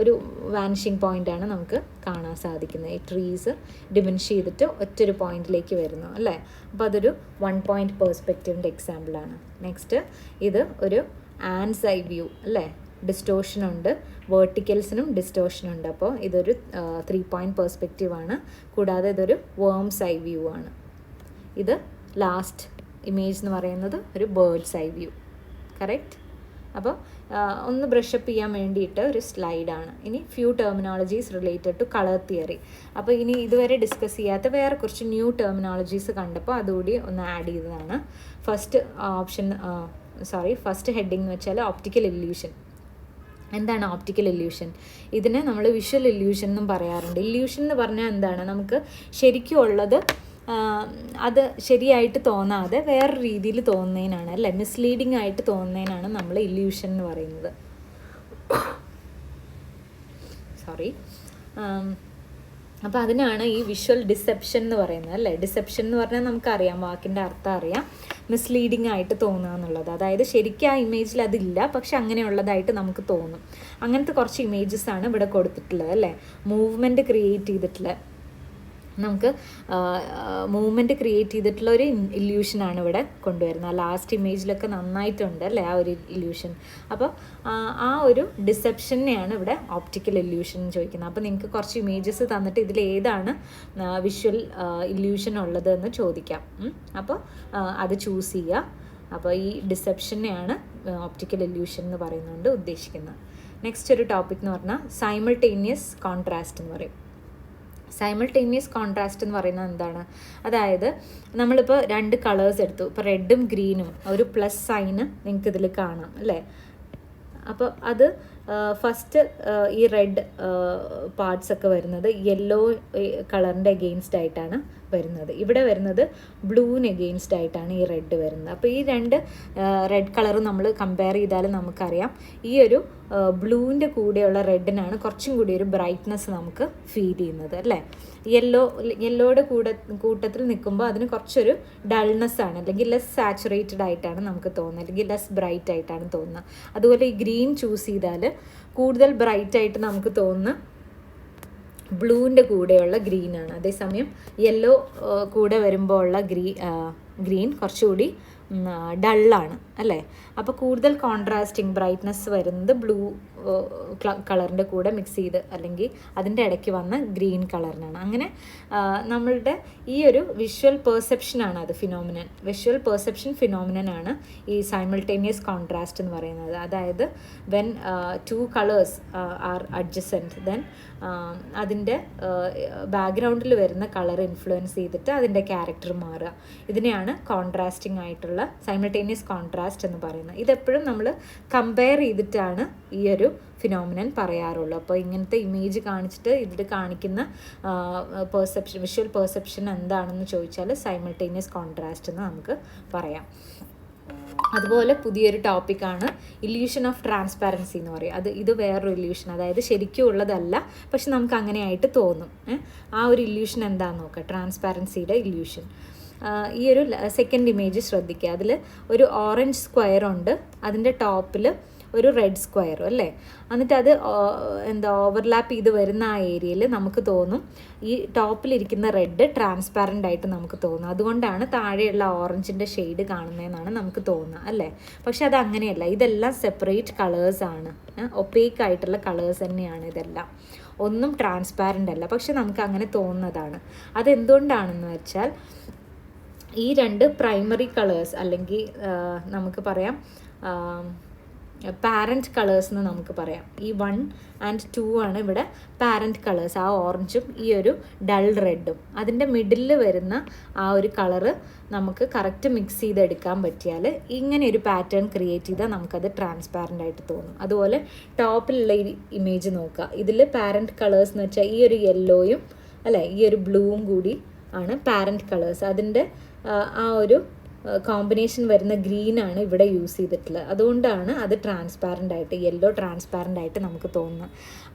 ഒരു വാനിഷിങ് പോയിൻ്റാണ് നമുക്ക് കാണാൻ സാധിക്കുന്നത്. ഈ ട്രീസ് ഡിമിനിഷ് ചെയ്തിട്ട് ഒറ്റൊരു പോയിന്റിലേക്ക് വരുന്നു അല്ലേ. അപ്പോൾ അതൊരു 1 പോയിൻറ്റ് പേഴ്സ്പെക്റ്റീവിൻ്റെ എക്സാമ്പിളാണ്. നെക്സ്റ്റ് ഇത് ഒരു ആൻഡ്സ് ഐ വ്യൂ അല്ലേ, ഡിസ്റ്റോഷനുണ്ട്, വേർട്ടിക്കൽസിനും ഡിസ്റ്റോഷനുണ്ട്. അപ്പോൾ ഇതൊരു 3 പോയിൻറ്റ് പേഴ്സ്പെക്റ്റീവ് ആണ്. കൂടാതെ ഇതൊരു വേംസ് ഐ വ്യൂ ആണ്. ഇത് ലാസ്റ്റ് ഇമേജ് എന്ന് പറയുന്നത് ഒരു ബേർഡ്സ് ഐ വ്യൂ. കറക്റ്റ്. അപ്പോൾ ഒന്ന് ബ്രഷപ്പ് ചെയ്യാൻ വേണ്ടിയിട്ട് ഒരു സ്ലൈഡാണ്. ഇനി few terminologies related to colour theory. അപ്പോൾ ഇനി ഇതുവരെ ഡിസ്കസ് ചെയ്യാത്ത വേറെ കുറച്ച് ന്യൂ ടെർമിനോളജീസ് കണ്ടപ്പോൾ അതുകൂടി ഒന്ന് ആഡ് ചെയ്തതാണ്. ഫസ്റ്റ് ഹെഡിങ് എന്ന് വെച്ചാൽ ഓപ്റ്റിക്കൽ ഇല്യൂഷൻ. എന്താണ് ഓപ്റ്റിക്കൽ ഇല്യൂഷൻ? ഇതിനെ നമ്മൾ വിഷ്വൽ ഇല്യൂഷൻ എന്നും പറയാറുണ്ട്. ഇല്യൂഷൻ എന്ന് പറഞ്ഞാൽ എന്താണ്? നമുക്ക് ശരിക്കും ഉള്ളത് അത് ശരിയായിട്ട് തോന്നാതെ വേറെ രീതിയിൽ തോന്നുന്നതിനാണ്, അല്ലേ, മിസ്ലീഡിങ് ആയിട്ട് തോന്നുന്നതിനാണ് നമ്മൾ ഇല്യൂഷൻ എന്ന് പറയുന്നത്. അപ്പോൾ അതിനാണ് ഈ വിഷ്വൽ ഡിസെപ്ഷൻ എന്ന് പറയുന്നത്, അല്ലേ. ഡിസെപ്ഷൻ എന്ന് പറഞ്ഞാൽ നമുക്കറിയാം, വാക്കിൻ്റെ അർത്ഥം അറിയാം, മിസ്ലീഡിങ് ആയിട്ട് തോന്നുക എന്നുള്ളത്. അതായത് ശരിക്കും ആ ഇമേജിൽ അതില്ല, പക്ഷെ അങ്ങനെയുള്ളതായിട്ട് നമുക്ക് തോന്നും. അങ്ങനത്തെ കുറച്ച് ഇമേജസാണ് ഇവിടെ കൊടുത്തിട്ടുള്ളത്, അല്ലേ. മൂവ്മെൻറ്റ് ക്രിയേറ്റ് ചെയ്തിട്ടുള്ള, നമുക്ക് മൂവ്മെൻറ്റ് ക്രിയേറ്റ് ചെയ്തിട്ടുള്ള ഒരു ഇല്യൂഷനാണ് ഇവിടെ കൊണ്ടുവരുന്നത്. ലാസ്റ്റ് ഇമേജിലൊക്കെ നന്നായിട്ടുണ്ട്, അല്ലേ, ആ ഒരു ഇല്യൂഷൻ. അപ്പോൾ ആ ഒരു ഡിസെപ്ഷനെയാണ് ഇവിടെ ഓപ്റ്റിക്കൽ ഇല്യൂഷൻ എന്ന് ചോദിക്കുന്നത്. അപ്പോൾ നിങ്ങൾക്ക് കുറച്ച് ഇമേജസ് തന്നിട്ട് ഇതിൽ ഏതാണ് വിഷ്വൽ ഇല്യൂഷൻ ഉള്ളത് എന്ന് ചോദിക്കാം. അപ്പോൾ അത് ചൂസ് ചെയ്യുക. അപ്പോൾ ഈ ഡിസെപ്ഷനെയാണ് ഓപ്റ്റിക്കൽ ഇല്യൂഷൻ എന്ന് പറയുന്നതുകൊണ്ട് ഉദ്ദേശിക്കുന്നത്. നെക്സ്റ്റ് ഒരു ടോപ്പിക് എന്ന് പറഞ്ഞാൽ സൈമിൾട്ടേനിയസ് കോൺട്രാസ്റ്റ് എന്ന് പറയും. സൈമിൾട്ടേനിയസ് കോൺട്രാസ്റ്റ് എന്ന് പറയുന്നത് എന്താണ്? അതായത് നമ്മളിപ്പോൾ 2 കളേഴ്സ് എടുത്തു. ഇപ്പോൾ റെഡും ഗ്രീനും ഒരു പ്ലസ് സൈന് നിങ്ങൾക്ക് ഇതിൽ കാണാം, അല്ലേ. അപ്പോൾ അത് ഫസ്റ്റ് ഈ റെഡ് പാർട്സ് ഒക്കെ വരുന്നത് യെല്ലോ കളറിൻ്റെ എഗെയിൻസ്റ്റ് ആയിട്ടാണ് വരുന്നത്. ഇവിടെ വരുന്നത് ബ്ലൂവിന് എഗെയിൻസ്റ്റ് ആയിട്ടാണ് ഈ റെഡ് വരുന്നത്. അപ്പോൾ ഈ 2 റെഡ് കളർ നമ്മൾ കമ്പയർ ചെയ്താൽ നമുക്കറിയാം ഈ ഒരു ബ്ലൂവിൻ്റെ കൂടെയുള്ള റെഡിനാണ് കുറച്ചും കൂടി ഒരു ബ്രൈറ്റ്നെസ് നമുക്ക് ഫീൽ ചെയ്യുന്നത്, അല്ലേ. യെല്ലോയുടെ കൂട്ടത്തിൽ നിൽക്കുമ്പോൾ അതിന് കുറച്ചൊരു ഡൾനെസ്സാണ്, അല്ലെങ്കിൽ ലെസ് സാച്ചുറേറ്റഡ് ആയിട്ടാണ് നമുക്ക് തോന്നുന്നത്, അല്ലെങ്കിൽ ലെസ് ബ്രൈറ്റ് ആയിട്ടാണ് തോന്നുന്നത്. അതുപോലെ ഈ ഗ്രീൻ ചൂസ് ചെയ്താൽ കൂടുതൽ ബ്രൈറ്റ് ആയിട്ട് നമുക്ക് തോന്നുന്ന ബ്ലൂവിൻ്റെ കൂടെയുള്ള ഗ്രീനാണ്. അതേസമയം യെല്ലോ കൂടെ വരുമ്പോൾ ഉള്ള ഗ്രീൻ കുറച്ചുകൂടി ഡള്ളാണ്, അല്ലേ. അപ്പോൾ കൂടുതൽ കോൺട്രാസ്റ്റിംഗ് ബ്രൈറ്റ്നസ് വരുന്നത് ബ്ലൂ കളറിൻ്റെ കൂടെ മിക്സ് ചെയ്ത്, അല്ലെങ്കിൽ അതിൻ്റെ ഇടയ്ക്ക് വന്ന ഗ്രീൻ കളറിനാണ്. അങ്ങനെ നമ്മളുടെ ഈ ഒരു വിഷ്വൽ പെർസെപ്ഷനാണ് അത് ഫിനോമിനൻ. വിഷ്വൽ പെർസെപ്ഷൻ ഫിനോമിനനാണ് ഈ സൈമിൾട്ടേനിയസ് കോൺട്രാസ്റ്റ് എന്ന് പറയുന്നത്. അതായത് when 2 colours R adjacent, then അതിൻ്റെ ബാക്ക്ഗ്രൗണ്ടിൽ വരുന്ന കളർ ഇൻഫ്ലുവൻസ് ചെയ്തിട്ട് അതിൻ്റെ ക്യാരക്ടർ മാറുക. ഇതിനെയാണ് കോൺട്രാസ്റ്റിംഗ് ആയിട്ടുള്ള സൈമിൾട്ടേനിയസ് കോൺട്രാസ്റ്റ് എന്ന് പറയുന്നത്. ഇതെപ്പോഴും നമ്മൾ കമ്പയർ ചെയ്തിട്ടാണ് ഈ ഒരു ഫിനോമിനൻ പറയാറുള്ളൂ. അപ്പോൾ ഇങ്ങനത്തെ ഇമേജ് കാണിച്ചിട്ട് ഇതിൽ കാണിക്കുന്ന വിഷ്വൽ പെർസെപ്ഷൻ എന്താണെന്ന് ചോദിച്ചാൽ സൈമിൾട്ടേനിയസ് കോൺട്രാസ്റ്റ് എന്ന് നമുക്ക് പറയാം. അതുപോലെ പുതിയൊരു ടോപ്പിക്കാണ് ഇല്യൂഷൻ ഓഫ് ട്രാൻസ്പാരൻസി എന്ന് പറയും. ഇത് വേറൊരു ഇല്യൂഷൻ, അതായത് ശരിക്കും ഉള്ളതല്ല, പക്ഷെ നമുക്ക് അങ്ങനെയായിട്ട് തോന്നും. ആ ഒരു ഇല്യൂഷൻ എന്താണെന്ന് നോക്കാം, ട്രാൻസ്പാരൻസിയുടെ ഇല്യൂഷൻ. ഈ ഒരു സെക്കൻഡ് ഇമേജ് ശ്രദ്ധിക്കുക. അതിൽ ഒരു ഓറഞ്ച് സ്ക്വയർ ഉണ്ട്, അതിൻ്റെ ടോപ്പിൽ ഒരു റെഡ് സ്ക്വയറും, അല്ലേ. എന്നിട്ട് അത് ഓവർലാപ്പ് ചെയ്ത് വരുന്ന ആ ഏരിയയിൽ നമുക്ക് തോന്നും ഈ ടോപ്പിലിരിക്കുന്ന റെഡ് ട്രാൻസ്പാരൻ്റ് ആയിട്ട് നമുക്ക് തോന്നും. അതുകൊണ്ടാണ് താഴെയുള്ള ഓറഞ്ചിൻ്റെ ഷെയ്ഡ് കാണുന്നതെന്നാണ് നമുക്ക് തോന്നുക, അല്ലേ. പക്ഷെ അത് അങ്ങനെയല്ല, ഇതെല്ലാം സെപ്പറേറ്റ് കളേഴ്സാണ്, ഒപ്പേക്ക് ആയിട്ടുള്ള കളേഴ്സ് തന്നെയാണ് ഇതെല്ലാം. ഒന്നും ട്രാൻസ്പാരൻ്റ് അല്ല, പക്ഷെ നമുക്ക് അങ്ങനെ തോന്നുന്നതാണ്. അതെന്തുകൊണ്ടാണെന്ന് വെച്ചാൽ ഈ 2 പ്രൈമറി കളേഴ്സ്, അല്ലെങ്കിൽ നമുക്ക് പറയാം പാരൻറ്റ് കളേഴ്സ് എന്ന് നമുക്ക് പറയാം. ഈ 1 and 2 ആണ് ഇവിടെ പാരൻറ്റ് കളേഴ്സ്. ആ ഓറഞ്ചും ഈ ഒരു ഡൾ റെഡും, അതിൻ്റെ മിഡിലിൽ വരുന്ന ആ ഒരു കളറ് നമുക്ക് കറക്റ്റ് മിക്സ് ചെയ്തെടുക്കാൻ പറ്റിയാൽ ഇങ്ങനെ ഒരു പാറ്റേൺ ക്രിയേറ്റ് ചെയ്താൽ നമുക്കത് ട്രാൻസ്പാരൻ്റ് ആയിട്ട് തോന്നും. അതുപോലെ ടോപ്പിലുള്ള ഈ ഇമേജ് നോക്കുക. ഇതിൽ പാരൻറ്റ് കളേഴ്സ് എന്ന് വെച്ചാൽ ഈ ഒരു യെല്ലോയും, അല്ലേ, ഈ ഒരു ബ്ലൂവും കൂടി ആണ് പാരൻറ്റ് കളേഴ്സ്. അതിൻ്റെ ആ ഒരു കോമ്പിനേഷൻ വരുന്ന ഗ്രീനാണ് ഇവിടെ യൂസ് ചെയ്തിട്ടുള്ളത്. അതുകൊണ്ടാണ് അത് ട്രാൻസ്പാരൻ്റ് ആയിട്ട്, യെല്ലോ ട്രാൻസ്പാരൻ്റ് ആയിട്ട് നമുക്ക് തോന്നുന്നത്.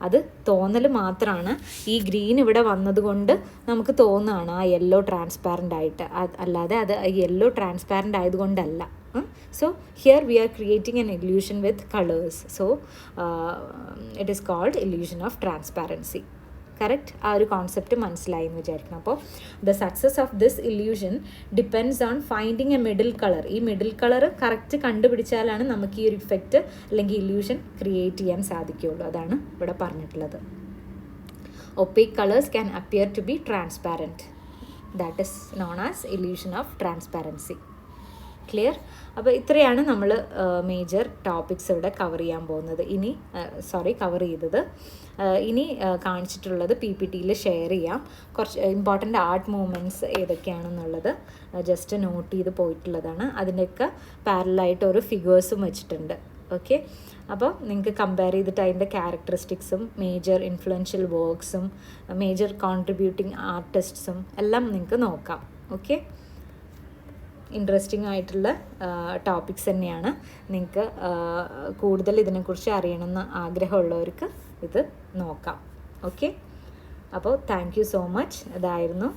അത് തോന്നൽ മാത്രമാണ്. ഈ ഗ്രീൻ ഇവിടെ വന്നതുകൊണ്ട് നമുക്ക് തോന്നുകയാണ് ആ യെല്ലോ ട്രാൻസ്പാരൻ്റ് ആയിട്ട്, അല്ലാതെ അത് യെല്ലോ ട്രാൻസ്പാരൻ്റ് ആയതുകൊണ്ടല്ല. So here we are creating an illusion with colors. So it is called illusion of transparency. Correct. ആ ഒരു കോൺസെപ്റ്റ് മനസ്സിലായി എന്ന് വിചാരിക്കണം. അപ്പോൾ the success of this illusion depends on finding A middle colour. ഈ middle colour correct കണ്ടുപിടിച്ചാലാണ് നമുക്ക് ഈ ഒരു ഇഫക്റ്റ് അല്ലെങ്കിൽ ഇല്യൂഷൻ ക്രിയേറ്റ് ചെയ്യാൻ സാധിക്കുകയുള്ളൂ. അതാണ് ഇവിടെ പറഞ്ഞിട്ടുള്ളത്. Opaque colours can appear to be transparent. That is known as illusion of transparency. Clear? അപ്പോൾ ഇത്രയാണ് നമ്മൾ മേജർ ടോപ്പിക്സ് ഇവിടെ കവർ ചെയ്യാൻ പോകുന്നത്. കവർ ചെയ്തത്. ഇനി കാണിച്ചിട്ടുള്ളത് PPTയിൽ ഷെയർ ചെയ്യാം. കുറച്ച് ഇമ്പോർട്ടൻ്റ് ആർട്ട് മൂവ്മെൻറ്റ്സ് ഏതൊക്കെയാണെന്നുള്ളത് ജസ്റ്റ് നോട്ട് ചെയ്ത് പോയിട്ടുള്ളതാണ്. അതിൻ്റെയൊക്കെ പാരലായിട്ട് ഓരോ ഫിഗേഴ്സും വെച്ചിട്ടുണ്ട്. ഓക്കെ, അപ്പോൾ നിങ്ങൾക്ക് കമ്പയർ ചെയ്തിട്ട് അതിൻ്റെ ക്യാരക്ടറിസ്റ്റിക്സും മേജർ ഇൻഫ്ലുവൻഷ്യൽ വർക്ക്സും മേജർ കോൺട്രിബ്യൂട്ടിങ് ആർട്ടിസ്റ്റ്സും എല്ലാം നിങ്ങൾക്ക് നോക്കാം. ഓക്കെ, ഇൻട്രസ്റ്റിംഗ് ആയിട്ടുള്ള ടോപ്പിക്സ് തന്നെയാണ്. നിങ്ങൾക്ക് കൂടുതൽ ഇതിനെക്കുറിച്ച് അറിയണമെന്ന് ആഗ്രഹമുള്ളവർക്ക് ഇത് നോക്കാം. ഓക്കെ, അപ്പോൾ താങ്ക് യു സോ മച്ച്. അതായിരുന്നു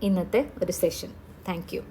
ഇന്നത്തെ ഒരു സെഷൻ. Thank you.